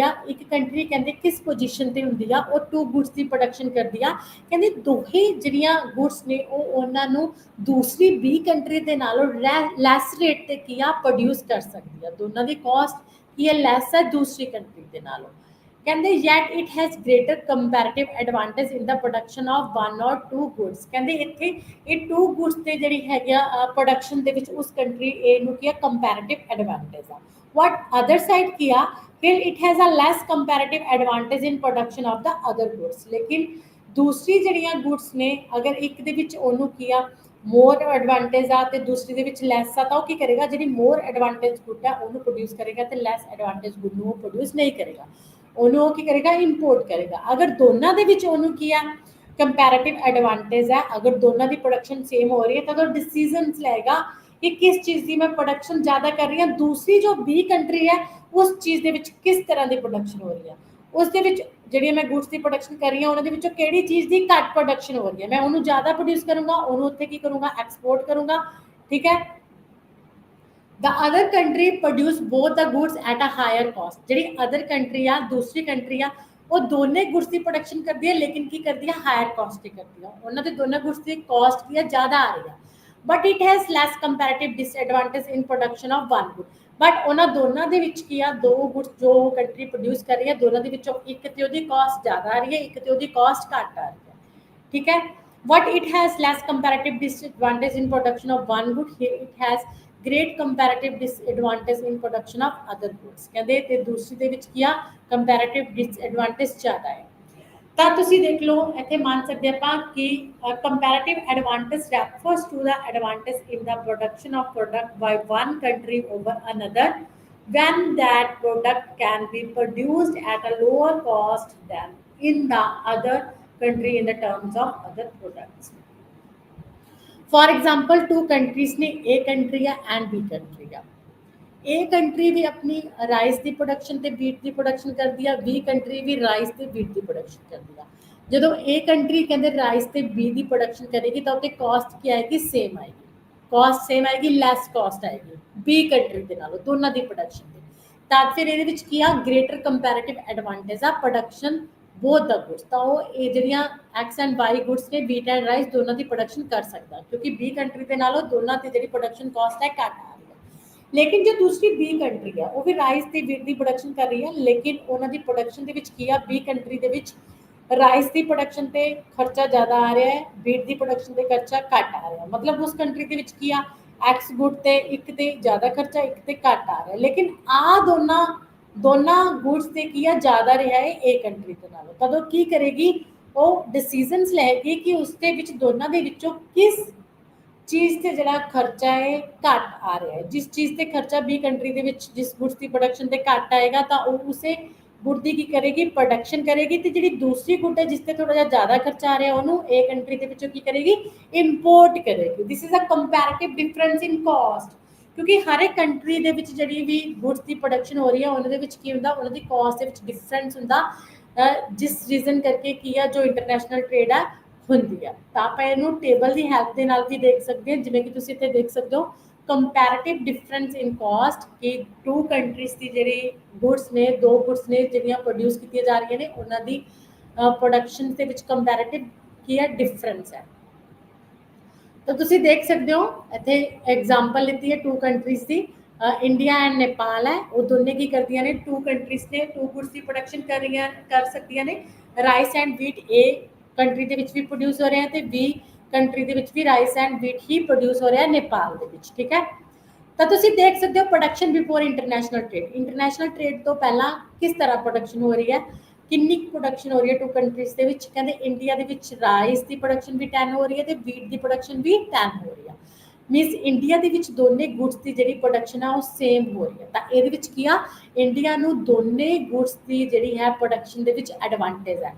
ਕੰਟਰੀ ਕਹਿੰਦੇ ਕਿਸ ਪੋਜੀਸ਼ਨ ਤੇ ਹੁੰਦੀ ਆ ਉਹ ਟੂ ਗੁੱਡਸ ਦੀ ਪ੍ਰੋਡਕਸ਼ਨ ਕਰਦੀ ਆ ਕਹਿੰਦੇ ਦੋਹੇ ਜਿਹੜੀਆਂ ਗੁੱਡਸ ਨੇ ਉਹ ਉਹਨਾਂ ਨੂੰ ਦੂਸਰੀ ਬੀ ਕੰਟਰੀ ਦੇ ਨਾਲੋਂ ਲੈਸ ਰੇਟ ਤੇ ਕੀ ਆ ਪ੍ਰੋਡਿਊਸ ਕਰ ਸਕਦੀ ਆ ਦੋਨਾਂ ਦੀ ਕਾਸਟ ਕੀ ਹੈ ਲੈਸ ਹੈ ਦੂਸਰੀ ਕੰਟਰੀ ਦੇ ਨਾਲੋਂ ਕਹਿੰਦੇ yet it has greater comparative advantage in the production of one or two goods ਕਹਿੰਦੇ ਇੱਥੇ ਇਹ two goods ਤੇ ਜਿਹੜੀ ਹੈਗੀ ਆ ਪ੍ਰੋਡਕਸ਼ਨ ਦੇ ਵਿੱਚ ਉਸ ਕੰਟਰੀ A ਨੂੰ ਕੀ ਆ comparative advantage ਆ what other side किया फिर it has a less comparative advantage in production of the other goods लेकिन दूसरी ਜਿਹੜੀਆਂ goods ਨੇ ਅਗਰ ਇੱਕ ਦੇ ਵਿੱਚ ਉਹਨੂੰ ਕੀ ਆ more advantage ਆ ਤੇ ਦੂਸਰੀ ਦੇ ਵਿੱਚ less ਆ ਤਾਂ ਉਹ ਕੀ ਕਰੇਗਾ ਜਿਹੜੀ more advantage good ਆ ਉਹਨੂੰ produce ਕਰੇਗਾ ਤੇ less advantage good ਨੂੰ produce ਨਹੀਂ ਕਰੇਗਾ ਉਹਨੂੰ ਉਹ ਕੀ ਕਰੇਗਾ import ਕਰੇਗਾ ਅਗਰ ਦੋਨਾਂ ਦੇ ਵਿੱਚ ਉਹਨੂੰ ਕੀ ਆ comparative advantage ਹੈ ਅਗਰ ਦੋਨਾਂ ਦੀ production same ਹੋ ਰਹੀ ਹੈ ਤਾਂ ਉਹ decisions ਲਏਗਾ कि किस चीज़ की मैं प्रोडक्शन ज़्यादा कर रही हूँ दूसरी जो बी कंट्री है उस चीज़ के विच किस तरह की प्रोडक्शन हो रही है उस दे विच जिहड़ी मैं गुड्स की प्रोडक्शन कर रही हूँ उन्होंने विचों किहड़ी चीज़ की घट प्रोडक्शन हो रही है मैं उन्होंने ज़्यादा प्रोड्यूस करूँगा उन्होंने उत्थे की करूँगा एक्सपोर्ट करूँगा ठीक है the other country produce both the goods at a higher cost जिहड़ी अदर कंट्री आ दूसरी कंट्री आ वो दोनों गुड्स की प्रोडक्शन करती है लेकिन की करती है हायर कॉस्ट की करती है उन्होंने दोनों गुड्स की कॉस्ट की ज़्यादा आ रही है but it has less comparative disadvantage in production of one good but ਉਹਨਾਂ ਦੋਨਾਂ ਦੇ ਵਿੱਚ ਕੀ ਆ ਦੋ ਗੁੱਡਸ ਜੋ ਕੰਟਰੀ ਪ੍ਰੋਡਿਊਸ ਕਰ ਰਹੀ ਹੈ ਦੋਨਾਂ ਦੇ ਵਿੱਚੋਂ ਇੱਕ ਤੇ ਉਹਦੀ ਕਾਸਟ ਜ਼ਿਆਦਾ ਆ ਰਹੀ ਹੈ ਇੱਕ ਤੇ ਉਹਦੀ ਕਾਸਟ ਘੱਟ ਆ ਰਹੀ ਹੈ ਠੀਕ ਹੈ what it has less comparative disadvantage in production of one good here it has great comparative disadvantage in production of other goods ਕਹਿੰਦੇ ਤੇ ਦੂਸਰੀ ਦੇ ਵਿੱਚ ਕੀ ਆ comparative disadvantage ਜ਼ਿਆਦਾ ਹੈ ਤਾਂ ਤੁਸੀਂ ਦੇਖ ਲਓ ਇੱਥੇ ਮੰਨ ਸਕਦੇ ਆਪਾਂ ਕਿ comparative advantage refers to the advantage in the production of product by one country over another when that product can be produced at a lower cost than in the other country in the terms of other products for example two countries ने A country है and B country है ए कंट्री भी अपनी राइस की प्रोडक्शन ते बीट की प्रोडक्शन कर दिया बी कंट्री भी राइस ते बीट की प्रोडक्शन कर दिया ਜਦੋਂ ए कंट्री कहते राइस ते बी की प्रोडक्शन करेगी तो उसकी कॉस्ट क्या आएगी सेम आएगी कॉस्ट सेम आएगी लैस कॉस्ट आएगी बी कंट्री के नालों दोनों की प्रोडक्शन की ਤਾਂ ਫਿਰ ਇਹਦੇ ਵਿੱਚ ਕੀ ਆ ਗ੍ਰੇਟਰ ਕੰਪੈरेटिव ਐਡਵਾਂਟੇਜ ਆ ਪ੍ਰੋਡਕਸ਼ਨ ਬੋਥ ਦਾ ਗੁੱਡਸ ਤਾਂ ਉਹ ਇਹ ਜਿਹੜੀਆਂ ਐਕਸ ਐਂਡ ਵਾਈ ਗੁੱਡਸ ਨੇ ਬੀਟ ਐਂਡ ਰਾਈਸ ਦੋਨਾਂ ਦੀ ਪ੍ਰੋਡਕਸ਼ਨ ਕਰ ਸਕਦਾ ਕਿਉਂਕਿ ਬੀ ਕੰਟਰੀ ਦੇ ਨਾਲੋਂ ਦੋਨਾਂ ਦੀ ਜਿਹੜੀ ਪ੍ਰੋਡਕਸ਼ਨ ਕਾਸਟ ਹੈ ਘੱਟ ਆ ਰਹੀ ਹੈ लेकिन जो दूसरी बी कंट्री है वो भी राइस ਤੇ ਵੀਟ ਦੀ ਪ੍ਰੋਡਕਸ਼ਨ ਕਰ ਰਹੀ ਹੈ ਲੇਕਿਨ ਉਹਨਾਂ ਦੀ ਪ੍ਰੋਡਕਸ਼ਨ ਦੇ ਵਿੱਚ ਕੀ ਆ ਬੀ ਕੰਟਰੀ ਦੇ ਵਿੱਚ ਰਾਈਸ ਦੀ ਪ੍ਰੋਡਕਸ਼ਨ ਤੇ ਖਰਚਾ ਜ਼ਿਆਦਾ ਆ ਰਿਹਾ ਹੈ ਵੀਟ ਦੀ ਪ੍ਰੋਡਕਸ਼ਨ ਤੇ ਖਰਚਾ ਘੱਟ ਆ ਰਿਹਾ ਮਤਲਬ ਉਸ ਕੰਟਰੀ ਦੇ ਵਿੱਚ ਕੀ ਆ ਐਕਸ ਗੁੱਡ ਤੇ ਇੱਕ ਤੇ ਜ਼ਿਆਦਾ ਖਰਚਾ ਇੱਕ ਤੇ ਘੱਟ ਆ ਰਿਹਾ ਲੇਕਿਨ ਆ ਦੋਨਾਂ ਗੁੱਡਸ ਤੇ ਕੀ ਆ ਜ਼ਿਆਦਾ ਰਿਹਾ ਹੈ ਇਹ ਕੰਟਰੀ ਦੇ ਨਾਲੋਂ ਤਦੋਂ ਕੀ ਕਰੇਗੀ ਉਹ ਡਿਸੀਜਨਸ ਲਏਗੀ ਕਿ ਉਸ ਦੇ ਵਿੱਚ ਦੋਨਾਂ ਦੇ ਵਿੱਚੋਂ ਕਿਸ ਚੀਜ਼ ਤੇ ਜਿਹੜਾ ਖਰਚਾ ਹੈ ਘੱਟ ਆ ਰਿਹਾ ਹੈ ਜਿਸ ਚੀਜ਼ ਤੇ ਖਰਚਾ ਬੀ ਕੰਟਰੀ ਦੇ ਵਿੱਚ ਜਿਸ ਗੁੱਡਸ ਦੀ ਪ੍ਰੋਡਕਸ਼ਨ ਤੇ ਘੱਟ ਆਏਗਾ ਤਾਂ ਉਹ ਉਸੇ ਗੁੱਡ ਦੀ ਕੀ ਕਰੇਗੀ ਪ੍ਰੋਡਕਸ਼ਨ ਕਰੇਗੀ ਤੇ ਜਿਹੜੀ ਦੂਸਰੀ ਗੁੱਡ ਹੈ ਜਿਸ ਤੇ ਥੋੜਾ ਜਿਹਾ ਜ਼ਿਆਦਾ ਖਰਚਾ ਆ ਰਿਹਾ ਉਹਨੂੰ ਇਹ ਕੰਟਰੀ ਦੇ ਵਿੱਚੋਂ ਕੀ ਕਰੇਗੀ ਇੰਪੋਰਟ ਕਰੇਗੀ this is a comparative difference in cost ਕਿਉਂਕਿ ਹਰ ਇੱਕ ਕੰਟਰੀ ਦੇ ਵਿੱਚ ਜਿਹੜੀ ਵੀ ਗੁੱਡਸ ਦੀ ਪ੍ਰੋਡਕਸ਼ਨ ਹੋ ਰਹੀ ਹੈ ਉਹਨਾਂ ਦੇ ਵਿੱਚ ਕੀ ਹੁੰਦਾ ਉਹਨਾਂ ਦੀ ਕਾਸਟ ਦੇ ਵਿੱਚ ਡਿਫਰੈਂਸ ਹੁੰਦਾ ਜਿਸ ਰੀਜ਼ਨ ਕਰਕੇ ਕੀ ਆ ਜੋ ਇੰਟਰਨੈਸ਼ਨਲ ਟ੍ਰੇਡ ਆ ਹੁੰਦੀ ਆ ਤਾਂ ਆਪਾਂ ਇਹਨੂੰ ਟੇਬਲ ਦੀ ਹੈਲਪ ਦੇ ਨਾਲ ਵੀ ਦੇਖ ਸਕਦੇ ਹਾਂ ਜਿਵੇਂ ਕਿ ਤੁਸੀਂ ਇੱਥੇ ਦੇਖ ਸਕਦੇ ਹੋ ਕੰਪੈਰੀਟਿਵ ਡਿਫਰੈਂਸ ਇਨ ਕਾਸਟ ਕਿ ਟੂ ਕੰਟਰੀਜ਼ ਦੀ ਜਿਹੜੀ ਗੁੱਡਸ ਨੇ ਦੋ ਗੁੱਡਸ ਨੇ ਜਿਹੜੀਆਂ ਪ੍ਰੋਡਿਊਸ ਕੀਤੀਆਂ ਜਾ ਰਹੀਆਂ ਨੇ ਉਹਨਾਂ ਦੀ ਪ੍ਰੋਡਕਸ਼ਨ ਦੇ ਵਿੱਚ ਕੰਪੈਰੀਟਿਵ ਕੀ ਹੈ ਡਿਫਰੈਂਸ ਹੈ ਤਾਂ ਤੁਸੀਂ ਦੇਖ ਸਕਦੇ ਹੋ ਇੱਥੇ ਐਗਜ਼ਾਮਪਲ ਲਿੱਤੀ ਹੈ to countries the India and Nepal ਹੈ ਉਹ ਦੋਨੇ ਕੀ ਕਰਦੀਆਂ ਨੇ ਟੂ ਕੰਟਰੀਜ਼ ਨੇ ਟੂ ਗੁੱਡਸ ਦੀ ਪ੍ਰੋਡਕਸ਼ਨ ਕਰ ਸਕਦੀਆਂ ਨੇ ਰਾਈਸ ਐਂਡ ਵੀਟ ਇਹ ਕੰਟਰੀ ਦੇ ਵਿੱਚ ਵੀ ਪ੍ਰੋਡਿਊਸ ਹੋ ਰਿਹਾ ਤੇ ਬੀ ਕੰਟਰੀ ਦੇ ਵਿੱਚ ਵੀ ਰਾਈਸ ਐਂਡ ਵੀਟ ਹੀ ਪ੍ਰੋਡਿਊਸ ਹੋ ਰਿਹਾ ਨੇਪਾਲ ਦੇ ਵਿੱਚ ਠੀਕ ਹੈ ਤਾਂ ਤੁਸੀਂ ਦੇਖ ਸਕਦੇ ਹੋ ਪ੍ਰੋਡਕਸ਼ਨ ਬਿਫੋਰ ਇੰਟਰਨੈਸ਼ਨਲ ਟ੍ਰੇਡ ਤੋਂ ਪਹਿਲਾਂ ਕਿਸ ਤਰ੍ਹਾਂ ਪ੍ਰੋਡਕਸ਼ਨ ਹੋ ਰਹੀ ਹੈ ਕਿੰਨੀ ਪ੍ਰੋਡਕਸ਼ਨ ਹੋ ਰਹੀ ਹੈ ਟੂ ਕੰਟਰੀਜ਼ ਦੇ ਵਿੱਚ ਕਹਿੰਦੇ ਇੰਡੀਆ ਦੇ ਵਿੱਚ ਰਾਈਸ ਦੀ ਪ੍ਰੋਡਕਸ਼ਨ ਵੀ 10 ਹੋ ਰਹੀ ਹੈ ਤੇ ਵੀਟ ਦੀ ਪ੍ਰੋਡਕਸ਼ਨ ਵੀ 10 ਹੋ ਰਹੀ ਹੈ ਮੀਨਸ ਇੰਡੀਆ ਦੇ ਵਿੱਚ ਦੋਨੇ ਗੁੱਡਸ ਦੀ ਜਿਹੜੀ ਪ੍ਰੋਡਕਸ਼ਨ ਆ ਉਹ ਸੇਮ ਹੋ ਰਹੀ ਹੈ ਤਾਂ ਇਹਦੇ ਵਿੱਚ ਕੀ ਆ ਇੰਡੀਆ ਨੂੰ ਦੋਨੇ ਗੁੱਡਸ ਦੀ ਜਿਹੜੀ ਹੈ ਪ੍ਰੋਡਕਸ਼ਨ ਦੇ ਵਿੱਚ ਐਡਵਾਂਟੇਜ ਹੈ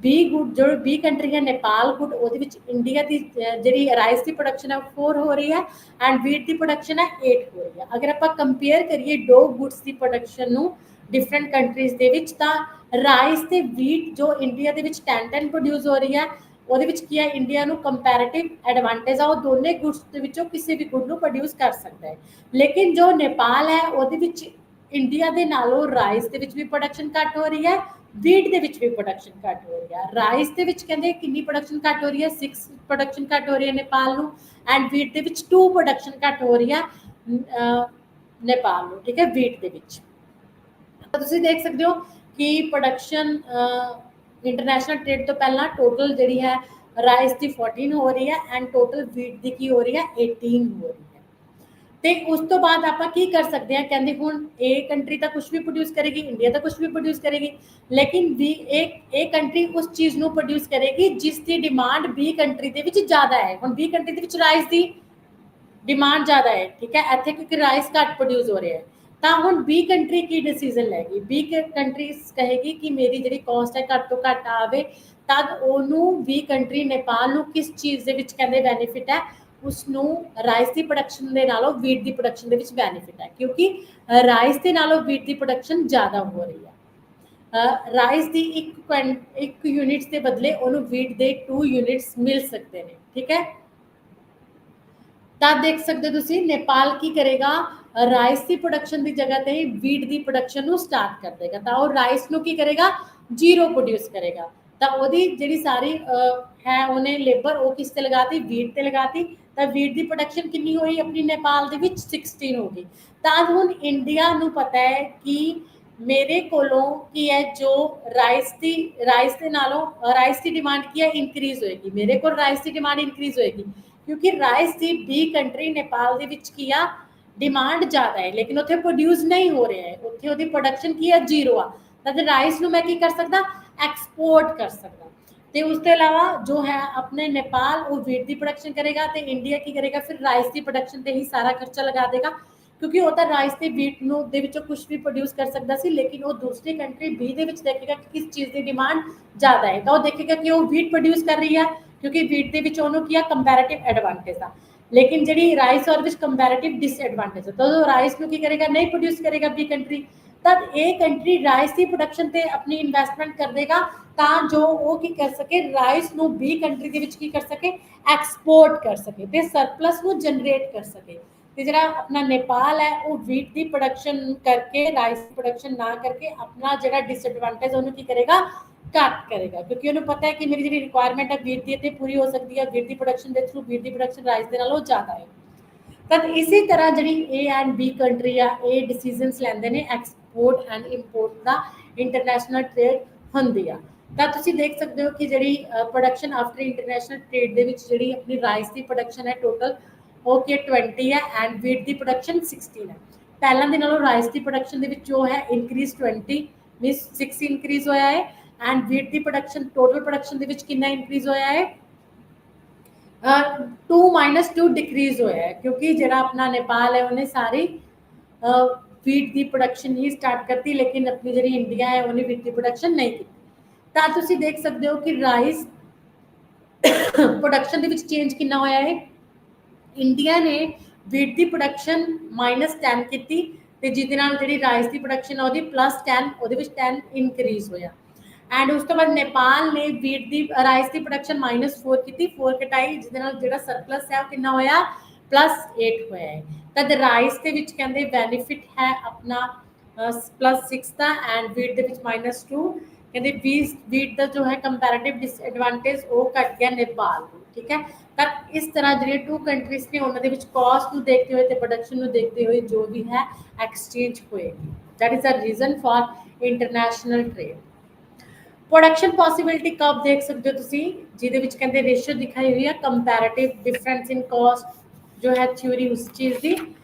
ਬੀ ਗੁੱਡ ਜੋ ਬੀ ਕੰਟਰੀ ਹੈ ਨੇਪਾਲ ਗੁੱਡ ਉਹਦੇ ਵਿੱਚ ਇੰਡੀਆ ਦੀ ਜਿਹੜੀ ਰਾਈਸ ਦੀ ਪ੍ਰੋਡਕਸ਼ਨ ਹੈ 4 ਹੋ ਰਹੀ ਹੈ ਐਂਡ ਵੀਟ ਦੀ ਪ੍ਰੋਡਕਸ਼ਨ ਹੈ 8 ਹੋ ਰਹੀ ਹੈ ਅਗਰ ਆਪਾਂ ਕੰਪੇਅਰ ਕਰੀਏ ਦੋ ਗੁੱਡਸ ਦੀ ਪ੍ਰੋਡਕਸ਼ਨ ਨੂੰ ਡਿਫਰੈਂਟ ਕੰਟਰੀਜ਼ ਦੇ ਵਿੱਚ ਤਾਂ ਰਾਈਸ ਤੇ ਵੀਟ ਜੋ ਇੰਡੀਆ ਦੇ ਵਿੱਚ 10 ਪ੍ਰੋਡਿਊਸ ਹੋ ਰਹੀ ਹੈ ਉਹਦੇ ਵਿੱਚ ਕੀ ਹੈ ਇੰਡੀਆ ਨੂੰ ਕੰਪੈਰੀਟਿਵ ਐਡਵਾਂਟੇਜ ਆ ਉਹ ਦੋਨੇ ਗੁੱਡਸ ਦੇ ਵਿੱਚੋਂ ਕਿਸੇ ਵੀ ਗੁੱਡ ਨੂੰ ਪ੍ਰੋਡਿਊਸ ਕਰ ਸਕਦਾ ਹੈ ਲੇਕਿਨ ਜੋ ਨੇਪਾਲ ਹੈ ਉਹਦੇ ਵਿੱਚ ਇੰਡੀਆ ਦੇ ਨਾਲੋਂ ਰਾਈਸ ਦੇ ਵਿੱਚ ਵੀ ਪ੍ਰੋਡਕਸ਼ਨ ਘੱਟ ਹੋ ਰਹੀ ਹੈ ਵੀਟ ਦੇ ਵਿੱਚ ਵੀ ਪ੍ਰੋਡਕਸ਼ਨ ਘੱਟ ਹੋ ਰਹੀ ਹੈ ਰਾਈਸ ਦੇ ਵਿੱਚ ਕਹਿੰਦੇ ਕਿੰਨੀ ਪ੍ਰੋਡਕਸ਼ਨ ਘੱਟ ਹੋ ਰਹੀ ਹੈ 6 ਪ੍ਰੋਡਕਸ਼ਨ ਘੱਟ ਹੋ ਰਹੀ ਹੈ ਨੇਪਾਲ ਨੂੰ ਐਂਡ ਵੀਟ ਦੇ ਵਿੱਚ 2 ਪ੍ਰੋਡਕਸ਼ਨ ਘੱਟ ਹੋ ਰਹੀ ਹੈ ਨੇਪਾਲ ਨੂੰ ਠੀਕ ਹੈ ਵੀਟ ਦੇ ਵਿੱਚ ਤੁਸੀਂ ਦੇਖ ਸਕਦੇ ਹੋ ਕਿ ਪ੍ਰੋਡਕਸ਼ਨ ਇੰਟਰਨੈਸ਼ਨਲ ਟ੍ਰੇਡ ਤੋਂ ਪਹਿਲਾਂ ਟੋਟਲ ਜਿਹੜੀ ਹੈ ਰਾਈਸ ਦੀ 14 ਹੋ ਰਹੀ ਹੈ ਐਂਡ ਟੋਟਲ ਵੀਟ ਦੀ ਕੀ ਹੋ ਰਹੀ ਹੈ 18 ਹੋ ਰਹੀ ਹੈ ਤੇ ਉਸ ਤੋਂ ਬਾਅਦ ਆਪਾਂ ਕੀ ਕਰ ਸਕਦੇ ਹਾਂ ਕਹਿੰਦੇ ਹੁਣ ਇਹ ਕੰਟਰੀ ਤਾਂ ਕੁਝ ਵੀ ਪ੍ਰੋਡਿਊਸ ਕਰੇਗੀ ਇੰਡੀਆ ਤਾਂ ਕੁਝ ਵੀ ਪ੍ਰੋਡਿਊਸ ਕਰੇਗੀ ਲੇਕਿਨ ਵੀ ਇਹ ਕੰਟਰੀ ਉਸ ਚੀਜ਼ ਨੂੰ ਪ੍ਰੋਡਿਊਸ ਕਰੇਗੀ ਜਿਸ ਦੀ ਡਿਮਾਂਡ ਬੀ ਕੰਟਰੀ ਦੇ ਵਿੱਚ ਜ਼ਿਆਦਾ ਹੈ ਹੁਣ ਬੀ ਕੰਟਰੀ ਦੇ ਵਿੱਚ ਰਾਈਸ ਦੀ ਡਿਮਾਂਡ ਜ਼ਿਆਦਾ ਹੈ ਠੀਕ ਹੈ ਇੱਥੇ ਕਿਉਂਕਿ ਰਾਈਸ ਘੱਟ ਪ੍ਰੋਡਿਊਸ ਹੋ ਰਿਹਾ ਹੈ ਤਾਂ ਹੁਣ ਬੀ ਕੰਟਰੀ ਕੀ ਡਿਸੀਜਨ ਲੈਗੀ ਬੀ ਕੰਟਰੀ ਕਹੇਗੀ ਕਿ ਮੇਰੀ ਜਿਹੜੀ ਕਾਸਟ ਹੈ ਘੱਟ ਤੋਂ ਘੱਟ ਆਵੇ ਤਦ ਉਹਨੂੰ ਬੀ ਕੰਟਰੀ ਨੇਪਾਲ ਨੂੰ ਕਿਸ ਚੀਜ਼ ਦੇ ਵਿੱਚ ਕਹਿੰਦੇ ਬੈਨੀਫਿਟ ਹੈ ਉਸ ਨੂੰ ਰਾਈਸ ਦੀ ਪ੍ਰੋਡਕਸ਼ਨ ਦੇ ਨਾਲੋਂ ਵੀਟ ਦੀ ਪ੍ਰੋਡਕਸ਼ਨ ਦੇ ਵਿੱਚ ਬੈਨੀਫਿਟ ਹੈ ਕਿਉਂਕਿ ਰਾਈਸ ਦੇ ਨਾਲੋਂ ਵੀਟ ਦੀ ਪ੍ਰੋਡਕਸ਼ਨ ਜ਼ਿਆਦਾ ਹੋ ਰਹੀ ਹੈ ਰਾਈਸ ਦੀ ਇੱਕ ਯੂਨਿਟਸ ਦੇ ਬਦਲੇ ਉਹਨੂੰ ਵੀਟ ਦੇ 2 ਯੂਨਿਟਸ ਮਿਲ ਸਕਦੇ ਨੇ ਠੀਕ ਹੈ ਤਾਂ ਦੇਖ ਸਕਦੇ ਹੋ ਤੁਸੀਂ ਨੇਪਾਲ ਕੀ ਕਰੇਗਾ ਰਾਈਸ ਦੀ ਪ੍ਰੋਡਕਸ਼ਨ ਦੀ ਜਗ੍ਹਾ ਤੇ ਹੀ ਵੀਟ ਦੀ ਪ੍ਰੋਡਕਸ਼ਨ ਨੂੰ ਸਟਾਰਟ ਕਰ ਦੇਗਾ ਤਾਂ ਉਹ ਰਾਈਸ ਨੂੰ ਕੀ ਕਰੇਗਾ ਜ਼ੀਰੋ ਪ੍ਰੋਡਿਊਸ ਕਰੇਗਾ ਤਾਂ ਉਹਦੀ ਜਿਹੜੀ ਸਾਰੀ ਹੈ ਉਹਨੇ ਲੇਬਰ ਉਹ ਕਿਸ ਤੇ ਲਗਾਤੀ ਵੀਟ ਤੇ ਲਗਾਤੀ ਤਾਂ ਵੀਟ ਦੀ ਪ੍ਰੋਡਕਸ਼ਨ ਕਿੰਨੀ ਹੋਈ ਆਪਣੀ ਨੇਪਾਲ ਦੇ ਵਿੱਚ 16 ਹੋ ਗਈ ਤਾਂ ਹੁਣ ਇੰਡੀਆ ਨੂੰ ਪਤਾ ਹੈ ਕਿ ਮੇਰੇ ਕੋਲੋਂ ਕੀ ਹੈ ਜੋ ਰਾਈਸ ਦੇ ਨਾਲੋਂ ਰਾਈਸ ਦੀ ਡਿਮਾਂਡ ਕੀ ਹੈ ਇਨਕਰੀਜ਼ ਹੋਏਗੀ ਮੇਰੇ ਕੋਲ ਰਾਈਸ ਦੀ ਡਿਮਾਂਡ ਇਨਕਰੀਜ਼ ਹੋਏਗੀ ਕਿਉਂਕਿ ਰਾਈਸ ਦੀ ਬੀ ਕੰਟਰੀ ਨੇਪਾਲ ਦੇ ਵਿੱਚ ਕੀ ਆ ਡਿਮਾਂਡ ਜ਼ਿਆਦਾ ਹੈ ਲੇਕਿਨ ਉੱਥੇ ਪ੍ਰੋਡਿਊਸ ਨਹੀਂ ਹੋ ਰਿਹਾ ਹੈ ਉੱਥੇ ਉਹਦੀ ਪ੍ਰੋਡਕਸ਼ਨ ਕੀ ਹੈ ਜ਼ੀਰੋ ਆ ਤਾਂ ਰਾਈਸ ਨੂੰ ਮੈਂ ਕੀ ਕਰ ਸਕਦਾ ਐਕਸਪੋਰਟ ਕਰ ਸਕਦਾ ਤੇ ਉਸ ਤੋਂ ਇਲਾਵਾ ਜੋ ਹੈ ਆਪਣੇ ਨੇਪਾਲ ਉਹ ਵੀਟ ਦੀ ਪ੍ਰੋਡਕਸ਼ਨ ਕਰੇਗਾ ਤੇ ਇੰਡੀਆ ਕੀ ਕਰੇਗਾ ਫਿਰ ਰਾਈਸ ਦੀ ਪ੍ਰੋਡਕਸ਼ਨ ਤੇ ਹੀ ਸਾਰਾ ਖਰਚਾ ਲਗਾ ਦੇਗਾ ਕਿਉਂਕਿ ਉਹ ਤਾਂ ਰਾਈਸ ਤੇ ਵੀਟ ਨੂੰ ਦੇ ਵਿੱਚੋਂ ਕੁਝ ਵੀ ਪ੍ਰੋਡਿਊਸ ਕਰ ਸਕਦਾ ਸੀ ਲੇਕਿਨ ਉਹ ਦੂਸਰੀ ਕੰਟਰੀ ਬੀ ਦੇ ਵਿੱਚ ਦੇਖੇਗਾ ਕਿ ਕਿਸ ਚੀਜ਼ ਦੀ ਡਿਮਾਂਡ ਜ਼ਿਆਦਾ ਹੈ ਤਾਂ ਉਹ ਦੇਖੇਗਾ ਕਿ ਉਹ ਵੀਟ ਪ੍ਰੋਡਿਊਸ ਕਰ ਰਹੀ ਹੈ ਕਿਉਂਕਿ ਵੀਟ ਦੇ ਵਿੱਚ ਉਹਨੂੰ ਕੀ ਆ ਕੰਪੈਰੀਟਿਵ ਐਡਵਾਂਟੇਜ ਆ ਲੇਕਿਨ ਜਿਹੜੀ ਰਾਈਸ ਔਰ ਵਿੱਚ ਕੰਪੈਰੀਟਿਵ ਡਿਸਐਡਵਾਂਟੇਜ ਹੈ ਤਾਂ ਉਹ ਰਾਈਸ ਨੂੰ ਕੀ ਕਰੇਗਾ ਨਹੀਂ ਪ੍ਰੋਡਿਊਸ ਕਰੇਗਾ ਬੀ ਕੰਟਰੀ ਤਦ ਇਹ ਕੰਟਰੀ ਰਾਈਸ ਦੀ ਪ੍ਰੋਡਕਸ਼ਨ ਤੇ ਆਪਣੀ ਇਨਵੈਸਟਮੈਂਟ ਕਰ ਦੇਗਾ ਤਾਂ ਜੋ ਉਹ ਕੀ ਕਰ ਸਕੇ ਰਾਈਸ ਨੂੰ ਬੀ ਕੰਟਰੀ ਦੇ ਵਿੱਚ ਕੀ ਕਰ ਸਕੇ ਐਕਸਪੋਰਟ ਕਰ ਸਕੇ ਤੇ ਸਰਪਲਸ ਨੂੰ ਜਨਰੇਟ ਕਰ ਸਕੇ ਤੇ ਜਿਹੜਾ ਆਪਣਾ ਨੇਪਾਲ ਹੈ ਉਹ ਵੀਟ ਦੀ ਪ੍ਰੋਡਕਸ਼ਨ ਕਰਕੇ ਰਾਈਸ ਦੀ ਪ੍ਰੋਡਕਸ਼ਨ ਨਾ ਕਰਕੇ ਆਪਣਾ ਜਿਹੜਾ ਡਿਸਐਡਵਾਂਟੇਜ ਉਹਨੂੰ ਕੀ ਕਰੇਗਾ ਘੱਟ ਕਰੇਗਾ ਕਿਉਂਕਿ ਉਹਨੂੰ ਪਤਾ ਹੈ ਕਿ ਮੇਰੀ ਜਿਹੜੀ ਰਿਕੁਆਇਰਮੈਂਟ ਹੈ ਵੀਟ ਦੀ ਇੱਥੇ ਪੂਰੀ ਹੋ ਸਕਦੀ ਹੈ ਵੀਟ ਦੀ ਪ੍ਰੋਡਕਸ਼ਨ ਦੇ ਥਰੂ ਵੀਟ ਦੀ ਪ੍ਰੋਡਕਸ਼ਨ ਰਾਈਸ ਦੇ ਨਾਲੋਂ ਜ਼ਿਆਦਾ ਹੈ ਤਾਂ ਇਸੇ ਤਰ੍ਹਾਂ ਜਿਹੜੀ A ਐਂਡ B ਕੰਟਰੀ ਆ ਇਹ ਡਿਸੀਜਨਸ ਲੈਂਦੇ ਨੇ export and import the international trade ਹੁੰਦੀ ਆ। ਤਾਂ ਤੁਸੀਂ ਦੇਖ ਸਕਦੇ ਹੋ ਕਿ ਜਿਹੜੀ ਪ੍ਰੋਡਕਸ਼ਨ ਆਫਟਰ ਇੰਟਰਨੈਸ਼ਨਲ ਟ੍ਰੇਡ ਦੇ ਵਿੱਚ ਜਿਹੜੀ ਆਪਣੀ ਰਾਈਸ ਦੀ ਪ੍ਰੋਡਕਸ਼ਨ ਹੈ ਟੋਟਲ ਉਹ ਕੀ 20 ਹੈ ਐਂਡ ਵੀਟ ਦੀ ਪ੍ਰੋਡਕਸ਼ਨ 16 ਹੈ। ਪਹਿਲਾਂ ਦੇ ਨਾਲੋਂ ਰਾਈਸ ਦੀ ਪ੍ਰੋਡਕਸ਼ਨ ਦੇ ਵਿੱਚ ਜੋ ਹੈ ਇਨਕਰੀਜ਼ 20 ਮੀਨਸ 6 ਇਨਕਰੀਜ਼ ਹੋਇਆ ਹੈ and wheat the production total production ਦੇ ਵਿੱਚ ਕਿੰਨਾ ਇਨਕਰੀਜ਼ ਹੋਇਆ ਹੈ 2 ਡਿਕਰੀਜ਼ ਹੋਇਆ ਹੈ ਕਿਉਂਕਿ ਜਿਹੜਾ ਆਪਣਾ ਨੇਪਾਲ ਹੈ ਉਹਨੇ ਸਾਰੀ ਵੀਟ ਦੀ ਪ੍ਰੋਡਕਸ਼ਨ ਹੀ ਸਟਾਰਟ ਕਰਤੀ ਲੇਕਿਨ ਆਪਣੀ ਜਿਹੜੀ ਇੰਡੀਆ ਹੈ ਉਹਨੇ ਵੀਟ ਦੀ ਪ੍ਰੋਡਕਸ਼ਨ ਨਹੀਂ ਕੀਤੀ। ਤਾਂ ਤੁਸੀਂ ਦੇਖ ਸਕਦੇ ਹੋ ਕਿ ਰਾਈਸ ਪ੍ਰੋਡਕਸ਼ਨ ਦੇ ਵਿੱਚ ਚੇਂਜ ਕਿੰਨਾ ਹੋਇਆ ਹੈ ਇੰਡੀਆ ਨੇ ਵੀਟ ਦੀ ਪ੍ਰੋਡਕਸ਼ਨ -10 ਕੀਤੀ ਤੇ ਜਿਹਦੇ ਨਾਲ ਜਿਹੜੀ ਰਾਈਸ ਦੀ ਪ੍ਰੋਡਕਸ਼ਨ ਹੈ ਉਹਦੀ +10 ਉਹਦੇ ਵਿੱਚ 10 ਇਨਕਰੀਜ਼ ਹੋਇਆ ਐਂਡ ਉਸ ਤੋਂ ਬਾਅਦ ਨੇਪਾਲ ਨੇ ਵੀਟ ਦੀ ਰਾਈਸ ਦੀ ਪ੍ਰੋਡਕਸ਼ਨ -4 ਕੀਤੀ 4 ਕਟਾਈ ਜਿਹਦੇ ਨਾਲ ਜਿਹੜਾ ਸਰਪਲਸ ਹੈ ਉਹ ਕਿੰਨਾ ਹੋਇਆ +8 ਹੋਇਆ ਹੈ। ਤਦ ਰਾਈਸ ਦੇ ਵਿੱਚ ਕਹਿੰਦੇ ਬੈਨੀਫਿਟ ਹੈ ਆਪਣਾ +6 ਦਾ ਐਂਡ ਵੀਟ ਦੇ ਵਿੱਚ -2 ਕਹਿੰਦੇ ਵੀਟ ਦਾ ਜੋ ਹੈ ਕੰਪੈरेटिव ਡਿਸਐਡਵਾਂਟੇਜ ਉਹ ਘਟ ਗਿਆ ਨੇਪਾਲ ਨੂੰ ਠੀਕ ਹੈ। ਤਾਂ ਇਸ ਤਰ੍ਹਾਂ ਜਿਹੜੇ 2 ਕੰਟਰੀਜ਼ ਨੇ ਉਹਨਾਂ ਦੇ ਵਿੱਚ ਕਾਸਟ ਨੂੰ ਦੇਖਦੇ ਹੋਏ ਤੇ ਪ੍ਰੋਡਕਸ਼ਨ ਨੂੰ ਦੇਖਦੇ ਹੋਏ ਜੋ ਵੀ ਹੈ ਐਕਸਚੇਂਜ ਹੋਏਗੀ that is a reason for international trade. Production possibility curve ਦੇਖ ਸਕਦੇ ਹੋ ਤੁਸੀਂ ਜਿਹਦੇ ਵਿੱਚ ਕਹਿੰਦੇ ਰੇਸ਼ੀਓ ਦਿਖਾਈ ਹੋਈ ਹੈ ਕੰਪੈरेटिव ਡਿਫਰੈਂਸ ਇਨ ਕਾਸਟ ਜੋ ਹੈ ਥਿਊਰੀ ਉਸ ਚੀਜ਼ ਦੀ।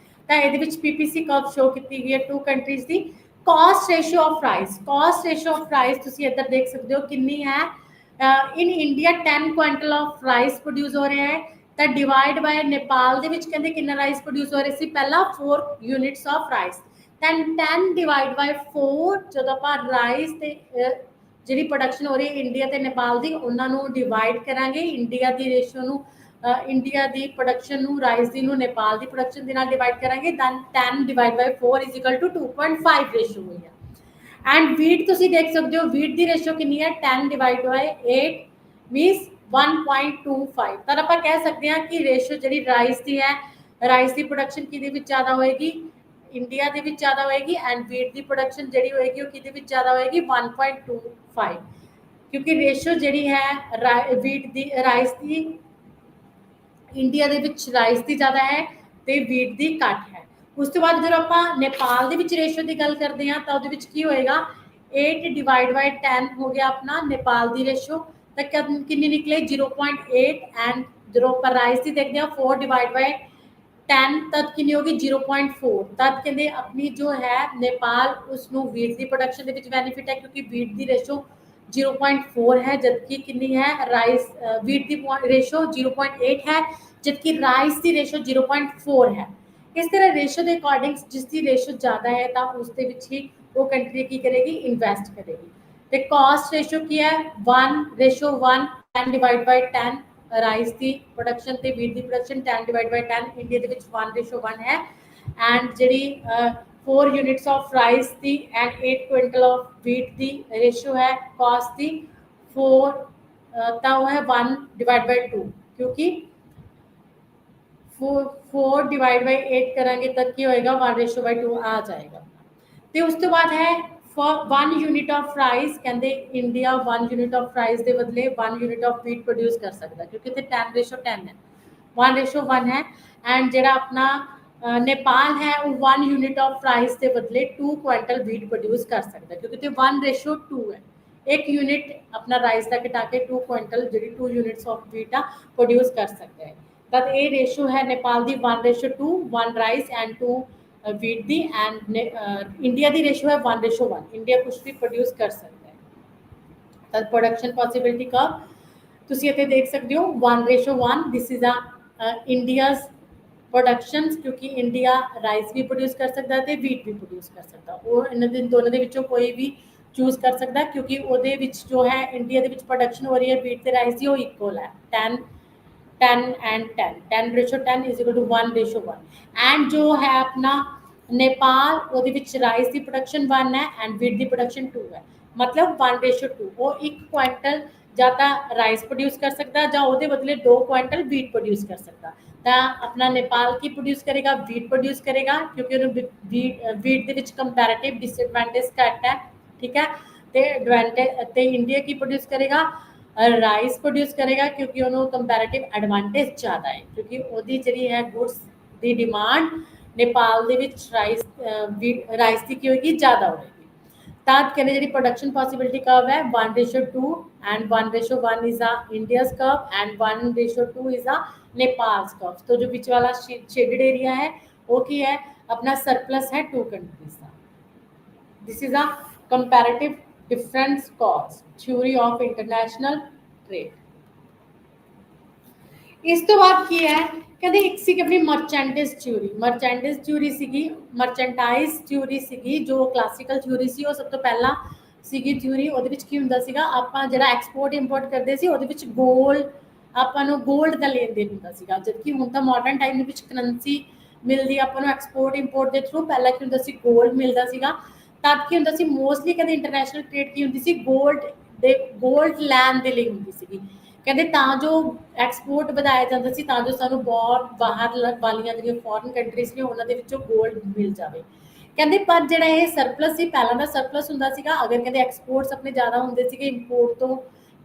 ਤਾਂ ਇਹਦੇ ਵਿੱਚ ਪੀਪੀਸੀ ਕਰਵ ਸ਼ੋ ਕੀਤੀ ਗਈ ਹੈ 2 countries the. Caste ratio of rice ਤੁਸੀਂ ਇੱਧਰ ਦੇਖ ਸਕਦੇ ਹੋ ਕਿੰਨੀ ਹੈ in India 10 quintal of rice produce ਹੋ ਰਿਹਾ ਹੈ ਤਾਂ ਡਿਵਾਈਡ ਬਾय ਨੇਪਾਲ ਦੇ ਵਿੱਚ ਕਹਿੰਦੇ ਕਿੰਨਾ ਰਾਈਸ ਪ੍ਰੋਡਿਊਸ ਹੋ ਰਿਹਾ ਸੀ ਪਹਿਲਾਂ 4 units of rice then 10 divide ਬਾय 4 ਜਦੋਂ ਆਪਾਂ ਰਾਈਸ ਤੇ ਜਿਹੜੀ ਪ੍ਰੋਡਕਸ਼ਨ ਹੋ ਰਹੀ ਹੈ ਇੰਡੀਆ ਤੇ ਨੇਪਾਲ ਦੀ ਉਹਨਾਂ ਨੂੰ ਡਿਵਾਈਡ ਕਰਾਂਗੇ ਇੰਡੀਆ ਦੀ ਰੇਸ਼ੀਓ ਨੂੰ ਇੰਡੀਆ ਦੀ ਪ੍ਰੋਡਕਸ਼ਨ ਨੂੰ ਰਾਈਸ ਦੀ ਨੂੰ ਨੇਪਾਲ ਦੀ ਪ੍ਰੋਡਕਸ਼ਨ ਦੇ ਨਾਲ ਡਿਵਾਈਡ ਕਰਾਂਗੇ then 10 ਡਿਵਾਈਡ ਬਾय 4 2.5 ਰੇਸ਼ੀਓ ਹੋਈ ਹੈ ਐਂਡ ਵੀਟ ਤੁਸੀਂ ਦੇਖ ਸਕਦੇ ਹੋ ਵੀਟ ਦੀ ਰੇਸ਼ੀਓ ਕਿੰਨੀ ਹੈ 10 ਡਿਵਾਈਡ ਬਾय 8 ਮੀਨਸ 1.25 ਤਾਂ ਆਪਾਂ ਕਹਿ ਸਕਦੇ ਹਾਂ ਕਿ ਰੇਸ਼ੀਓ ਜਿਹੜੀ ਰਾਈਸ ਦੀ ਹੈ ਰਾਈਸ ਦੀ ਪ੍ਰੋਡਕਸ਼ਨ ਕਿਹਦੇ ਵਿੱਚ ਜ਼ਿਆਦਾ ਹੋਏਗੀ ਇੰਡੀਆ ਦੇ ਵਿੱਚ ਜ਼ਿਆਦਾ ਹੋਏਗੀ ਐਂਡ ਵੀਟ ਦੀ ਪ੍ਰੋਡਕਸ਼ਨ ਜਿਹੜੀ ਹੋਏਗੀ ਉਹ ਕਿਹਦੇ ਵਿੱਚ ਜ਼ਿਆਦਾ ਹੋਏਗੀ 1.25 ਕਿਉਂਕਿ ਰੇਸ਼ੀਓ ਜਿਹੜੀ ਹੈ ਵੀਟ ਦੀ ਰਾਈਸ ਦੀ ਇੰਡੀਆ ਦੇ ਵਿੱਚ ਰਾਈਸ ਦੀ ਜ਼ਿਆਦਾ ਹੈ ਤੇ ਵੀਟ ਦੀ ਘੱਟ ਹੈ। ਉਸ ਤੋਂ ਬਾਅਦ ਜਦੋਂ ਆਪਾਂ ਨੇਪਾਲ ਦੇ ਵਿੱਚ ਰੇਸ਼ੀਓ ਦੀ ਗੱਲ ਕਰਦੇ ਹਾਂ ਤਾਂ ਉਹਦੇ ਵਿੱਚ ਕੀ ਹੋਏਗਾ 8 ਡਿਵਾਈਡ ਬਾय 10 ਹੋ ਗਿਆ ਆਪਣਾ ਨੇਪਾਲ ਦੀ ਰੇਸ਼ੀਓ ਤਾਂ ਕਿੰਨੀ ਨਿਕਲੇ 0.8 ਐਂਡ ਜਦੋਂ ਆਪਾਂ ਰਾਈਸ ਦੀ ਦੇਖਦੇ ਹਾਂ 4 ਡਿਵਾਈਡ ਬਾय 10 ਤਦ ਕਿੰਨੀ ਹੋਗੀ 0.4 ਤਦ ਕਹਿੰਦੇ ਆਪਣੀ ਜੋ ਹੈ ਨੇਪਾਲ ਉਸ ਨੂੰ ਵੀਟ ਦੀ ਪ੍ਰੋਡਕਸ਼ਨ ਦੇ ਵਿੱਚ ਬੈਨੀਫਿਟ ਹੈ ਕਿਉਂਕਿ ਵੀਟ ਦੀ ਰੇਸ਼ੋ 0.4 ਹੈ ਜਦਕਿ ਕਿੰਨੀ ਹੈ ਰਾਈਸ ਵੀਟ ਦੀ ਰੇਸ਼ੋ 0.8 ਹੈ जबकि राइस की रेशो 0.4 है। इस तरह रेशो के अकॉर्डिंग जिसकी रेशो ज़्यादा है तो उसके ही वो कंट्री की करेगी इन्वेस्ट करेगी। तो कॉस्ट रेशो की है 1:1 10 डिवाइड बाय 10 राइस की प्रोडक्शन ते वीट की प्रोडक्शन 10 डिवाइड बाय 10 इंडिया के 1:1 है एंड जी 4 यूनिट्स ऑफ राइस की एंड 8 क्विंटल ऑफ वीट की रेशो है कॉस्ट की 4 तो वो है 1 डिवाइड बाय 2 क्योंकि 4 डिवाइड बाय 8 करांगे तब की होएगा 1:2 आ जाएगा। तो उस तो बाद है फॉर 1 यूनिट ऑफ राइस कहते इंडिया 1 यूनिट ऑफ राइस के बदले 1 यूनिट ऑफ वीट प्रोड्यूस कर सकता है क्योंकि इतने 10:10 है 1:1 है एंड जो अपना नेपाल है वो 1 यूनिट ऑफ राइस के बदले 2 क्विंटल वीट प्रोड्यूस कर सकता है क्योंकि 1:2 है एक यूनिट अपना राइस का घटा के 2 क्विंटल जी 2 यूनिट्स ऑफ वीट आ प्रोड्यूस कर सकता है। तब ये रेशो है नेपाल की 1:2 1 राइस एंड 2 वीट की एंड इंडिया की रेशो है 1:1 इंडिया कुछ भी प्रोड्यूस कर सकता है। तब प्रोडक्शन पॉसिबिलिटी का तुम इतने देख सकते हो 1:1 this is a India's production क्योंकि इंडिया राइस भी प्रोड्यूस कर सकता है वीट भी प्रोड्यूस कर सकता वो इन दोनों के कोई भी चूज कर सकता क्योंकि वो जो है इंडिया के प्रोडक्शन हो रही है वीट ते राइस की वो इक्वल है 10 and 10 is equal to 1:1 and जो है अपना नेपाल वो राइस की प्रोडक्शन 1 है एंड वीट की प्रोडक्शन 2 है मतलब 1:2 वो 1 क्विंटल ज़्यादा राइस प्रोड्यूस कर सकता या वो बदले 2 क्विंटल वीट प्रोड्यूस कर सकता तो अपना नेपाल की प्रोड्यूस करेगा वीट प्रोड्यूस करेगा क्योंकि वीट के कंपैरेटिव डिसएडवांटेज घट है ठीक है तो एडवांटेज इंडिया की प्रोड्यूस करेगा राइस प्रोड्यूस करेगा क्योंकि उन्होंने कंपैरेटिव एडवांटेज ज़्यादा है क्योंकि वो जी है गुड्स ਦੀ ਡਿਮਾਂਡ ਨੇਪਾਲ ਦੇ ਵਿੱਚ ਰਾਈਸ ਦੀ ਕੀ ਹੋਏਗੀ, ਜ਼ਿਆਦਾ ਹੋਏਗੀ। ਤਾਂ ਕਹਿੰਦੇ ਜਿਹੜੀ ਪ੍ਰੋਡਕਸ਼ਨ ਪੋਸੀबिलिटी कर्व है 1:2 and 1:1 is a India's curve and 1:2 is a Nepals curve. तो जो बीच वाला शेडेड एरिया है वो की है अपना सरप्लस है टू कंट्रीज का। This is a comparative difference cost theory of international trade. ਇਸ ਤੋਂ ਬਾਅਦ ਕੀ ਹੈ, ਕਹਿੰਦੇ ਇੱਕ ਸੀ ਆਪਣੀ ਮਰਚੈਂਟੇਜ ਥਿਊਰੀ। ਮਰਚੈਂਟੇਜ ਥਿਊਰੀ ਸੀਗੀ, ਮਰਚੈਂਟਾਈਜ਼ ਥਿਊਰੀ ਸੀਗੀ, ਜੋ ਕਲਾਸੀਕਲ ਥਿਊਰੀ ਸੀ ਉਹ ਸਭ ਤੋਂ ਪਹਿਲਾਂ ਸੀਗੀ ਥਿਊਰੀ। ਉਹਦੇ ਵਿੱਚ ਕੀ ਹੁੰਦਾ ਸੀਗਾ, ਆਪਾਂ ਜਿਹੜਾ ਐਕਸਪੋਰਟ ਇੰਪੋਰਟ ਕਰਦੇ ਸੀ ਉਹਦੇ ਵਿੱਚ ਗੋਲਡ, ਆਪਾਂ ਨੂੰ ਗੋਲਡ ਦਾ ਲੈਣ ਦੇਣ ਹੁੰਦਾ ਸੀਗਾ। ਜਦਕਿ ਹੁਣ ਤਾਂ ਮਾਡਰਨ ਟਾਈਮ ਦੇ ਵਿੱਚ ਕਰੰਸੀ ਮਿਲਦੀ ਆਪਾਂ ਨੂੰ ਐਕਸਪੋਰਟ ਇੰਪੋਰਟ ਦੇ ਥਰੂ। ਪਹਿਲਾਂ ਕੀ ਹੁੰਦਾ ਸੀ, ਗੋਲਡ ਮਿਲਦਾ ਸੀਗਾ। ਤਦ ਕੀ ਹੁੰਦਾ ਸੀ, ਮੋਸਟਲੀ ਕਹਿੰਦੇ ਇੰਟਰਨੈਸ਼ਨਲ ਟ੍ਰੇਡ ਕੀ ਹੁੰਦੀ ਸੀ, ਗੋਲਡ ਲੈਣ ਦੇ ਲਈ ਹੁੰਦੀ ਸੀਗੀ। ਕਹਿੰਦੇ ਤਾਂ ਜੋ ਐਕਸਪੋਰਟ ਵਧਾਇਆ ਜਾਂਦਾ ਸੀ, ਤਾਂ ਜੋ ਸਾਨੂੰ ਬਹੁਤ ਬਾਹਰ ਵਾਲੀਆਂ ਜਿਹੜੀਆਂ ਫੋਰਨ ਕੰਟਰੀਜ਼ ਨੇ ਉਹਨਾਂ ਦੇ ਵਿੱਚੋਂ ਗੋਲਡ ਮਿਲ ਜਾਵੇ। ਕਹਿੰਦੇ ਪਰ ਜਿਹੜਾ ਇਹ ਸਰਪਲਸ ਸੀ, ਪਹਿਲਾਂ ਦਾ ਸਰਪਲਸ ਹੁੰਦਾ ਸੀਗਾ। ਅਗਰ ਕਹਿੰਦੇ ਐਕਸਪੋਰਟਸ ਆਪਣੇ ਜ਼ਿਆਦਾ ਹੁੰਦੇ ਸੀਗੇ ਇੰਪੋਰਟ ਤੋਂ,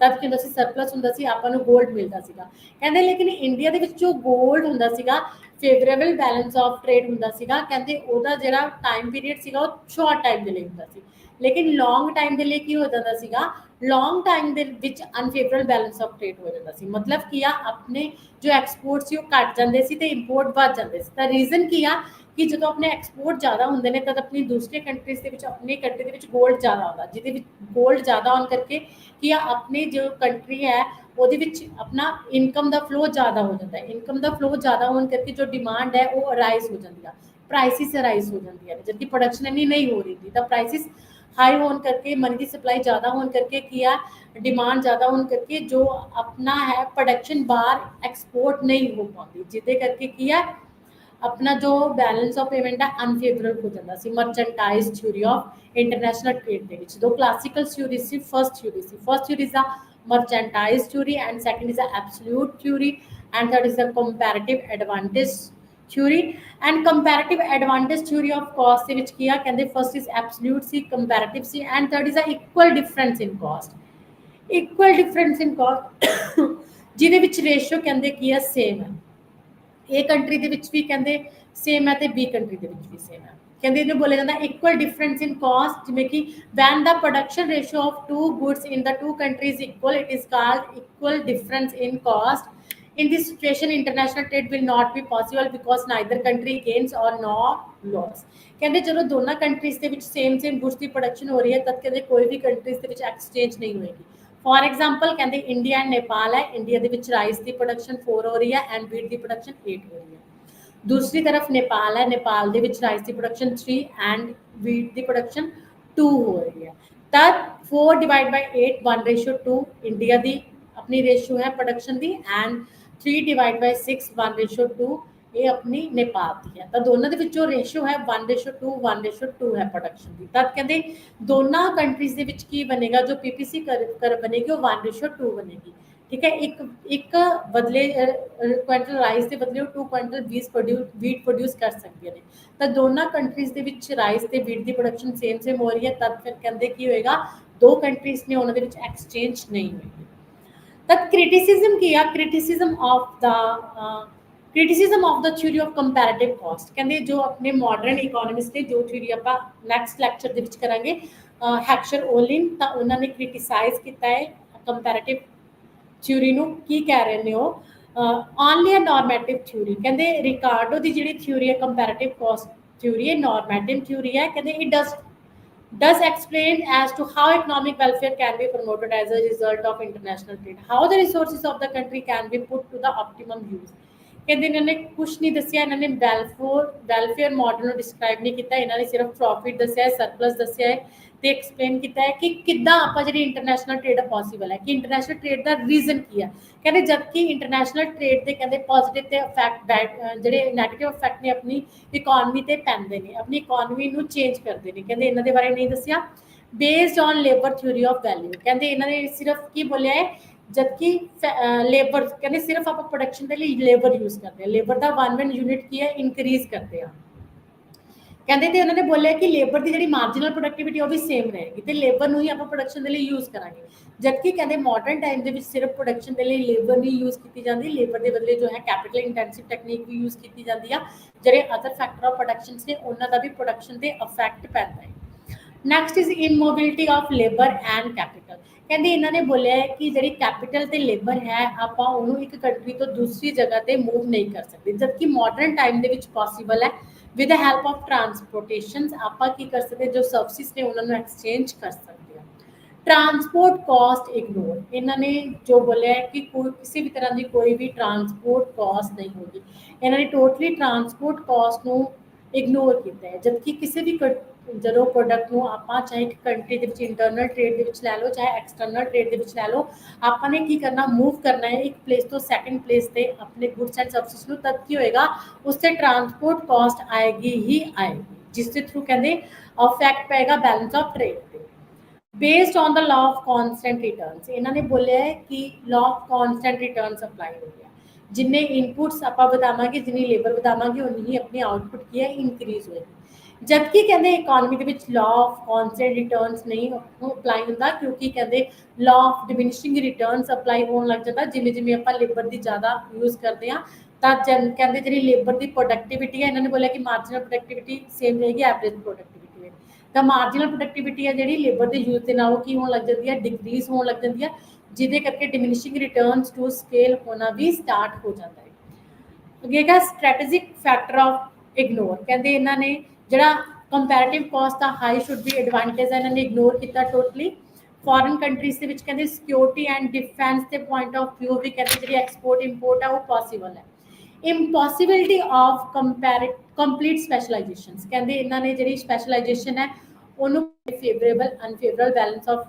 ਤਦ ਕੀ ਹੁੰਦਾ ਸੀ, ਸਰਪਲਸ ਹੁੰਦਾ ਸੀ, ਆਪਾਂ ਨੂੰ ਗੋਲਡ ਮਿਲਦਾ ਸੀਗਾ। ਕਹਿੰਦੇ ਲੇਕਿਨ ਇੰਡੀਆ ਦੇ ਵਿੱਚ ਜੋ ਗੋਲਡ ਹੁੰਦਾ ਸੀਗਾ, ਫੇਵਰੇਬਲ ਬੈਲੈਂਸ ਆਫ ਟ੍ਰੇਡ ਹੁੰਦਾ ਸੀਗਾ। ਕਹਿੰਦੇ ਉਹਦਾ ਜਿਹੜਾ ਟਾਈਮ ਪੀਰੀਅਡ ਸੀਗਾ ਉਹ ਸ਼ਾਰਟ ਟਾਈਮ ਦੇ ਲਈ ਹੁੰਦਾ ਸੀ, ਲੇਕਿਨ ਲੌਂਗ ਟਾਈਮ ਦੇ ਲਈ ਕੀ ਹੋ ਜਾਂਦਾ ਸੀਗਾ, ਲੌਂਗ ਟਾਈਮ ਦੇ ਵਿੱਚ ਅਨਫੇਵਰੇਬਲ ਬੈਲੈਂਸ ਆਫ ਟ੍ਰੇਡ ਹੋ ਜਾਂਦਾ ਸੀ। ਮਤਲਬ ਕੀ ਆ, ਆਪਣੇ ਜੋ ਐਕਸਪੋਰਟ ਸੀ ਉਹ ਘਟ ਜਾਂਦੇ ਸੀ ਤੇ ਇੰਪੋਰਟ ਵੱਧ ਜਾਂਦੇ ਸੀ। ਤਾਂ ਰੀਜ਼ਨ ਕੀ ਆ ਕਿ ਜਦੋਂ ਆਪਣੇ ਐਕਸਪੋਰਟ ਜ਼ਿਆਦਾ ਹੁੰਦੇ ਨੇ ਤਦ ਆਪਣੀ ਦੂਸਰੀ ਕੰਟਰੀਜ਼ ਦੇ ਵਿੱਚ, ਆਪਣੀ ਕੰਟਰੀ ਦੇ ਵਿੱਚ ਗੋਲਡ ਜ਼ਿਆਦਾ ਆਉਂਦਾ, ਜਿਹਦੇ ਵਿੱਚ ਗੋਲਡ ਜ਼ਿਆਦਾ ਹੋਣ ਕਰਕੇ ਕੀ ਆ, ਆਪਣੀ ਜੋ ਕੰਟਰੀ ਹੈ ਉਹਦੇ ਵਿੱਚ ਆਪਣਾ ਇਨਕਮ ਦਾ ਫਲੋ ਜ਼ਿਆਦਾ ਹੋ ਜਾਂਦਾ ਹੈ। ਇਨਕਮ ਦਾ ਫਲੋ ਜ਼ਿਆਦਾ ਹੋਣ ਕਰਕੇ ਜੋ ਡਿਮਾਂਡ ਹੈ ਉਹ ਰਾਈਜ਼ ਹੋ ਜਾਂਦੀ ਆ, ਪ੍ਰਾਈਸਿਸ ਰਾਈਜ਼ ਹੋ ਜਾਂਦੀਆਂ ਨੇ। ਜਦਕਿ ਪ੍ਰੋਡਕਸ਼ਨ ਇੰਨੀ ਨਹੀਂ ਹੋ ਰਹੀ थी ਤਾਂ ਪ੍ਰਾਈਸਿਸ हाई होने करके, मनी की सप्लाई ज़्यादा होने करके किया, डिमांड ज़्यादा होने करके जो अपना है प्रोडक्शन बाहर एक्सपोर्ट नहीं हो पाती, जिदे करके किया अपना जो बैलेंस ऑफ पेमेंट है अनफेवरेबल हो जाता सी। Merchandise theory of international trade के विच दो क्लासिकल थ्योरी सी। First theory is a merchandise theory and second is a absolute theory and third is a comparative advantage theory. And comparative advantage theory of cost ਦੇ ਵਿੱਚ ਕੀ ਆ, ਕਹਿੰਦੇ ਫਰਸਟ ਇਜ਼ ਐਬਸੋਲੂਟ ਸੀ, ਕੰਪੈरेटिव ਸੀ and third is a equal difference in cost. Equal difference in caste ਜਿਹਦੇ ਵਿੱਚ ਰੇਸ਼ੋ ਕਹਿੰਦੇ ਕੀ ਆ, ਸੇਮ ਹੈ। ए कंट्री ਦੇ ਵਿੱਚ ਵੀ ਕਹਿੰਦੇ ਸੇਮ ਹੈ ਤੇ ਬੀ ਕੰਟਰੀ ਦੇ ਵਿੱਚ ਵੀ ਸੇਮ ਹੈ। ਕਹਿੰਦੇ ਇਹਨੂੰ ਬੋਲਿਆ ਜਾਂਦਾ ਇਕੁਅਲ ਡਿਫਰੈਂਸ ਇਨ ਕਾਸਟ, ਜਿਵੇਂ ਕਿ when the production ratio of two goods in the two countries equal, it is called equal difference in cost. In this situation, international trade will not be possible because neither country gains or nor loss। ਕਹਿੰਦੇ ਜਦੋਂ ਦੋਨਾਂ ਕੰਟਰੀਜ਼ ਦੇ ਵਿੱਚ ਸੇਮ ਗੁੱਡਸ ਦੀ ਪ੍ਰੋਡਕਸ਼ਨ ਹੋ ਰਹੀ ਹੈ ਤਦ ਕਹਿੰਦੇ ਕੋਈ ਵੀ ਕੰਟਰੀਜ਼ ਦੇ ਵਿੱਚ ਐਕਸਚੇਂਜ ਨਹੀਂ ਹੋਏਗੀ। ਫॉर एग्जांपल ਕਹਿੰਦੇ ਇੰਡੀਆ ਐਂਡ ਨੇਪਾਲ ਹੈ। ਇੰਡੀਆ ਦੇ ਵਿੱਚ ਰਾਈਸ ਦੀ ਪ੍ਰੋਡਕਸ਼ਨ 4 ਹੋ ਰਹੀ ਹੈ ਐਂਡ ਵੀਟ ਦੀ ਪ੍ਰੋਡਕਸ਼ਨ 8 ਹੋ ਰਹੀ ਹੈ। ਦੂਸਰੀ ਤਰਫ ਨੇਪਾਲ ਹੈ, ਨੇਪਾਲ ਦੇ ਵਿੱਚ rice the production 3 and wheat the production 2 ਹੋ ਰਹੀ ਹੈ। ਤਦ 4/8 1:2 ਇੰਡੀਆ ਦੀ ਆਪਣੀ ਰੇਸ਼ੋ ਹੈ ਪ੍ਰੋਡਕਸ਼ਨ ਦੀ ਐਂਡ 3/6 1:2 ਇਹ ਆਪਣੀ ਨੇਪਾਲ ਦੀ ਹੈ। ਤਾਂ ਦੋਨਾਂ ਦੇ ਵਿੱਚ ਜੋ ਰੇਸ਼ੋ ਹੈ 1:2 ਹੈ ਪ੍ਰੋਡਕਸ਼ਨ ਦੀ। ਤਦ ਕਹਿੰਦੇ ਦੋਨਾਂ ਕੰਟਰੀਜ਼ ਦੇ ਵਿੱਚ ਕੀ ਬਣੇਗਾ, ਜੋ ਪੀਪੀਸੀ ਕਰ ਬਣੇਗੀ ਉਹ 1:2 ਬਣੇਗੀ। ਠੀਕ ਹੈ, ਇੱਕ ਬਦਲੇ ਕੁਇੰਟਲ ਰਾਈਸ ਦੇ ਬਦਲੇ ਉਹ 2 ਕੁਇੰਟਲ ਵੀਟ ਪ੍ਰੋਡਿਊਸ ਕਰ ਸਕਦੀਆਂ ਨੇ। ਤਾਂ ਦੋਨਾਂ ਕੰਟਰੀਜ਼ ਦੇ ਵਿੱਚ ਰਾਈਸ ਤੇ ਵੀਟ ਦੀ ਪ੍ਰੋਡਕਸ਼ਨ ਸੇਮ ਹੋ ਰਹੀ ਹੈ। ਤਦ ਫਿਰ ਕਹਿੰਦੇ ਕੀ ਹੋਏਗਾ, ਦੋ ਕੰਟਰੀਜ਼ ਨੇ ਉਹਨਾਂ ਦੇ ਵਿੱਚ ਐਕਸਚੇਂਜ ਨਹੀਂ ਹੋਏਗੀ। तब criticism किया, criticism of the theory of comparative cost। ਕਹਿੰਦੇ ਜੋ ਆਪਣੇ ਮਾਡਰਨ ਇਕਨੋਮਿਸਟ ਨੇ, ਜੋ ਥਿਊਰੀ ਆਪਾਂ ਨੈਕਸਟ ਲੈਕਚਰ ਦੇ ਵਿੱਚ ਕਰਾਂਗੇ, ਹੈਕਸ਼ਰ ਓਲਿਨ, ਤਾਂ ਉਹਨਾਂ ਨੇ ਕ੍ਰਿਟਿਸਾਈਜ਼ ਕੀਤਾ ਹੈ ਕੰਪੈरेटिव ਥਿਊਰੀ ਨੂੰ। ਕੀ ਕਹਿ ਰਹੇ ਨੇ ਉਹ, ਓਨਲੀ ਅ ਨੋਰਮੈਟਿਵ ਥਿਊਰੀ। ਕਹਿੰਦੇ ਰਿਕਾਰਡੋ ਦੀ ਜਿਹੜੀ ਥਿਊਰੀ ਹੈ ਕੰਪੈरेटिव cost ਥਿਊਰੀ ਹੈ, ਨੋਰਮੈਟਿਵ ਥਿਊਰੀ ਹੈ। ਕਹਿੰਦੇ it does explain as to how economic welfare can be promoted as a result of international trade, how the resources of the country can be put to the optimum use। ਕਹਿੰਦੇ ਇਹਨਾਂ ਨੇ ਕੁਛ ਨਹੀਂ ਦੱਸਿਆ, ਇਹਨਾਂ ਨੇ ਵੈਲਫੇਅਰ ਮਾਡਲ ਨੂੰ ਡਿਸਕ੍ਰਾਈਬ ਨਹੀਂ ਕੀਤਾ, ਇਹਨਾਂ ਨੇ ਸਿਰਫ ਪ੍ਰੋਫਿਟ ਦੱਸਿਆ ਹੈ, ਸਰਪਲਸ ਦੱਸਿਆ ਹੈ ਤੇ ਐਕਸਪਲੇਨ ਕੀਤਾ ਹੈ ਕਿ ਕਿੱਦਾਂ ਆਪਾਂ ਜਿਹੜੀ ਇੰਟਰਨੈਸ਼ਨਲ ਟ੍ਰੇਡ ਪੋਸੀਬਲ ਹੈ, ਕਿ ਇੰਟਰਨੈਸ਼ਨਲ ਟ੍ਰੇਡ ਦਾ ਰੀਜ਼ਨ ਕੀ ਹੈ। ਕਹਿੰਦੇ ਜਦਕਿ ਇੰਟਰਨੈਸ਼ਨਲ ਟ੍ਰੇਡ ਦੇ ਕਹਿੰਦੇ ਪੋਜ਼ਿਟਿਵ ਤੇ ਇਫੈਕਟ, ਜਿਹੜੇ ਨੈਗੇਟਿਵ ਇਫੈਕਟ ਨੇ ਆਪਣੀ ਇਕੋਨਮੀ ਤੇ ਪੈਂਦੇ ਨੇ, ਆਪਣੀ ਇਕੋਨਮੀ ਨੂੰ ਚੇਂਜ ਕਰਦੇ ਨੇ। ਕਹਿੰਦੇ ਇਹਨਾਂ ਦੇ ਬਾਰੇ ਨਹੀਂ ਦੱਸਿਆ। Based on labour theory of value, ਕਹਿੰਦੇ ਇਹਨਾਂ ਨੇ ਸਿਰਫ ਕੀ ਬੋਲਿਆ ਹੈ, जबकि लेबर कहते सिर्फ आप प्रोडक्शन के लिए लेबर यूज करते हैं, लेबर का 1 यूनिट की है इंक्रीज करते हैं। ਕਹਿੰਦੇ ਤੇ ਉਹਨਾਂ ਨੇ ਬੋਲਿਆ ਕਿ ਲੇਬਰ ਦੀ ਜਿਹੜੀ ਮਾਰਜਨਲ ਪ੍ਰੋਡਕਟਿਵਿਟੀ ਉਹ ਵੀ ਸੇਮ ਰਹੇਗੀ ਤੇ ਲੇਬਰ ਨੂੰ ਹੀ ਆਪਾਂ ਪ੍ਰੋਡਕਸ਼ਨ ਦੇ ਲਈ ਯੂਜ਼ ਕਰਾਂਗੇ, ਜਦਕਿ ਕਹਿੰਦੇ ਮਾਡਰਨ ਟਾਈਮ ਦੇ ਵਿੱਚ ਸਿਰਫ ਪ੍ਰੋਡਕਸ਼ਨ ਦੇ ਲਈ ਲੇਬਰ ਨਹੀਂ ਯੂਜ਼ ਕੀਤੀ ਜਾਂਦੀ, ਲੇਬਰ ਦੇ ਬਦਲੇ ਜੋ ਹੈ ਕੈਪੀਟਲ ਇੰਟੈਂਸਿਵ ਟੈਕਨੀਕ ਵੀ ਯੂਜ਼ ਕੀਤੀ ਜਾਂਦੀ ਆ, ਜਿਹੜੇ ਅਦਰ ਫੈਕਟਰ ਆਫ ਪ੍ਰੋਡਕਸ਼ਨਸ ਨੇ ਉਹਨਾਂ ਦਾ ਵੀ ਪ੍ਰੋਡਕਸ਼ਨ ਤੇ ਇਫੈਕਟ ਪੈਂਦਾ ਹੈ। Next is immobility of labour and capital. ਕਹਿੰਦੇ ਇਹਨਾਂ ਨੇ ਬੋਲਿਆ ਹੈ ਕਿ ਜਿਹੜੀ ਕੈਪੀਟਲ ਤੇ ਲੇਬਰ ਹੈ ਆਪਾਂ ਉਹਨੂੰ ਇੱਕ ਕੰਟਰੀ ਤੋਂ ਦੂਸਰੀ ਜਗ੍ਹਾ ਤੇ ਮੂਵ ਨਹੀਂ ਕਰ ਸਕਦੇ, ਜਦਕਿ ਮਾਡਰਨ ਟਾਈਮ ਦੇ ਵਿੱਚ ਪੋਸੀਬਲ ਹੈ। With the help of transportation ਆਪਾਂ ਕੀ ਕਰ ਸਕਦੇ, ਜੋ ਸਰਵਿਸਿਜ਼ ਨੇ ਉਹਨਾਂ ਨੂੰ ਐਕਸਚੇਂਜ ਕਰ ਸਕਦੇ ਹਾਂ। ट्रांसपोर्ट कॉस्ट इग्नोर, इन्होंने जो बोलिया है कि कोई किसी भी तरह की कोई भी ट्रांसपोर्ट कॉस्ट नहीं होगी, इन्होंने टोटली ट्रांसपोर्ट कॉस्ट ਨੂੰ ਇਗਨੋਰ ਕੀਤਾ ਹੈ, ਜਦਕਿ ਕਿਸੇ ਵੀ ਜਦੋਂ ਪ੍ਰੋਡਕਟ ਨੂੰ ਆਪਾਂ ਚਾਹੇ ਇੱਕ ਕੰਟਰੀ ਦੇ ਵਿੱਚ ਇੰਟਰਨਲ ਟ੍ਰੇਡ ਦੇ ਵਿੱਚ ਲੈ ਲਓ ਚਾਹੇ ਐਕਸਟਰਨਲ ਟ੍ਰੇਡ ਦੇ ਵਿੱਚ ਲੈ ਲਓ, ਆਪਾਂ ਨੇ ਕੀ ਕਰਨਾ, ਮੂਵ ਕਰਨਾ ਹੈ ਇੱਕ ਪਲੇਸ ਤੋਂ ਸੈਕੰਡ ਪਲੇਸ ਤੇ ਆਪਣੇ ਗੁੱਡਸ ਐਂਡ ਸਰਵਿਸਿਜ਼ ਨੂੰ, ਤਦ ਕੀ ਹੋਏਗਾ ਉਸ ਤੇ ਟਰਾਂਸਪੋਰਟ ਕਾਸਟ ਆਏਗੀ ਹੀ ਆਏਗੀ, ਜਿਸ ਦੇ ਥਰੂ ਕਹਿੰਦੇ ਇਫੈਕਟ ਪਏਗਾ बैलेंस ऑफ ट्रेड ਤੇ। Based on the law of constant returns, इन्होंने बोलिया है कि law of constant returns apply हो गया, जिन्ने इनपुट्स आप बतावांगे जिन्नी लेबर बतावांगे उन्नी ही अपनी आउटपुट की है इंक्रीज होगी, जबकि कहते इकोनॉमी के which law of constant returns नहीं अप्लाई होता, क्योंकि कहते law of diminishing returns apply होने लग जाता, जिमें जिमें आप लेबर की ज़्यादा यूज़ करते हैं तो कहते जी लेबर की प्रोडक्टिविटी है, इन्होंने बोलिया कि मार्जिनल प्रोडक्टिविटी सेम रहेगी एवरेज प्रोडक्टिविटी, तो मार्जिनल प्रोडक्टिविटी है जी लेबर के यूज के नालों की होने लग जाती है, डिक्रीज होने लग जाती है, जिदे करके डिमिनिशिंग रिटर्न्स टू स्केल होना भी स्टार्ट हो जाता है। अगे है स्ट्रैटेजिक फैक्टर ऑफ इग्नोर, कहते इन्होंने जरा कंपैरेटिव कॉस्ट का हाई शुड बी एडवांटेज है, इन्होंने इग्नोर किया टोटली। फॉरन कंट्रीज के कहते सिक्योरिटी एंड डिफेंस के पॉइंट ऑफ व्यू भी कहते जी एक्सपोर्ट इंपोर्ट है वो पॉसीबल है। इंपॉसिबिलिटी ऑफ कंप्लीट स्पैशलाइजेशन, कहते इन्होंने जी स्पैशलाइजेशन है उन्होंने favourable unfavourable balance of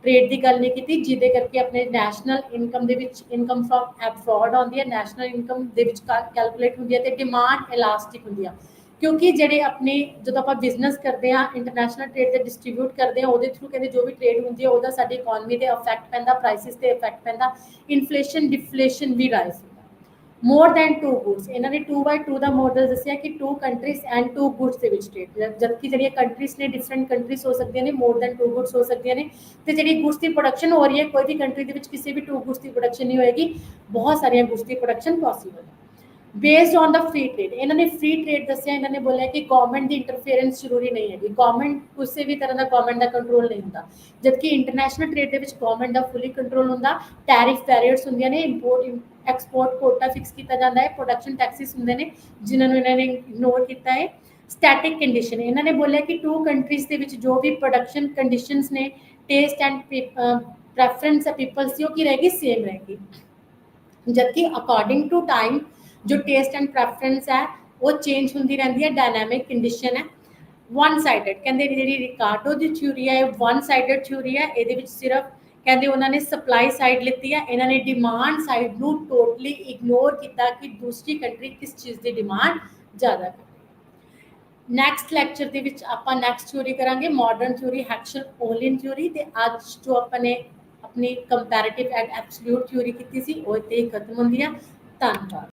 trade की गल नहीं की, जिदे करके अपने national income income from abroad आती है, नैशनल इनकम कैलकुलेट होती है तो डिमांड इलास्टिक होती है, क्योंकि जेडे अपने जो आप बिजनेस करते हैं इंटरनैशनल ट्रेड से डिस्ट्रीब्यूट करते हैं वो थ्रू कहते जो भी ट्रेड होती है वह साडी इकोनॉमी से इफैक्ट पैंदा, प्राइसिस से इफैक्ट पैंदा, इनफ्लेशन डिफ्लेशन भी राइज होता। मोर दैन टू गुड्स, इन्होंने 2x2 का मॉडल दसिया कि 2 कंट्रीज एंड 2 गुड्स के ट्रेड, जबकि जी कंट्रीज ने डिफरेंट कंट्रीज हो सकती हैं, मोर दैन 2 गुड्स हो सकती हैं, तो जी गुड्स की प्रोडक्शन हो रही है कोई भी कंट्री के किसी भी 2 गुड्स की प्रोडक्शन नहीं होएगी, बहुत सारिया गुड्स की प्रोडक्शन पॉसीबल है। Based on the free trade, इन्होंने फ्री ट्रेड दसिया, इन्होंने बोलिया कि गवर्नमेंट की इंटरफेरेंस जरूरी नहीं है, गवर्नमेंट किसी भी तरह का गवर्नमेंट का कंट्रोल नहीं होता, जबकि इंटरनैशनल ट्रेड के गवर्नमेंट का फुली कंट्रोल होंदा, टैरिफ बैरियर्स होंदियां ने, इंपोर्ट एक्सपोर्ट कोटा फिक्स किया जाता है, प्रोडक्शन टैक्सिस होंदे ने जिन्होंने इन्होंने इग्नोर किया है। स्टैटिक कंडीशन, इन्होंने बोलिया कि 2 कंट्रीज के जो भी प्रोडक्शन कंडीशंस ने, टेस्ट एंड प्रेफरेंस पीपल्स की की रहेगी सेम रहेगी, जबकि अकॉर्डिंग टू टाइम जो टेस्ट एंड प्रेफरेंस है वो चेंज होती रहती है, डायनामिक कंडीशन है। वन साइडेड कहते जी रिकार्डो की थ्योरी है वन साइडेड थ्योरी है, ये सिर्फ कहते उन्होंने सप्लाई साइड लीती है, इन्होंने डिमांड साइड को टोटली इग्नोर किया कि दूसरी कंट्री किस चीज़ की डिमांड ज़्यादा कर। नैक्सट लैक्चर के आप नैक्सट थ्योरी करेंगे मॉडर्न थ्योरी हैक्शन ओलिन थ्योरी, तो अज जो अपने अपनी कंपैरेटिव एंड एब्सोल्यूट थ्योरी की सी वो इत्थे ही खत्म होंदी है। धन्यवाद।